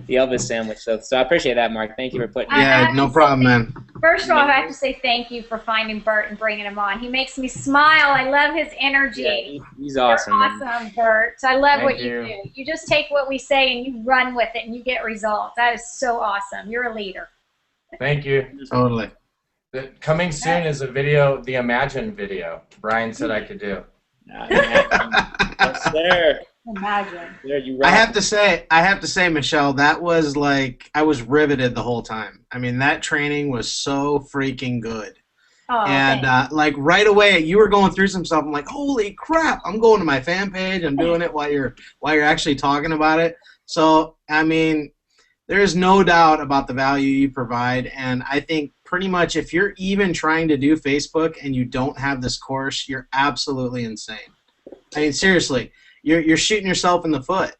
the Elvis sandwich. So I appreciate that, Mark. Thank you for putting. Yeah, no problem, man. First of all, I have to say thank you for finding Bert and bringing him on. He makes me smile. I love his energy. Yeah, he's awesome. You're awesome, Bert. I love what you Thank do. You just take what we say and you run with it and you get results. That is so awesome. You're a leader. Thank you. Totally. Coming soon is a video, the Imagine video. Brian said I could do. Yes, sir. Imagine. There, you I have to say, Michelle, that was like, I was riveted the whole time. I mean, that training was so freaking good. Oh, And like right away, you were going through some stuff. I'm like, holy crap! I'm going to my fan page. I'm doing it while you're actually talking about it. So I mean, there's no doubt about the value you provide. And I think pretty much if you're even trying to do Facebook and you don't have this course, you're absolutely insane. I mean, seriously. You're shooting yourself in the foot.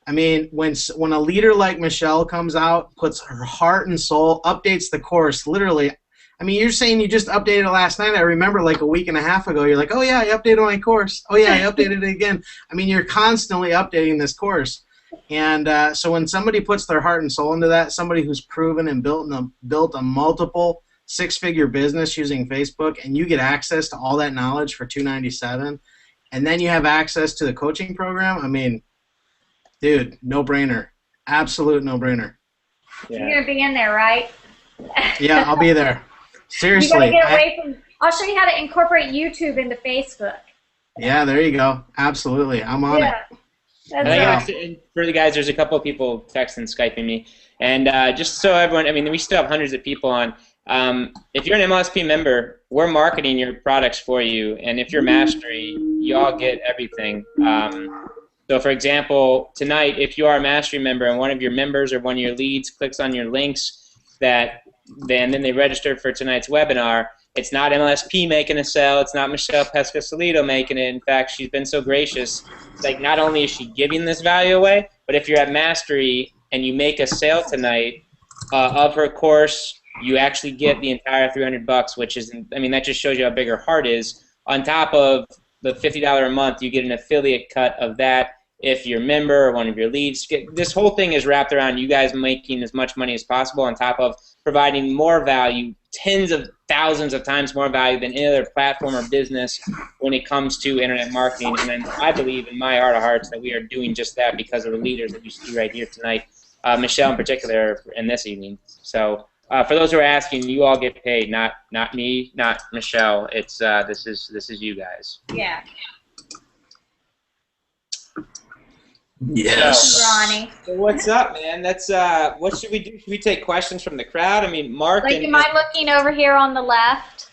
I mean, when a leader like Michelle comes out, puts her heart and soul, updates the course, literally. I mean, you're saying you just updated it last night. I remember like a week and a half ago, you're like, oh yeah, I updated my course. Oh yeah, I updated it again. I mean, you're constantly updating this course. And so when somebody puts their heart and soul into that, somebody who's proven and built a multiple six-figure business using Facebook, and you get access to all that knowledge for $297, and then you have access to the coaching program, I mean, dude, no-brainer. Absolute no-brainer. Yeah. You're going to be in there, right? Yeah, I'll be there. Seriously. You got to get away from... I'll show you how to incorporate YouTube into Facebook. Yeah, there you go. Absolutely. I'm on it. And for the guys, there's a couple of people texting, Skyping me. And just so everyone, I mean, we still have hundreds of people on. If you're an MLSP member, we're marketing your products for you. And if you're Mastery, you all get everything. So, for example, tonight, if you are a Mastery member and one of your members or one of your leads clicks on your links then they register for tonight's webinar, it's not MLSP making a sale. It's not Michelle Pescosolido making it. In fact, she's been so gracious. It's like not only is she giving this value away, but if you're at Mastery and you make a sale tonight of her course, you actually get the entire $300, which is, I mean, that just shows you how big her heart is. On top of the $50 a month, you get an affiliate cut of that. If you're a member or one of your leads, this whole thing is wrapped around you guys making as much money as possible on top of providing more value, tens of thousands of times more value than any other platform or business when it comes to internet marketing. And I believe in my heart of hearts that we are doing just that because of the leaders that you see right here tonight, Michelle in particular, and this evening. So for those who are asking, you all get paid, not me, not Michelle. It's this is you guys. Yeah. Yes. Ronnie. So what's up, man? That's what should we do? Should we take questions from the crowd? I mean, Mark Like, am I looking over here on the left?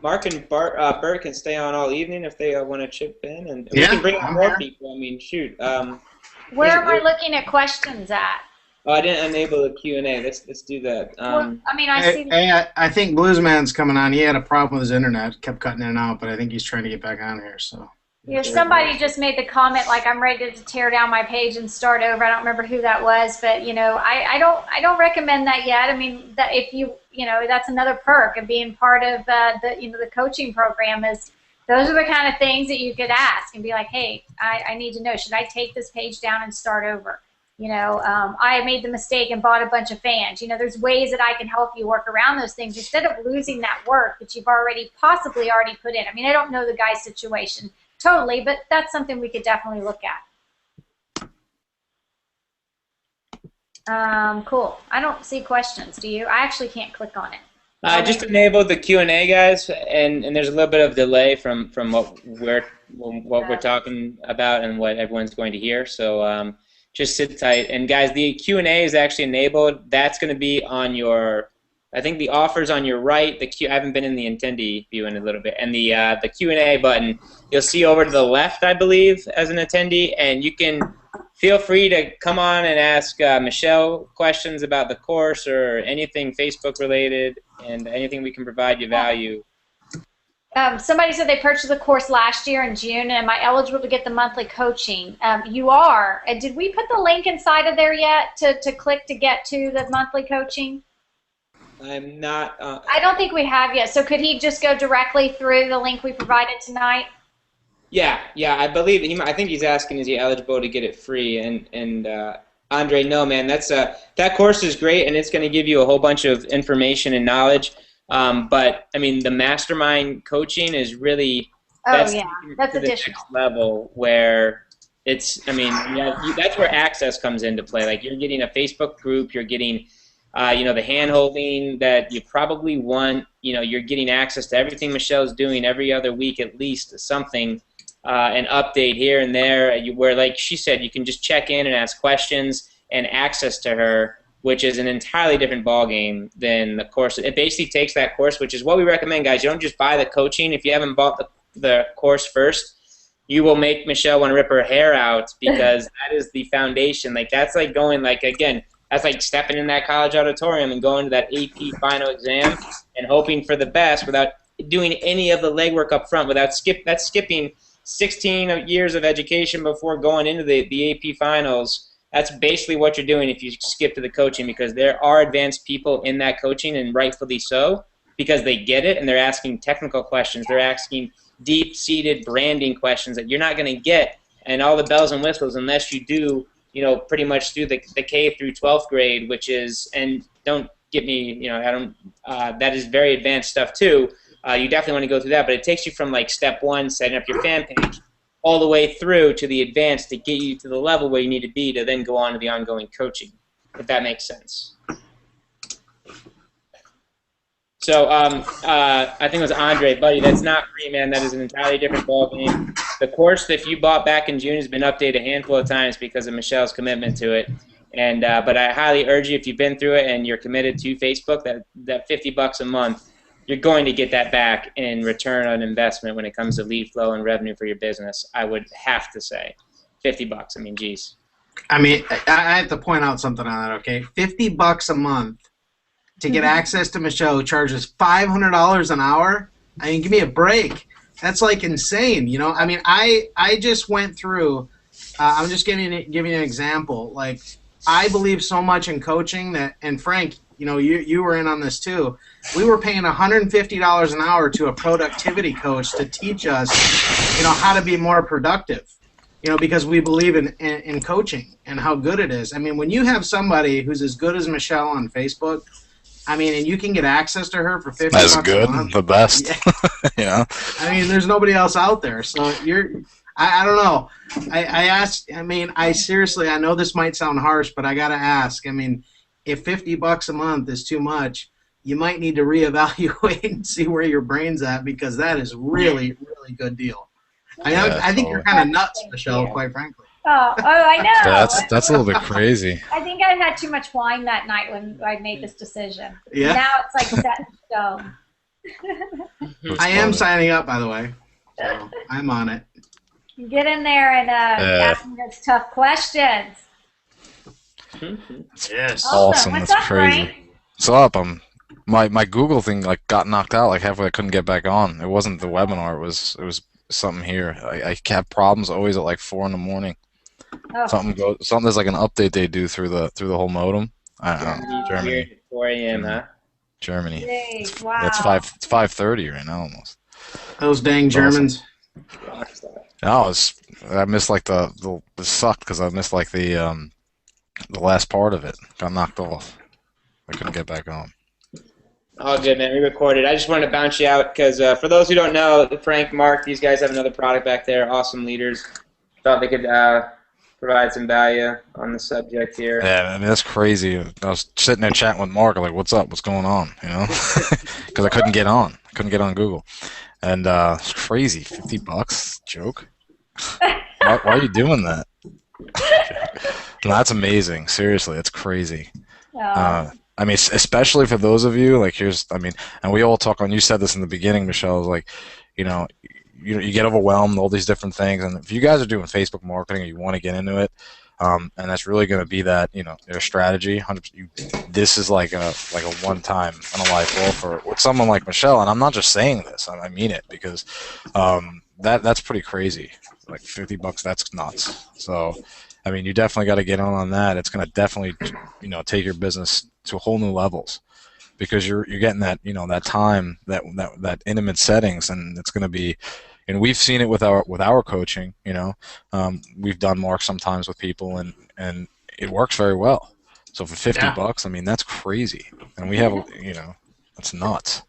Mark and Bert can stay on all evening if they want to chip in, and we Yeah, can bring on I'm more here. people. I mean, shoot. Where am I looking at questions at? Oh, I didn't enable the Q&A. Let's do that. Well, I mean, I see. I think Bluesman's coming on. He had a problem with his internet, kept cutting in and out, but I think he's trying to get back on here. So. Yeah, somebody just made the comment like I'm ready to tear down my page and start over. I don't remember who that was, but you know, I don't recommend that yet. I mean, that if you know, that's another perk of being part of the coaching program is those are the kind of things that you could ask and be like, hey, I need to know, should I take this page down and start over? You know, I made the mistake and bought a bunch of fans. You know, there's ways that I can help you work around those things instead of losing that work that you've possibly already put in. I mean, I don't know the guy's situation totally, but that's something we could definitely look at. Cool. I don't see questions. Do you? I actually can't click on it. I just enabled the Q&A, guys, and there's a little bit of delay from what we're talking about and what everyone's going to hear. So just sit tight. And guys, the Q&A is actually enabled. That's going to be on your. I think the offer's on your right. I haven't been in the attendee view in a little bit, and the Q&A button you'll see over to the left, I believe, as an attendee, and you can feel free to come on and ask Michelle questions about the course or anything Facebook related, and anything we can provide you value. Somebody said they purchased the course last year in June. Am I eligible to get the monthly coaching? You are. Did we put the link inside of there yet to click to get to the monthly coaching? I'm not. I don't think we have yet. So could he just go directly through the link we provided tonight? Yeah. I believe I think he's asking, is he eligible to get it free? And Andre, no, man. That course is great, and it's going to give you a whole bunch of information and knowledge. But I mean, the mastermind coaching is really that's additional. The next level where it's. I mean, that's where access comes into play. Like you're getting a Facebook group, you're getting. The hand-holding that you probably want. You're getting access to everything Michelle's doing every other week, at least something, an update here and there, where, like she said, you can just check in and ask questions and access to her, which is an entirely different ballgame than the course. It basically takes that course, which is what we recommend, guys. You don't just buy the coaching. If you haven't bought the course first, you will make Michelle want to rip her hair out because that is the foundation. Like that's like going again. That's like stepping in that college auditorium and going to that AP final exam and hoping for the best without doing any of the legwork up front, without skipping 16 years of education before going into the AP finals. That's basically what you're doing if you skip to the coaching, because there are advanced people in that coaching, and rightfully so, because they get it and they're asking technical questions. They're asking deep-seated branding questions that you're not going to get and all the bells and whistles unless you do pretty much through the K through 12th grade, which is, and don't get me, that is very advanced stuff too. You definitely want to go through that, but it takes you from like step one, setting up your fan page, all the way through to the advanced to get you to the level where you need to be to then go on to the ongoing coaching, if that makes sense. So I think it was Andre, buddy, that's not free, man. That is an entirely different ballgame. The course that you bought back in June has been updated a handful of times because of Michelle's commitment to it. And but I highly urge you, if you've been through it and you're committed to Facebook, that $50 a month, you're going to get that back in return on investment when it comes to lead flow and revenue for your business. I would have to say $50. I mean, geez. I mean, I have to point out something on that, okay? $50 a month to get access to Michelle, who charges $500 an hour. I mean, give me a break. That's like insane, you know? I mean, I just went through, I'm just giving you an example. Like, I believe so much in coaching that, and Frank, you know, you were in on this too. We were paying $150 an hour to a productivity coach to teach us, you know, how to be more productive, you know, because we believe in coaching and how good it is. I mean, when you have somebody who's as good as Michelle on Facebook, I mean, and you can get access to her for $50 That's a good, month. the best. Yeah. You know? I mean, there's nobody else out there. So I don't know. I asked, I mean, I seriously, I know this might sound harsh, but I got to ask. I mean, if $50 a month is too much, you might need to reevaluate and see where your brain's at, because that is really, really good deal. I mean, Yeah, I think you're kind of nuts, Michelle, quite frankly. Oh, I know. That's a little bit crazy. I think I had too much wine that night when I made this decision. Yeah. Now it's like set in stone. I am signing up, by the way. So I'm on it. Get in there and ask me those tough questions. Yes. Awesome. What's That's up, crazy. Frank? What's up? My Google thing like got knocked out like halfway. I couldn't get back on. It wasn't the webinar. It was something here. I have problems always at like 4 in the morning. Oh. Something there's like an update they do through the whole modem. I don't know. Germany. 4 a.m., huh? Germany. Yay, It's wow. It's 5:30 right now almost. Those dang Germans. No, I missed like it sucked because I missed like the last part of it. Got knocked off. I couldn't get back on. All good, man. We recorded. I just wanted to bounce you out because for those who don't know, Frank, Mark, these guys have another product back there. Awesome leaders. Thought they could provide some value on the subject here. Yeah, I mean, that's crazy. I was sitting there chatting with Mark, like, what's up? What's going on? You know? Because I couldn't get on. I couldn't get on Google. And it's crazy. $50? Joke? Why are you doing that? No, that's amazing. Seriously, that's crazy. I mean, especially for those of you, like, and we all talk on, you said this in the beginning, Michelle, like, you know, you get overwhelmed, all these different things, and if you guys are doing Facebook marketing and you want to get into it, and that's really going to be that, you know, your strategy, 100%, this is like a one-time on a life offer with someone like Michelle, and I'm not just saying this, I mean it, because that's pretty crazy. Like $50, that's nuts. So, I mean, you definitely got to get on that. It's going to definitely, you know, take your business to whole new levels, because you're getting that, you know, that time, that intimate settings, and it's going to be, and we've seen it with our coaching. You know, we've done marks sometimes with people, and it works very well. So for $50, I mean, that's crazy, and we have, you know, that's nuts.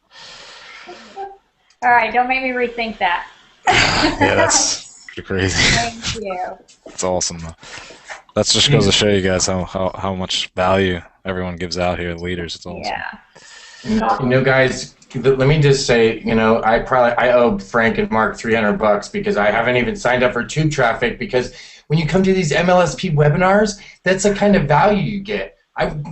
All right, don't make me rethink that. Yeah, that's crazy. Thank you. It's awesome though. That just goes to show you guys how much value everyone gives out here, leaders. It's awesome. Yeah. You know, guys, let me just say, you know, I owe Frank and Mark $300 because I haven't even signed up for tube traffic, because when you come to these MLSP webinars, that's the kind of value you get.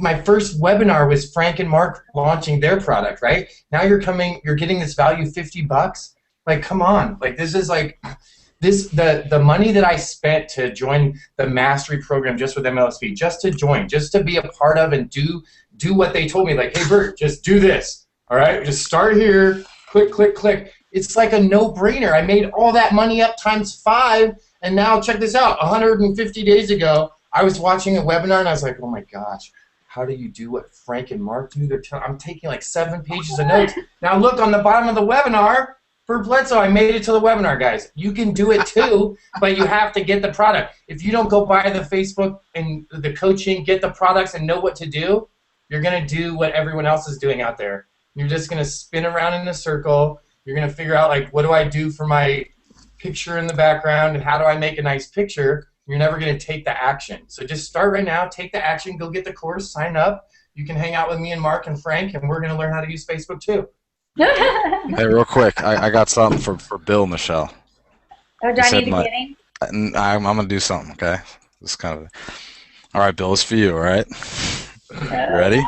My first webinar was Frank and Mark launching their product, right? Now you're getting this value, $50. Like, come on. Like, this is like, the money that I spent to join the mastery program just with MLSP, just to join, just to be a part of and do what they told me. Like, hey, Bert, just do this. All right, just start here, click, click, click. It's like a no-brainer. I made all that money up times 5, and now check this out. 150 days ago, I was watching a webinar, and I was like, oh my gosh, how do you do what Frank and Mark do? I'm taking like 7 pages of notes. Now look on the bottom of the webinar for Bledsoe. I made it to the webinar, guys. You can do it too, but you have to get the product. If you don't go buy the Facebook and the coaching, get the products, and know what to do, you're going to do what everyone else is doing out there. You're just going to spin around in a circle. You're going to figure out, like, what do I do for my picture in the background and how do I make a nice picture? You're never going to take the action. So just start right now, take the action, go get the course, sign up. You can hang out with me and Mark and Frank, and we're going to learn how to use Facebook too. Hey, real quick, I got something for Bill, Michelle. Oh, do I need to get him? I'm going to do something, okay? This kind of. All right, Bill, it's for you, all right? You ready?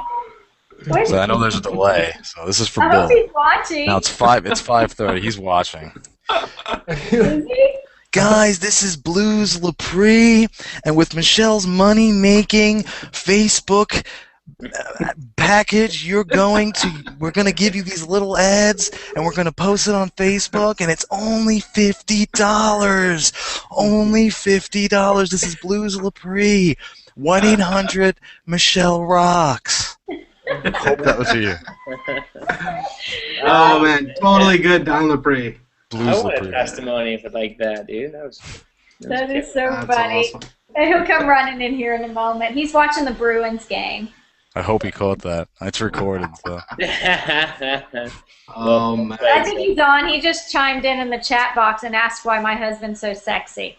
So I know there's a delay, so this is for I Bill. hope he's watching. Now it's 5:30. He's watching. Is he? Guys, this is Blues Lepre, and with Michelle's money-making Facebook package, we're going to give you these little ads, and we're going to post it on Facebook, and it's only $50. Only $50. This is Blues Lepre. 1-800 Rocks. Hope that was for you. Oh man, totally good, Don Lepre. Blues I want a Lepre. testimony for like that, dude. That is so That's funny. awesome. He'll come running in here in a moment. He's watching the Bruins game. I hope he caught that. It's recorded, so. Oh man. I think he's on. He just chimed in the chat box and asked why my husband's so sexy.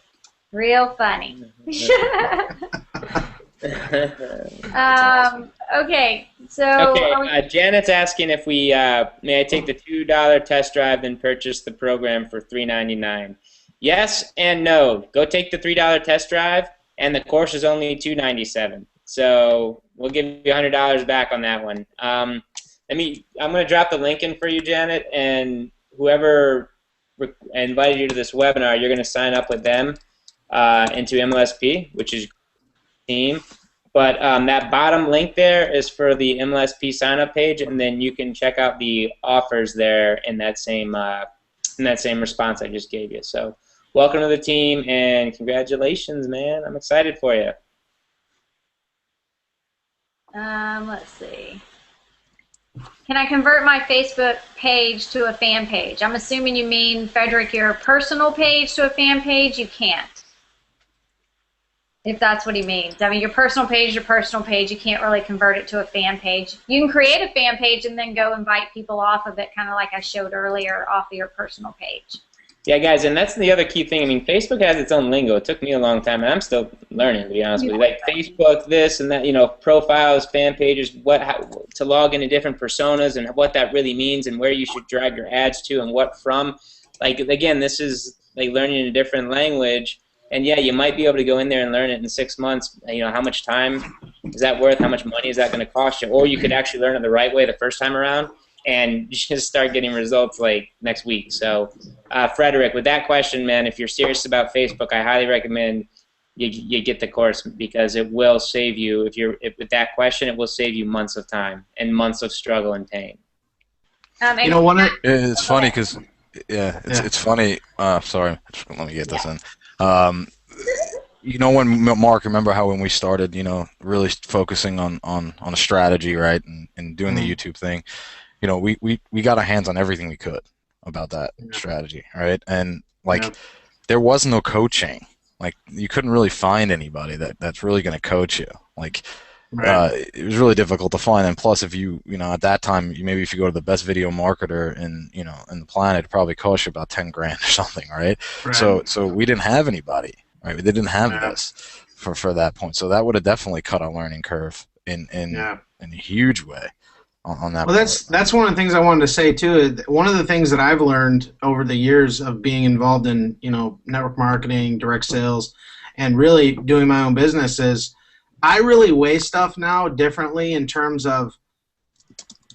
Real funny. Okay, so Okay, Janet's asking if we may I take the $2 test drive and purchase the program for $3.99. Yes and no. Go take the $3 test drive, and the course is only $2.97. So we'll give you $100 back on that one. I'm going to drop the link in for you, Janet, and whoever invited you to this webinar, you're going to sign up with them into MLSP, which is team. But that bottom link there is for the MLSP sign-up page, and then you can check out the offers there in that same response I just gave you. So welcome to the team, and congratulations, man. I'm excited for you. let's see. Can I convert my Facebook page to a fan page? I'm assuming you mean, Frederick, your personal page to a fan page? You can't. If that's what he means. I mean, your personal page is your personal page. You can't really convert it to a fan page. You can create a fan page and then go invite people off of it, kind of like I showed earlier, off of your personal page. Yeah, guys, and that's the other key thing. I mean, Facebook has its own lingo. It took me a long time, and I'm still learning, to be honest with you. Like Facebook, this and that, you know, profiles, fan pages, to log into different personas and what that really means and where you should drag your ads to and what from. Like, again, this is like learning a different language. And, yeah, you might be able to go in there and learn it in 6 months. You know, how much time is that worth? How much money is that going to cost you? Or you could actually learn it the right way the first time around and just start getting results like next week. So, Frederick, with that question, man, if you're serious about Facebook, I highly recommend you get the course because it will save you. With that question, it will save you months of time and months of struggle and pain. You know, it's funny because, it's funny. Sorry, let me get this in. You know, when Mark, remember how when we started, you know, really focusing on a strategy, right, and doing the YouTube thing, you know, we got our hands on everything we could about that strategy, right? And like, there was no coaching. Like, you couldn't really find anybody that's really going to coach you. Like, it was really difficult to find. And plus, if you know, at that time, maybe if you go to the best video marketer in the planet, it probably cost you about 10 grand or something, right? So we didn't have anybody, right? We didn't have this for that point. So that would have definitely cut our learning curve in a huge way on that. Well, that's one of the things I wanted to say too. One of the things that I've learned over the years of being involved in, you know, network marketing, direct sales, and really doing my own business is I really weigh stuff now differently in terms of,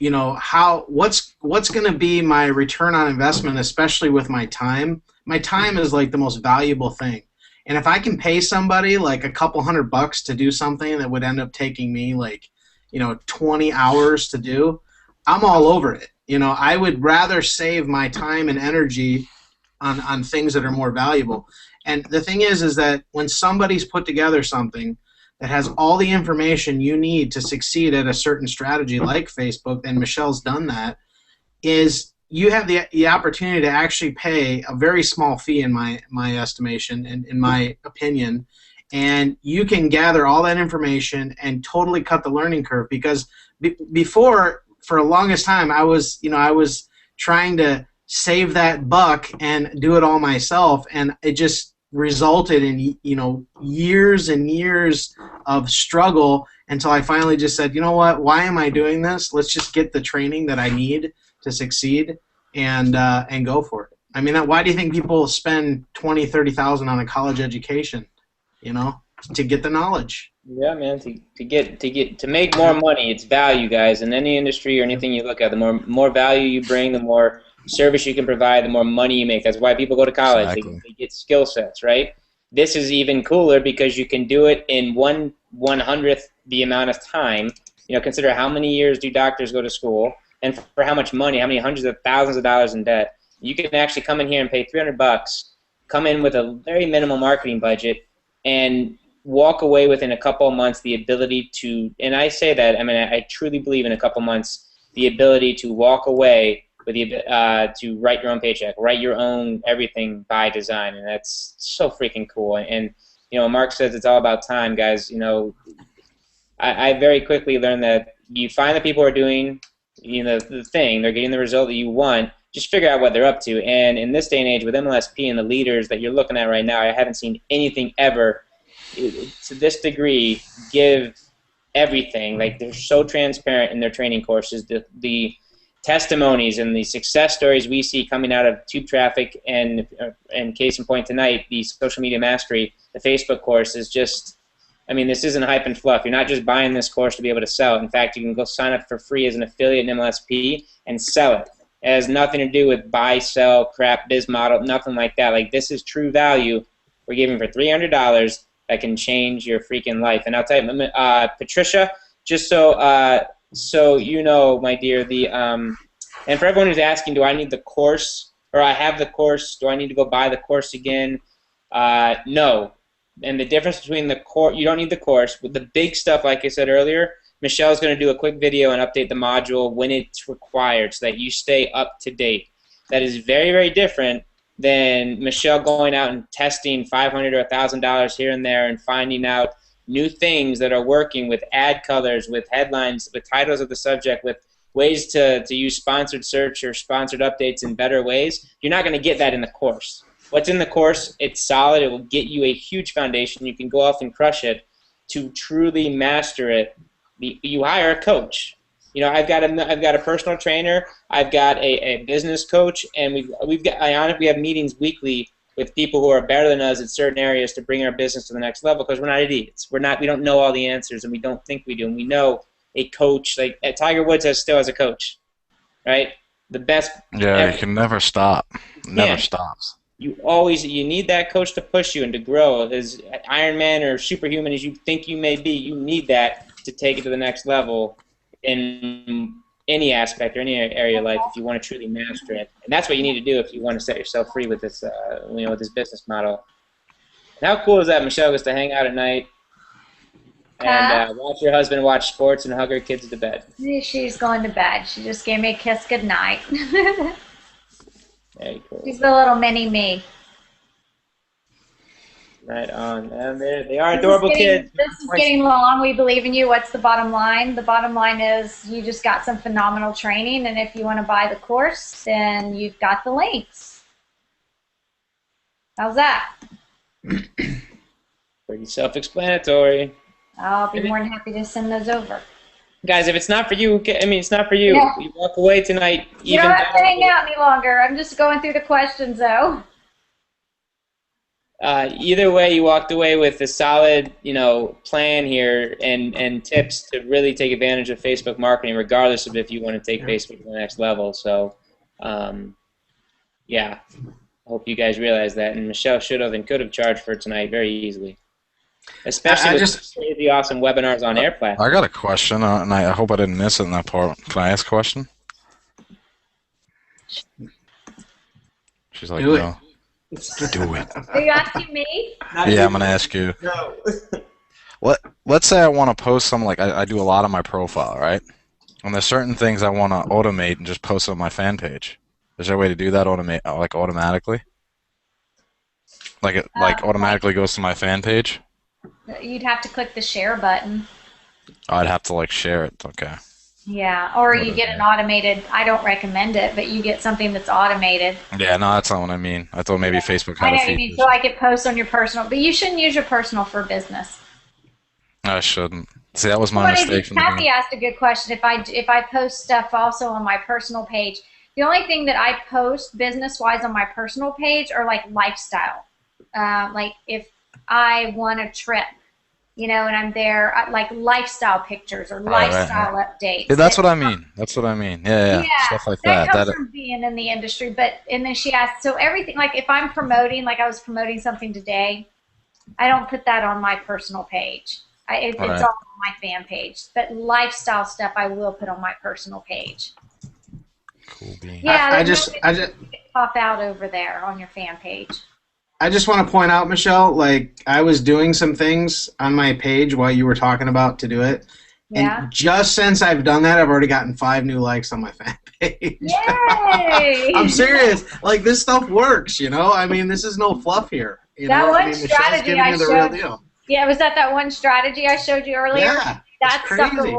you know, what's going to be my return on investment, especially with my time. My time is like the most valuable thing. And if I can pay somebody like a couple $100 to do something that would end up taking me like, you know, 20 hours to do, I'm all over it. You know, I would rather save my time and energy on things that are more valuable. And the thing is that when somebody's put together something that has all the information you need to succeed at a certain strategy like Facebook, and Michelle's done that, is you have the opportunity to actually pay a very small fee in my estimation and in my opinion, and you can gather all that information and totally cut the learning curve. Because before, for the longest time, I was trying to save that buck and do it all myself, and it just resulted in years and years of struggle until I finally just said, you know what, why am I doing this? Let's just get the training that I need to succeed and go for it. I mean, why do you think people spend $20,000-$30,000 on a college education? To get the knowledge. Yeah, man. To make more money, it's value, guys. In any industry or anything you look at, the more value you bring, the more service you can provide, the more money you make. That's why people go to college. Exactly. They get skill sets, right? This is even cooler because you can do it in 1/100th the amount of time. Consider how many years do doctors go to school, and for how much money, how many hundreds of thousands of dollars in debt. You can actually come in here and pay $300, come in with a very minimal marketing budget, and walk away within a couple of months the ability to, and I say that, I truly believe in a couple months, the ability to walk away with to write your own paycheck, write your own everything by design, and that's so freaking cool. And Mark says it's all about time, guys. I very quickly learned that you find the people who are doing the thing, they're getting the result that you want. Just figure out what they're up to. And in this day and age with MLSP and the leaders that you're looking at right now, I haven't seen anything ever to this degree give everything. Like, they're so transparent in their training courses. The testimonies and the success stories we see coming out of Tube Traffic and case in point tonight, the Social Media Mastery, the Facebook course is just, this isn't hype and fluff. You're not just buying this course to be able to sell it. In fact, you can go sign up for free as an affiliate in MLSP and sell it. It has nothing to do with buy, sell, crap, biz model, nothing like that. Like, this is true value we're giving for $300 that can change your freaking life. And I'll tell you, Patricia, just so my dear, and for everyone who's asking, do I need the course, or I have the course, do I need to go buy the course again? No. And the difference between the course, you don't need the course. With the big stuff, like I said earlier, Michelle's going to do a quick video and update the module when it's required so that you stay up to date. That is very, very different than Michelle going out and testing $500 or $1,000 here and there and finding out new things that are working with ad colors, with headlines, with titles of the subject, with ways to use sponsored search or sponsored updates in better ways. You're not going to get that in the course. What's in the course, it's solid. It will get you a huge foundation. You can go off and crush it. To truly master it, you hire a coach. I've got a personal trainer. I've got a business coach, and we have meetings weekly with people who are better than us in certain areas to bring our business to the next level, because we're not idiots. We don't know all the answers, and we don't think we do. And we know a coach, like Tiger Woods still has a coach, right? The best. Yeah, ever. you can never stop. Never stops. You need that coach to push you and to grow. As Iron Man or superhuman as you think you may be, you need that to take it to the next level in any aspect or any area of life if you want to truly master it. And that's what you need to do if you want to set yourself free with this, with this business model. And how cool is that? Michelle gets to hang out at night and watch your husband watch sports and hug her kids to bed. She's going to bed. She just gave me a kiss goodnight. Very cool. She's the little mini me. Right on. And they are adorable kids. This is getting long. We believe in you. What's the bottom line? The bottom line is you just got some phenomenal training, and if you want to buy the course, then you've got the links. How's that? Pretty self-explanatory. I'll be more than happy to send those over. Guys, if it's not for you, it's not for you. Yeah. You walk away tonight. You don't have to hang out any longer. I'm just going through the questions, though. Either way, you walked away with a solid, plan here and tips to really take advantage of Facebook marketing, regardless of if you want to take Facebook to the next level. So, yeah, I hope you guys realize that. And Michelle should have and could have charged for it tonight very easily, especially with crazy awesome webinars on air platforms. I got a question, and I hope I didn't miss it in that part. Can I ask a question? She's like, no. Do it. Are you asking me? Yeah, I'm going to ask you. No. Let's say I want to post something, like I do a lot on my profile, right? And there's certain things I want to automate and just post on my fan page. Is there a way to do that automatically? Like it automatically goes to my fan page? You'd have to click the share button. I'd have to share it. Okay. Yeah, or you Whatever. get an automated, I don't recommend it, but you get something that's automated. Yeah, no, that's not what I mean. I thought maybe Yeah. Facebook I had a know what you mean. feature. So like it posts on your personal, but you shouldn't use your personal for business. I shouldn't. See, that was my What mistake from the Kathy beginning. asked a good question. If I post stuff also on my personal page, the only thing that I post business wise on my personal page are like lifestyle. Like if I want a trip, and I'm there, like lifestyle pictures or Right, lifestyle right. updates. Yeah, that's what I mean. That's what I mean. Yeah, Yeah, yeah. Stuff like that that. comes That from being in the industry. And then she asked, so everything, like if I'm promoting, like I was promoting something today, I don't put that on my personal page. It's right. all on my fan page. But lifestyle stuff I will put on my personal page. Cool bean. Yeah, I there's just no way to pop out over there on your fan page. I just want to point out, Michelle, like I was doing some things on my page while you were talking about to do it. Yeah. And just since I've done that, I've already gotten 5 new likes on my fan page. Yay! I'm serious. Like this stuff works, I mean, this is no fluff here. That one I mean, Michelle's strategy giving I you the real showed. deal. Yeah, was that one strategy I showed you earlier? Yeah, That it's sucker crazy.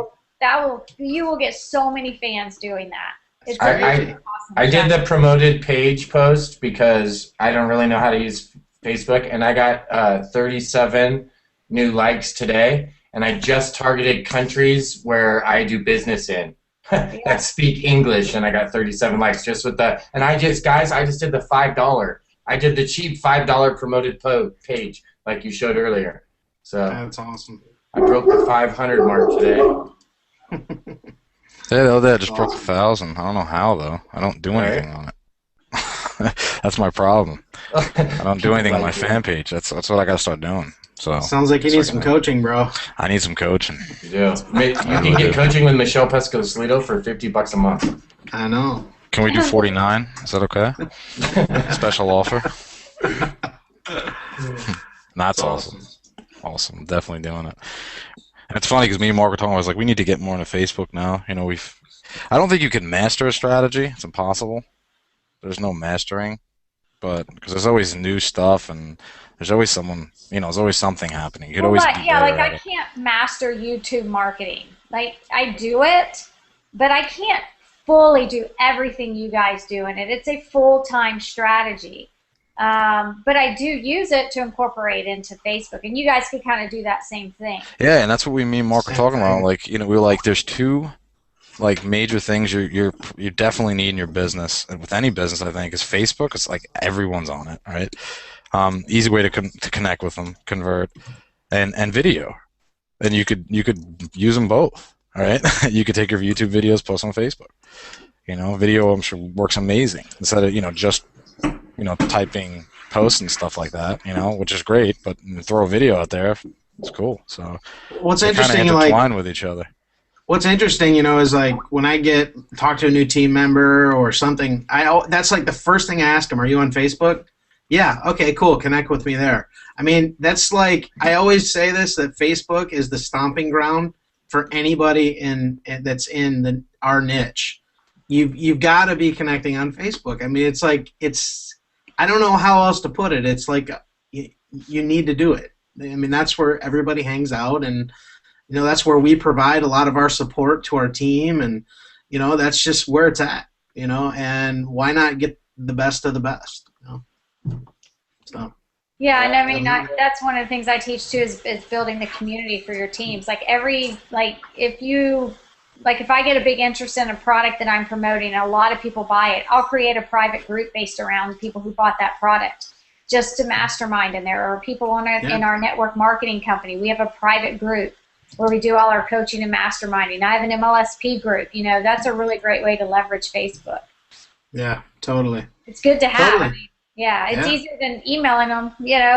you will get so many fans doing that. It's I- really awesome. I did the promoted page post because I don't really know how to use Facebook, and I got 37 new likes today, and I just targeted countries where I do business in that speak English, and I got 37 likes just with that. And I just did the $5. I did the cheap $5 promoted page like you showed earlier. So That's awesome. I broke the 500 mark today. Yeah, the other day I just broke 1,000. I don't know how though. I don't do anything on it. That's my problem. I don't do anything on my fan page. That's what I gotta start doing. So Sounds like you need some coaching, bro. I need some coaching. You do. You can get coaching with Michelle Pescosolido for $50 a month. I know. Can we do 49? Is that okay? Special offer. That's awesome. Awesome. Definitely doing it. And it's funny because me and Mark were talking. I was like, we need to get more into Facebook now. I don't think you can master a strategy. It's impossible. There's no mastering, but because there's always new stuff and there's always someone. There's always something happening. You could always be better at I it. can't master YouTube marketing. Like I do it, but I can't fully do everything you guys do in it. It's a full-time strategy. But I do use it to incorporate into Facebook, and you guys could kind of do that same thing. Yeah, and that's what me and Mark were talking about. Like, we were like, there's two, like, major things you definitely need in your business, and with any business, I think, is Facebook. It's like everyone's on it, right? Easy way to connect with them, convert, and video, and you could use them both. All right, you could take your YouTube videos, post on Facebook. Video I'm sure works amazing instead of just typing posts and stuff like that, which is great, but throw a video out there, it's cool. So What's they kind of interesting, intertwine with each other. What's interesting, is like when I talk to a new team member or something, that's like the first thing I ask them, are you on Facebook? Yeah, okay, cool, connect with me there. I mean, that's like, I always say this, that Facebook is the stomping ground for anybody that's in our niche. You've got to be connecting on Facebook. I mean, I don't know how else to put it. It's like you need to do it. I mean, that's where everybody hangs out, and that's where we provide a lot of our support to our team, and that's just where it's at. And why not get the best of the best? So. Yeah, and I mean that's one of the things I teach too is building the community for your teams. Like if I get a big interest in a product that I'm promoting and a lot of people buy it, I'll create a private group based around the people who bought that product just to mastermind in there. Or people in our network marketing company, we have a private group where we do all our coaching and masterminding. I have an MLSP group. That's a really great way to leverage Facebook. Yeah, totally. It's good to have. Totally. I mean, yeah, it's easier than emailing them,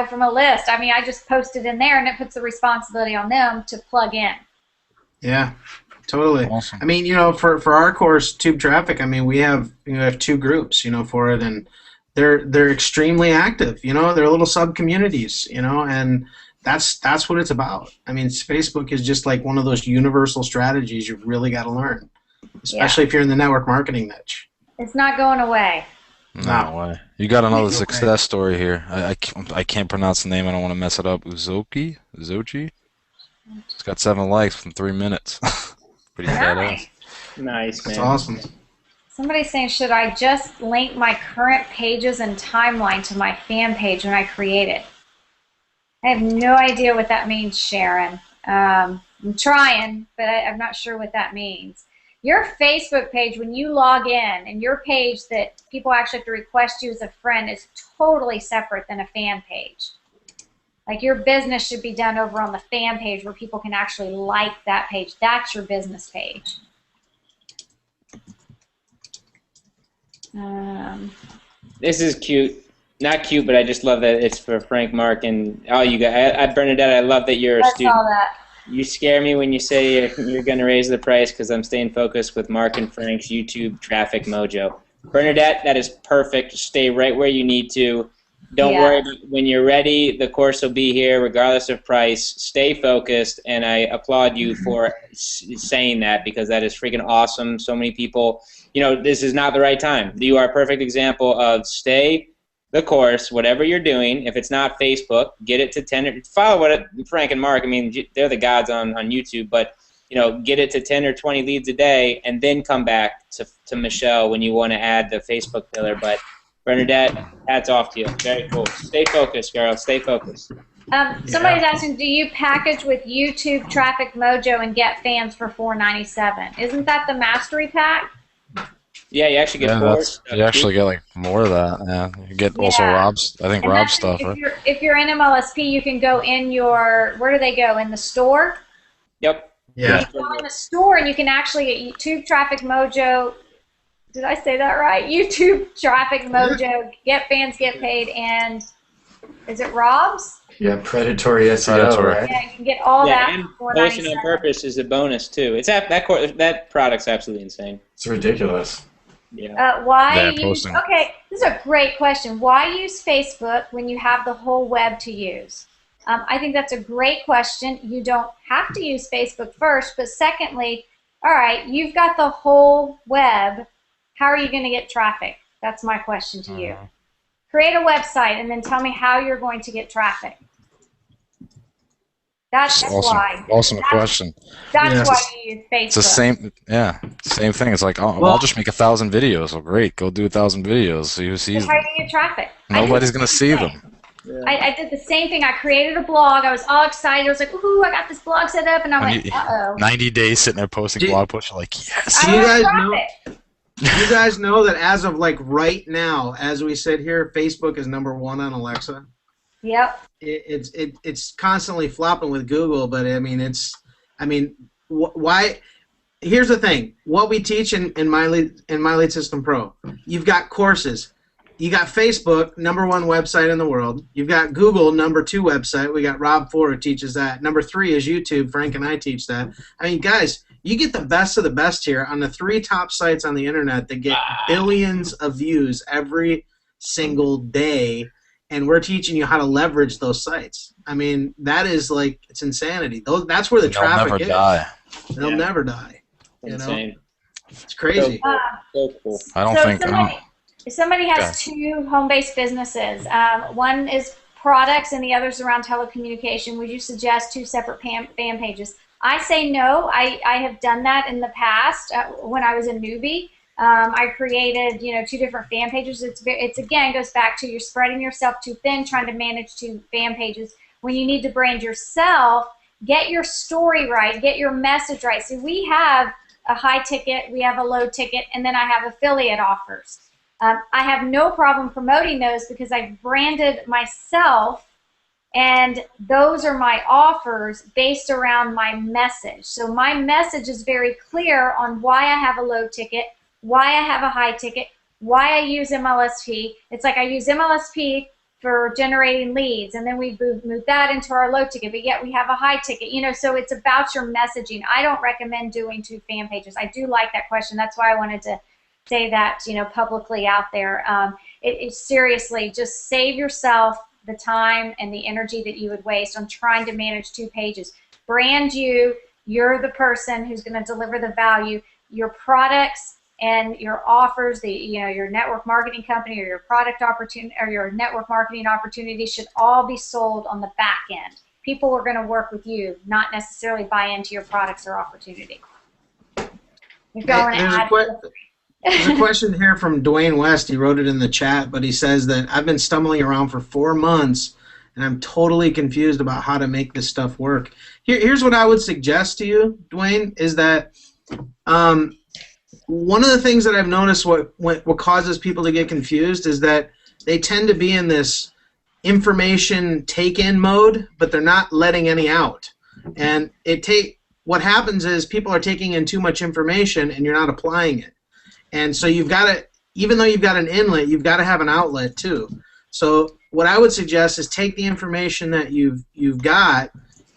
from a list. I mean, I just post it in there, and it puts the responsibility on them to plug in. Yeah, totally. Awesome. I mean, for our course, Tube Traffic, I mean, we have 2 groups, for it, and they're extremely active. They're little sub communities, and that's what it's about. I mean, Facebook is just like one of those universal strategies you've really got to learn, especially if you're in the network marketing niche. It's not going away. No way. You got another success story here. I can't pronounce the name. I don't want to mess it up. Uzochi? It's got 7 likes from 3 minutes. Pretty badass. Nice, man. That's awesome. Somebody's saying, should I just link my current pages and timeline to my fan page when I create it? I have no idea what that means, Sharon. I'm trying, but I'm not sure what that means. Your Facebook page, when you log in, and your page that people actually have to request you as a friend is totally separate than a fan page. Like your business should be done over on the fan page where people can actually like that page. That's your business page. This is cute. Not cute, but I just love that it's for Frank, Mark, and all you guys. Bernadette, I love that you're a student. All that. You scare me when you say you're going to raise the price because I'm staying focused with Mark and Frank's YouTube traffic mojo. Bernadette, that is perfect. Stay right where you need to. Don't worry. When you're ready, the course will be here regardless of price. Stay focused, and I applaud you for saying that because that is freaking awesome. So many people, this is not the right time. You are a perfect example of stay the course, whatever you're doing. If it's not Facebook, get it to 10. Follow Frank and Mark. I mean, they're the gods on YouTube, but get it to 10 or 20 leads a day, and then come back to Michelle when you want to add the Facebook pillar. But Bernadette, hats off to you. Very cool. Stay focused, girl. Stay focused. Somebody's asking, do you package with YouTube Traffic Mojo and get fans for $4.97? Isn't that the Mastery Pack? Yeah, you actually get you actually get like more of that. Yeah, you get also Rob's. I think and Rob's stuff. If you're in MLSP, you can go in your. Where do they go? In the store. Yep. Yeah. You can go in the store, and you can actually get YouTube Traffic Mojo. Did I say that right? YouTube Traffic Mojo, Get Fans, Get Paid, and is it Rob's? Yeah, predatory SEO, right? Yeah, you can get all that. And posting on purpose is a bonus too. It's that product's absolutely insane. It's ridiculous. Yeah. Why use? Okay, this is a great question. Why use Facebook when you have the whole web to use? I think that's a great question. You don't have to use Facebook first, but secondly, all right, you've got the whole web. How are you going to get traffic? That's my question to you. Create a website and then tell me how you're going to get traffic. That's awesome. why. Awesome question. That's why you use Facebook. It's the same thing. It's like, I'll just make 1,000 videos. Well, great, go do 1,000 videos. See who sees them. How do you get traffic? Nobody's gonna see them. Yeah. I did the same thing. I created a blog. I was all excited. I was like, "Ooh, I got this blog set up," and I'm like, "Uh-oh." 90 days sitting there posting blog posts. You're like, yes. Do you guys know that as of like right now, as we sit here, Facebook is #1 on Alexa? Yep. It's constantly flopping with Google, but why? Here's the thing: what we teach in My Lead System Pro, you've got courses, you got Facebook, #1 website in the world, you've got Google, #2 website. We got Rob Ford who teaches that. #3 is YouTube. Frank and I teach that. I mean, guys, you get the best of the best here on the 3 top sites on the internet that get billions of views every single day. And we're teaching you how to leverage those sites. I mean, that is like, it's insanity. That's where the traffic is. They'll never die. Insane. It's crazy. So cool. I don't think. If somebody has 2 home-based businesses, one is products and the other's around telecommunication, would you suggest 2 separate fan pages? I say no. I have done that in the past when I was a newbie. I created, 2 different fan pages. It's again goes back to you're spreading yourself too thin, trying to manage 2 fan pages. When you need to brand yourself, get your story right, get your message right. See, we have a high ticket, we have a low ticket, and then I have affiliate offers. I have no problem promoting those because I've branded myself, and those are my offers based around my message. So my message is very clear on why I have a low ticket, why I have a high ticket, why I use MLSP. It's like I use MLSP for generating leads, and then we move that into our low ticket, but yet we have a high ticket. So it's about your messaging. I don't recommend doing 2 fan pages. I do like that question. That's why I wanted to say that, publicly out there. Seriously, just save yourself the time and the energy that you would waste on trying to manage 2 pages. Brand you. You're the person who's going to deliver the value. Your products and your offers, your network marketing company or your product opportunity or your network marketing opportunity should all be sold on the back end. People are going to work with you, not necessarily buy into your products or opportunity. If y'all want to add. There's a question here from Dwayne West. He wrote it in the chat, but he says that I've been stumbling around for 4 months, and I'm totally confused about how to make this stuff work. Here's what I would suggest to you, Dwayne, is that one of the things that I've noticed what causes people to get confused is that they tend to be in this information take-in mode, but they're not letting any out. And what happens is people are taking in too much information, and you're not applying it. And so you've got to, even though you've got an inlet, you've got to have an outlet too. So what I would suggest is take the information that you've got,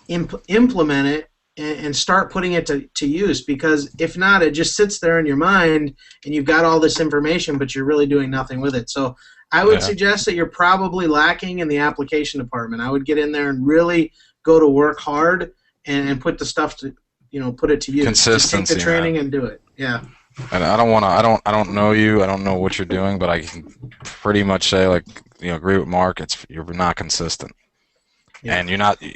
implement it, and start putting it to use. Because if not, it just sits there in your mind, and you've got all this information, but you're really doing nothing with it. So I would suggest that you're probably lacking in the application department. I would get in there and really go to work hard and put the stuff to, put it to use. Consistency. Just take the training and do it. Yeah. And I don't know you. I don't know what you're doing, but I can pretty much say, agree with Mark. You're not consistent, and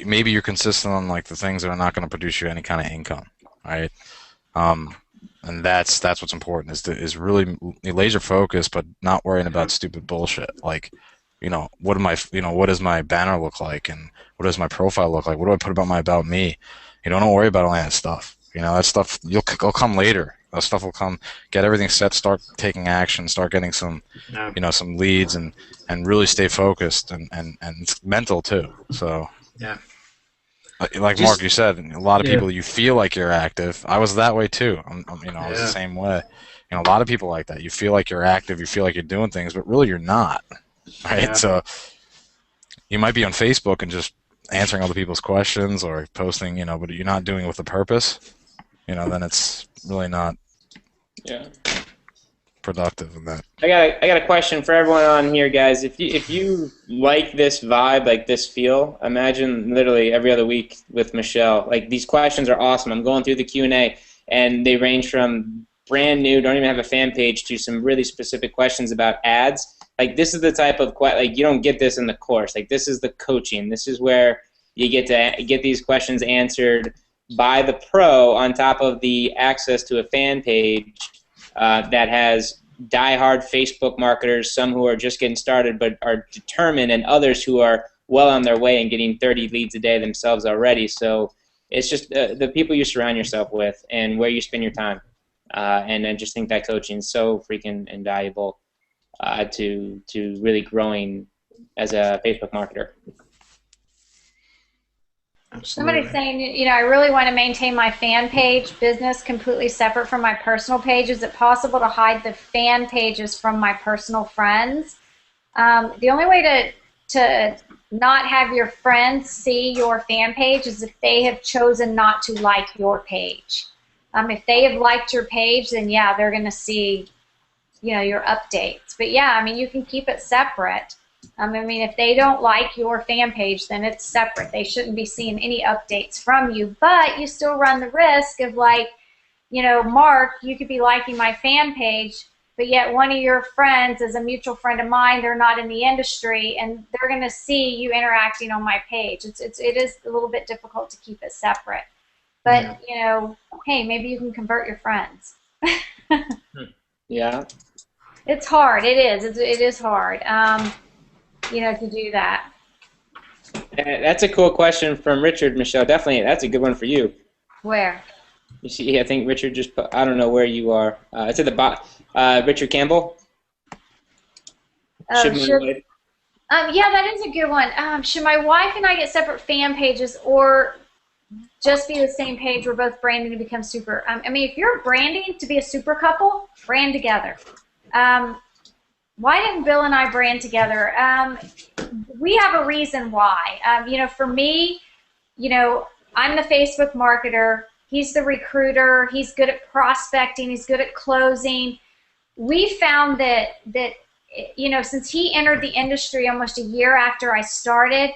maybe you're consistent on the things that are not going to produce you any kind of income, right? And that's what's important is really laser focused, but not worrying about stupid bullshit. What does my banner look like, and what does my profile look like? What do I put about me? Don't worry about all that stuff. That stuff it'll come later. That stuff will come. Get everything set. Start taking action. Start getting some, some leads, and really stay focused and it's mental too. So yeah, like Mark, you said, a lot of people, you feel like you're active. I was that way too. I was the same way. A lot of people like that. You feel like you're active. You feel like you're doing things, but really you're not. Right. Yeah. So you might be on Facebook and just answering other people's questions or posting, but you're not doing it with a purpose. Then it's really not productive in that. I got a question for everyone on here, guys. If you like this vibe, like this feel, imagine literally every other week with Michelle. These questions are awesome. I'm going through the Q&A, and they range from brand new, don't even have a fan page, to some really specific questions about ads. This is the type of you don't get this in the course. This is the coaching. This is where you get to get these questions answered by the pro, on top of the access to a fan page that has diehard Facebook marketers, some who are just getting started but are determined, and others who are well on their way and getting 30 leads a day themselves already. So it's just the people you surround yourself with and where you spend your time. And I just think that coaching is so freaking invaluable to really growing as a Facebook marketer. Absolutely. Somebody's saying, I really want to maintain my fan page business completely separate from my personal page. Is it possible to hide the fan pages from my personal friends? The only way to not have your friends see your fan page is if they have chosen not to like your page. If they have liked your page, then yeah, they're going to see, your updates. But yeah, you can keep it separate. If they don't like your fan page, then it's separate. They shouldn't be seeing any updates from you. But you still run the risk of Mark, you could be liking my fan page, but yet one of your friends is a mutual friend of mine. They're not in the industry, and they're going to see you interacting on my page. It is a little bit difficult to keep it separate. But, hey, maybe you can convert your friends. Yeah. It's hard. It is. It is hard. To do that. That's a cool question from Richard, Michelle. Definitely, that's a good one for you. Where? You see, I think Richard just put, I don't know where you are. It's at the bottom. Richard Campbell? Yeah, that is a good one. Should my wife and I get separate fan pages or just be the same page? We're both branding to become super. If you're branding to be a super couple, brand together. Why didn't Bill and I brand together? We have a reason why. For me, I'm the Facebook marketer. He's the recruiter. He's good at prospecting. He's good at closing. We found that since he entered the industry almost a year after I started,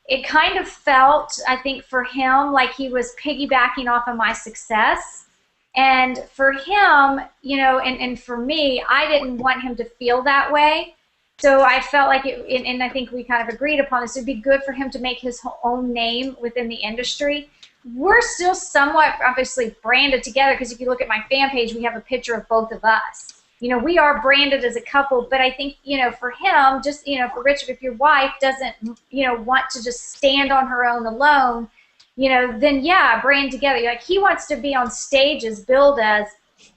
it kind of felt, I think, for him like he was piggybacking off of my success. And for him, and for me, I didn't want him to feel that way. So I felt like and I think we kind of agreed upon this, it'd be good for him to make his own name within the industry. we're still somewhat obviously branded together, because if you look at my fan page, we have a picture of both of us. You know, we are branded as a couple, but I think, you know, for him, just, you know, for Richard, if your wife doesn't, you know, want to just stand on her own alone, you know, then yeah, brand together. Like, he wants to be on stages, billed as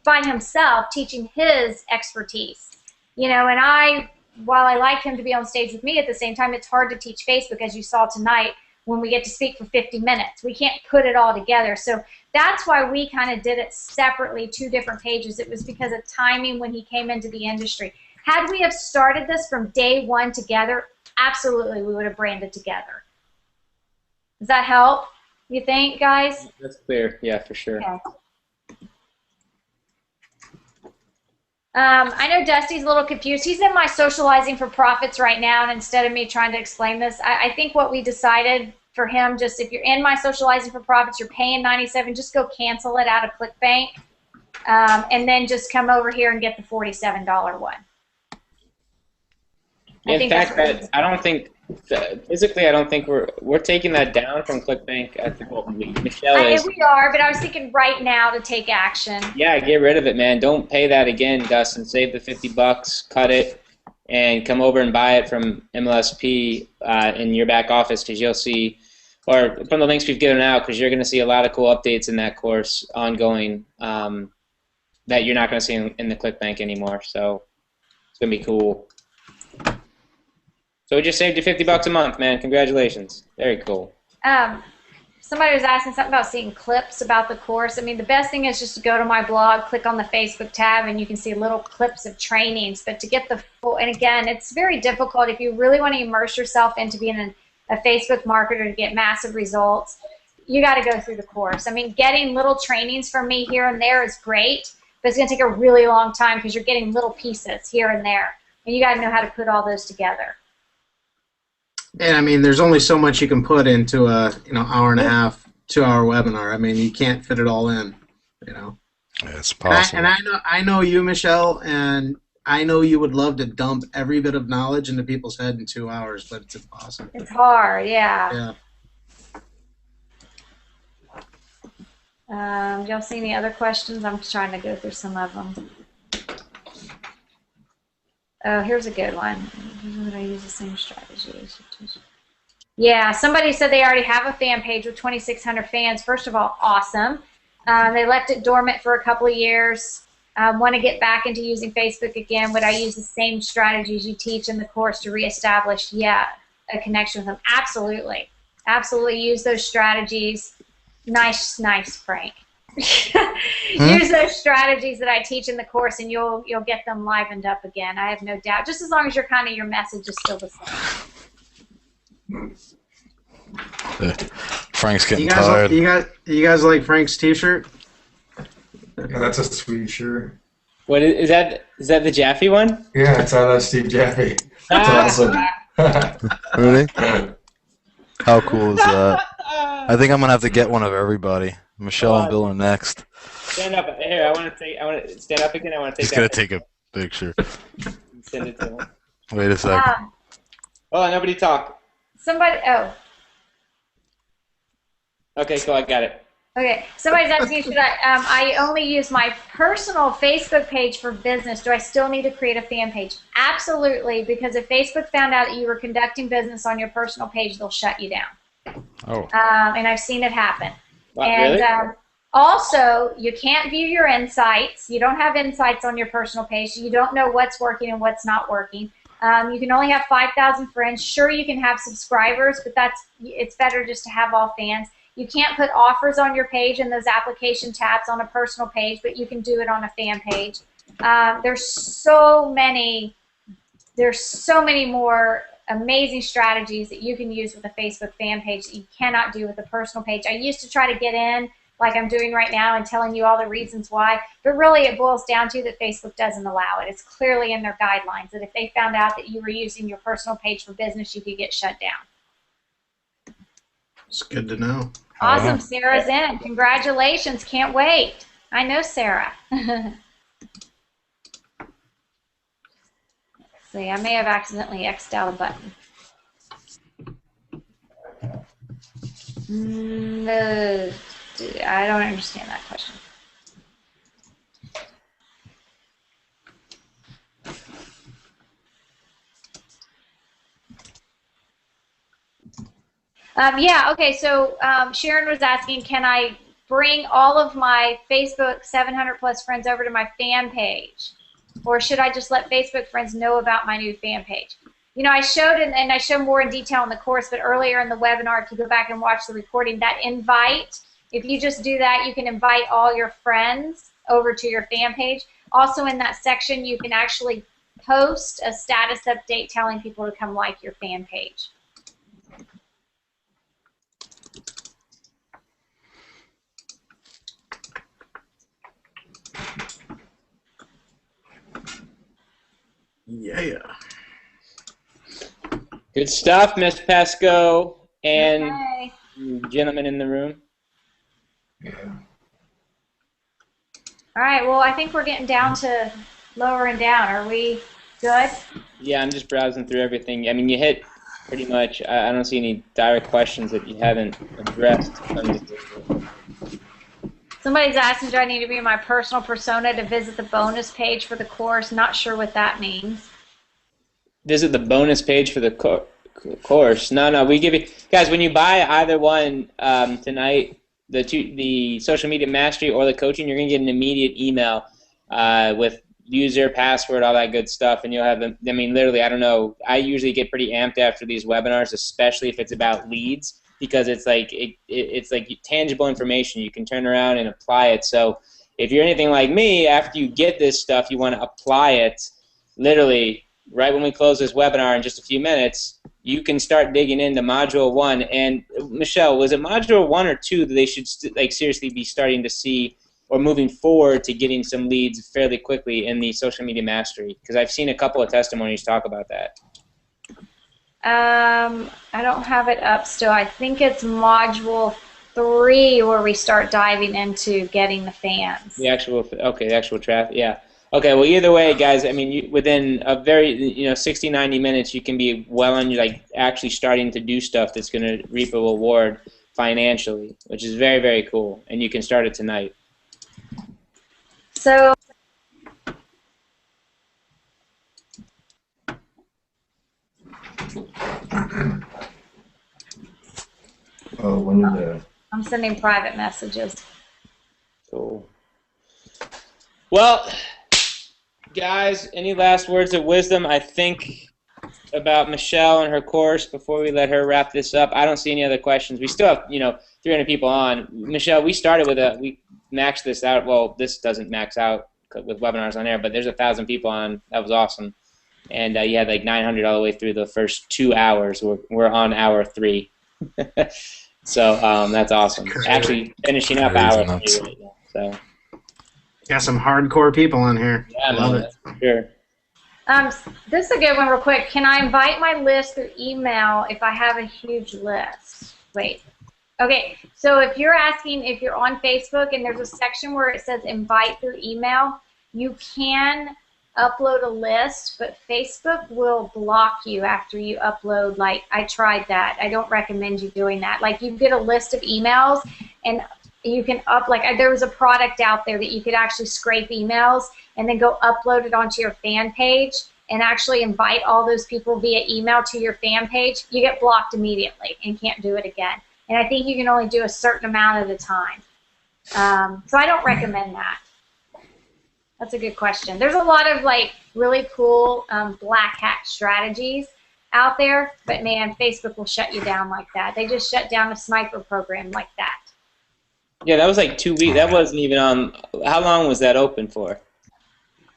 by himself, teaching his expertise, you know, and while I like him to be on stage with me, at the same time, it's hard to teach Facebook, as you saw tonight, when we get to speak for 50 minutes. We can't put it all together. So that's why we kind of did it separately, 2 different pages. It was because of timing when he came into the industry. Had we have started this from day 1 together, absolutely we would have branded together. Does that help, you think, guys? That's clear. Yeah, for sure. Okay. I know Dusty's a little confused. He's in my socializing for profits right now, and instead of me trying to explain this, I think what we decided for him, just if you're in my socializing for profits, you're paying $97, just go cancel it out of ClickBank, and then just come over here and get the $47 one. In fact, I don't think physically, I don't think we're taking that down from ClickBank. I think Michelle is. We are, but I was thinking right now to take action. Yeah, get rid of it, man. Don't pay that again, Gus, and save the $50, cut it, and come over and buy it from MLSP in your back office, because you'll see, or from the links we've given out, because you're going to see a lot of cool updates in that course ongoing that you're not going to see in the ClickBank anymore. So it's going to be cool. So we just saved you $50 a month, man. Congratulations. Very cool. Somebody was asking something about seeing clips about the course. I mean, the best thing is just to go to my blog, click on the Facebook tab, and you can see little clips of trainings. But to get the full, and again, it's very difficult if you really want to immerse yourself into being a Facebook marketer to get massive results. You got to go through the course. I mean, getting little trainings from me here and there is great, but it's going to take a really long time because you're getting little pieces here and there, and you got to know how to put all those together. And I mean, there's only so much you can put into a hour and a half, 2-hour webinar. I mean, you can't fit it all in. It's possible. And I know you, Michelle, and I know you would love to dump every bit of knowledge into people's head in 2 hours, but it's impossible. It's hard, yeah. Y'all see any other questions? I'm trying to go through some of them. Oh, here's a good one. Would I use the same strategy? Yeah, somebody said they already have a fan page with 2,600 fans. First of all, awesome. They left it dormant for a couple of years. Want to get back into using Facebook again. Would I use the same strategies you teach in the course to reestablish, a connection with them? Absolutely. Absolutely use those strategies. Nice, Frank. Use those strategies that I teach in the course, and you'll get them livened up again. I have no doubt. Just as long as your message is still the same. Frank's getting tired. You guys like Frank's T-shirt? Yeah, that's a sweet shirt. What is that? Is that the Jaffe one? Yeah, it's out of Steve Jaffe. That's awesome. Really? How cool is that? I think I'm gonna have to get one of everybody. Michelle and Bill are next. Stand up here. I want to stand up again. I want to take. He's gonna take a picture. Send it to him. Wait a second. Oh, nobody talk. Somebody. Oh. Okay, cool. I got it. Okay. Somebody's asking, should I only use my personal Facebook page for business? Do I still need to create a fan page? Absolutely, because if Facebook found out that you were conducting business on your personal page, they'll shut you down. Oh. And I've seen it happen. Wow, and really? Also, you can't view your insights. You don't have insights on your personal page. So you don't know what's working and what's not working. You can only have 5,000 friends. Sure, you can have subscribers, but it's better just to have all fans. You can't put offers on your page in those application tabs on a personal page, but you can do it on a fan page. There's so many more amazing strategies that you can use with a Facebook fan page that you cannot do with a personal page. I used to try to get in like I'm doing right now and telling you all the reasons why, but really it boils down to that Facebook doesn't allow it. It's clearly in their guidelines that if they found out that you were using your personal page for business, you could get shut down. It's good to know. Awesome. Sarah's in. Congratulations. Can't wait. I know Sarah. See, I may have accidentally X'd out a button. I don't understand that question. Yeah, okay, so Sharon was asking, can I bring all of my Facebook 700 plus friends over to my fan page? Or should I just let Facebook friends know about my new fan page? You know, I showed, and I show more in detail in the course, but earlier in the webinar, if you go back and watch the recording, that invite, if you just do that, you can invite all your friends over to your fan page. Also in that section, you can actually post a status update telling people to come like your fan page. Yeah. Good stuff, Miss Pesco and Okay. gentlemen in the room. Yeah. All right, well, I think we're getting down to lowering down. Are we good? Yeah, I'm just browsing through everything. I mean, you hit pretty much. I don't see any direct questions that you haven't addressed. Somebody's asking, do I need to be my personal persona to visit the bonus page for the course? Not sure what that means. Visit the bonus page for the course. No, we give you guys when you buy either one tonight, the social media mastery or the coaching, you're gonna get an immediate email with user, password, all that good stuff, and you'll have them. I mean, literally, I don't know. I usually get pretty amped after these webinars, especially if it's about leads, because it's like it's like tangible information. You can turn around and apply it. So if you're anything like me, after you get this stuff, you want to apply it literally right when we close this webinar in just a few minutes. You can start digging into Module 1. And Michelle, was it Module 1 or 2 that they should like seriously be starting to see or moving forward to getting some leads fairly quickly in the social media mastery? Because I've seen a couple of testimonies talk about that. I don't have it up still. I think it's Module 3 where we start diving into getting the fans. The actual, okay, the actual traffic, yeah. Okay, well, either way, guys, I mean, within a very, 60, 90 minutes, you can be well on, like, actually starting to do stuff that's going to reap a reward financially, which is very, very cool. And you can start it tonight. So, Oh, when is that? I'm sending private messages. Cool. Well, guys, any last words of wisdom, I think, about Michelle and her course before we let her wrap this up? I don't see any other questions. We still have, 300 people on. Michelle, we started with we maxed this out. Well, this doesn't max out with webinars on air, but there's 1,000 people on. That was awesome. And you had like 900 all the way through the first 2 hours. We're on hour 3. So that's awesome. Actually, finishing up hour 3 right now. So. Got some hardcore people on here. Yeah, Love it. Sure. This is a good one real quick. Can I invite my list through email if I have a huge list? Wait. Okay, so if you're asking if you're on Facebook and there's a section where it says invite through email, you can upload a list, but Facebook will block you after you upload. Like, I tried that. I don't recommend you doing that. Like, you get a list of emails and you can there was a product out there that you could actually scrape emails and then go upload it onto your fan page and actually invite all those people via email to your fan page. You get blocked immediately and can't do it again. And I think you can only do a certain amount at a time. So I don't recommend that. That's a good question. There's a lot of really cool black hat strategies out there, but man, Facebook will shut you down like that. They just shut down a sniper program like that. Yeah, that was like 2 weeks. That wasn't even on. How long was that open for?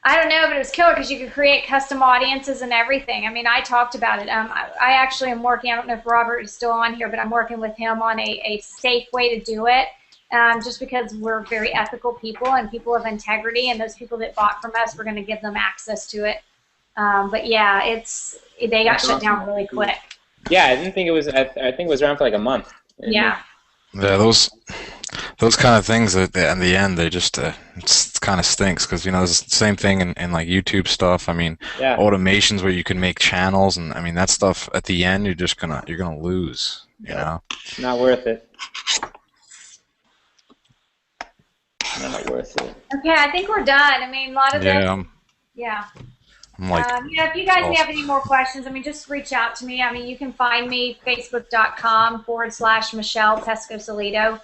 I don't know, but it was killer because you could create custom audiences and everything. I mean, I talked about it. I actually am working, I don't know if Robert is still on here, but I'm working with him on a safe way to do it, just because we're very ethical people and people of integrity, and those people that bought from us, we're going to give them access to it. But yeah, they got shut down really quick. Yeah, I didn't think it was. I think it was around for like a month. Yeah. Yeah, those kind of things in the end, they just it kind of stinks because it's the same thing in like YouTube stuff. I mean, yeah. Automations where you can make channels, and I mean that stuff at the end you're gonna lose. You know, it's not worth it. Not worth it. Okay, I think we're done. I mean, a lot of this. Yeah, Yeah. I'm like, If you guys have any more questions, I mean, just reach out to me. I mean, you can find me facebook.com/Michelle Pescosolido.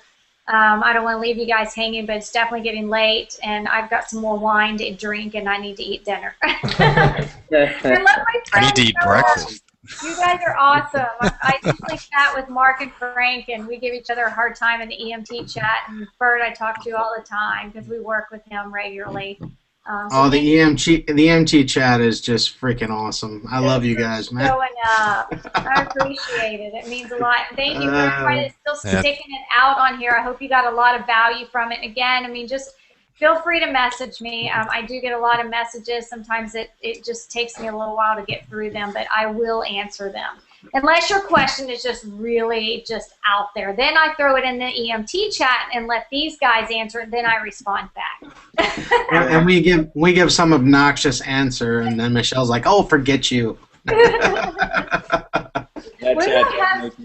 I don't want to leave you guys hanging, but it's definitely getting late, and I've got some more wine to drink, and I need to eat dinner. I love my friends. I need to eat breakfast. You guys are awesome. I usually chat with Mark and Frank, and we give each other a hard time in the EMT chat. And Bert, I talk to all the time because we work with him regularly. The EMT chat is just freaking awesome. I love you guys, man. Showing up. I appreciate it. It means a lot. Thank you for everybody that's still sticking it out on here. I hope you got a lot of value from it. Again, I mean, just feel free to message me. I do get a lot of messages. Sometimes it just takes me a little while to get through them, but I will answer them. Unless your question is just really just out there. Then I throw it in the EMT chat and let these guys answer it, then I respond back. And we give some obnoxious answer, and then Michelle's like, "Oh, forget you." I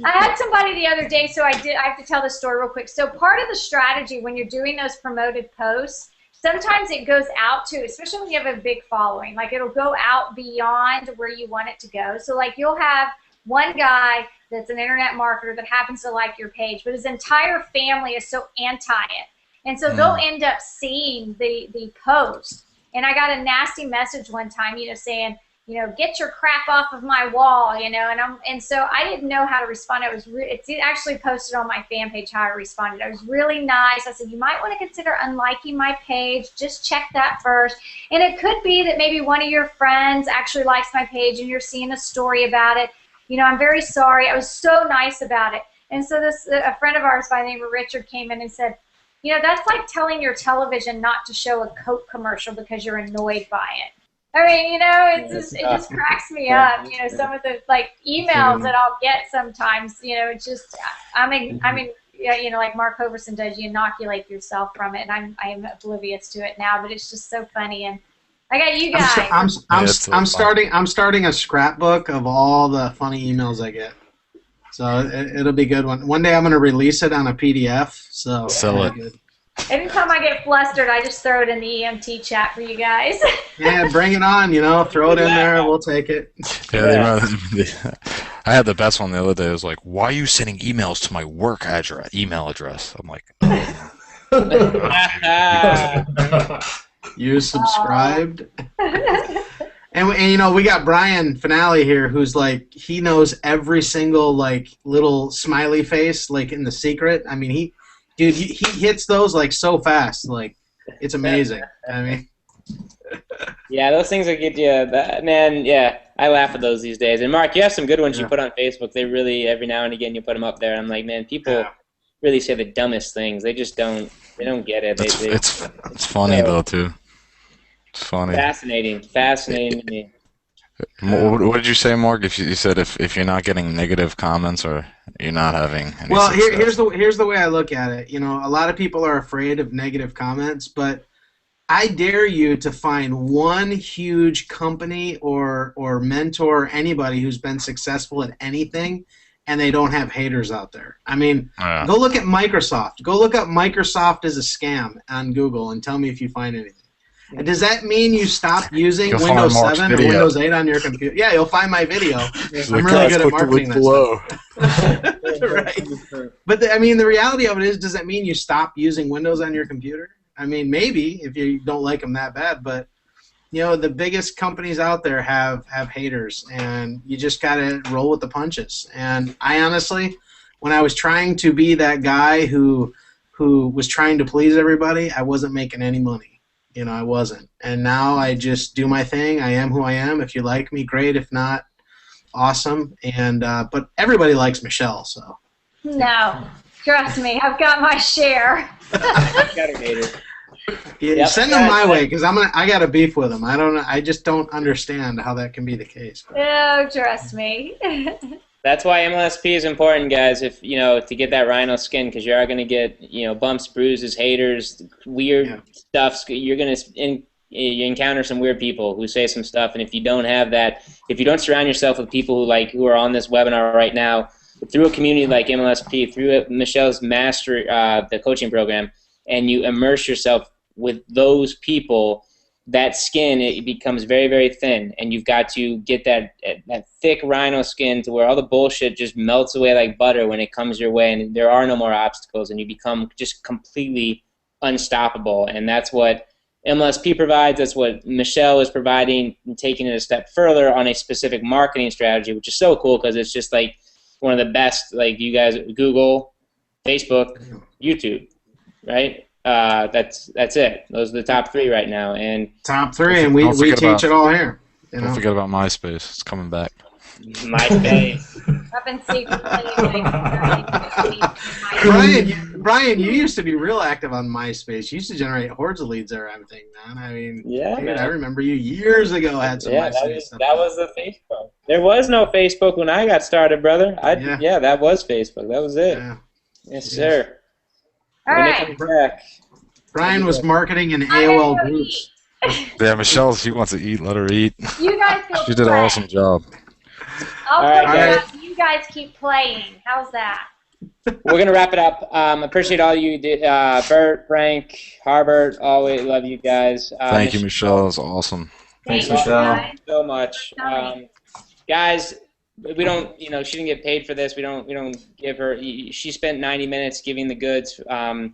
had somebody the other day, so I have to tell the story real quick. So part of the strategy when you're doing those promoted posts, sometimes it goes out to, especially when you have a big following, like it'll go out beyond where you want it to go. So like you'll have one guy that's an internet marketer that happens to like your page, but his entire family is so anti it. And so they'll end up seeing the post. And I got a nasty message one time, saying, get your crap off of my wall, and so I didn't know how to respond. It's actually posted on my fan page how I responded. I was really nice. I said, you might want to consider unliking my page. Just check that first. And it could be that maybe one of your friends actually likes my page and you're seeing a story about it. I'm very sorry. I was so nice about it. And so a friend of ours by the name of Richard came in and said, that's like telling your television not to show a Coke commercial because you're annoyed by it. I mean, it just cracks me up. Some of the emails that I'll get sometimes. It's just like Mark Hoverson does. You inoculate yourself from it, and I'm oblivious to it now. But it's just so funny, and I got you guys. I'm starting a scrapbook of all the funny emails I get. So it'll be good. One day I'm going to release it on a PDF. So sell it. Good. Anytime I get flustered, I just throw it in the EMT chat for you guys. Yeah, bring it on. Throw it in there. We'll take it. Yeah, I had the best one the other day. It was like, why are you sending emails to my work email address? I'm like, you subscribed. And we got Brian Finale here, who's like, he knows every single little smiley face in The Secret. I mean, he hits those so fast, it's amazing. I mean, yeah, those things that get you, man. Yeah, I laugh at those these days. And Mark, you have some good ones you put on Facebook. They really, every now and again, you put them up there. I'm like, man, people really say the dumbest things. They just don't. They don't get it. It's funny though too. It's funny. Fascinating to me. What did you say, Mark? If you said if you're not getting negative comments or you're not having any here's the way I look at it. A lot of people are afraid of negative comments, but I dare you to find one huge company or mentor or anybody who's been successful at anything and they don't have haters out there. I mean, go look at Microsoft. Go look up Microsoft as a scam on Google and tell me if you find anything. And does that mean you stop using Windows 7 or Windows 8 on your computer? Yeah, you'll find my video. I'm really good at marketing that stuff. Right. But the reality of it is, does that mean you stop using Windows on your computer? I mean, maybe if you don't like them that bad, but the biggest companies out there have haters, and you just gotta roll with the punches. And I honestly, when I was trying to be that guy who was trying to please everybody, I wasn't making any money. I wasn't. And now I just do my thing. I am who I am. If you like me, great. If not, awesome. And but everybody likes Michelle, so. No, trust me, I've got my share. Yeah, send them my way, because I got a beef with them. I just don't understand how that can be the case. Oh, trust me. That's why MLSP is important, guys. If to get that rhino skin, because you are going to get bumps, bruises, haters, weird stuff. You're going to you encounter some weird people who say some stuff, and if you don't have that, if you don't surround yourself with people who are on this webinar right now, through a community like MLSP, through Michelle's master, the coaching program, and you immerse yourself with those people, that skin, it becomes very, very thin, and you've got to get that thick rhino skin to where all the bullshit just melts away like butter when it comes your way, and there are no more obstacles, and you become just completely unstoppable. And that's what MLSP provides. That's what Michelle is providing, and taking it a step further on a specific marketing strategy, which is so cool because it's just like one of the best. Like, you guys, Google, Facebook, YouTube, right? That's it. Those are the top 3 right now. And top 3, and we teach it all here. Don't forget about MySpace. It's coming back. MySpace. I've been secretly Brian, you used to be real active on MySpace. You used to generate hordes of leads there, I think, man. I mean, yeah, dude, man. I remember you years ago had some MySpace. That was the Facebook. There was no Facebook when I got started, brother. Yeah, that was Facebook. That was it. Yeah. Yes, sir. All right. Brian was marketing in AOL groups. Yeah, Michelle, she wants to eat. Let her eat. You guys go She did an awesome job. You guys keep playing. How's that? We're going to wrap it up. Appreciate all you did. Bert, Frank, Harbert, always love you guys. Thank you, Michelle. It was awesome. Thanks, Michelle. Guys. So much. Guys, we don't, she didn't get paid for this. We don't give her, she spent 90 minutes giving the goods, and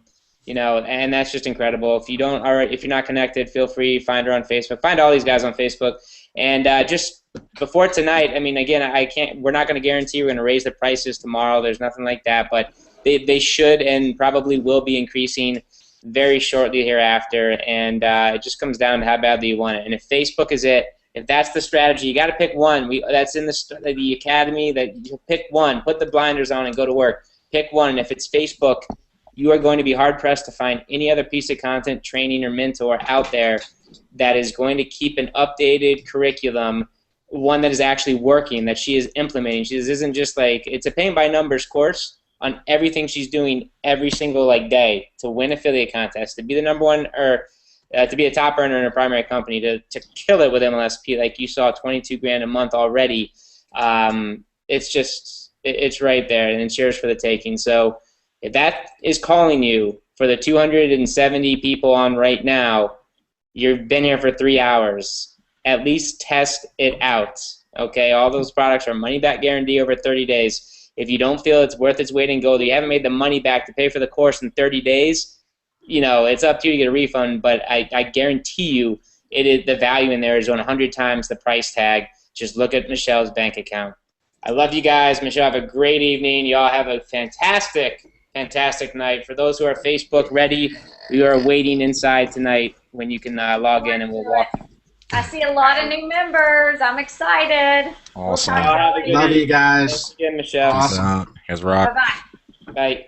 that's just incredible. If you're not connected, feel free, find her on Facebook. Find all these guys on Facebook. And just before tonight, I mean, again, we're not going to guarantee we're going to raise the prices tomorrow. There's nothing like that, but they should and probably will be increasing very shortly hereafter. And it just comes down to how badly you want it. And if Facebook is it, if that's the strategy, you got to pick one. That's in the academy, that you pick one, put the blinders on and go to work. Pick one. And if it's Facebook, you are going to be hard-pressed to find any other piece of content, training, or mentor out there that is going to keep an updated curriculum, one that is actually working, that she is implementing. This isn't just like, it's a paint-by-numbers course on everything she's doing every single day to win affiliate contests, to be the number one, or to be a top earner in a primary company, to kill it with MLSP, like you saw, 22 grand a month already. It's right there, and it's yours for the taking. So if that is calling you for the 270 people on right now, you've been here for 3 hours. At least test it out. Okay, all those products are money back guarantee over 30 days. If you don't feel it's worth its weight in gold, you haven't made the money back to pay for the course in 30 days, it's up to you to get a refund, but I guarantee you the value in there is on 100 times the price tag. Just look at Michelle's bank account. I love you guys. Michelle, have a great evening. Y'all have a fantastic night. For those who are Facebook ready, we are waiting inside tonight when you can log in, and we'll walk. I see a lot of new members. I'm excited. Awesome. Love you guys. Thanks again, Michelle. Awesome. You guys rock. Bye-bye. Bye.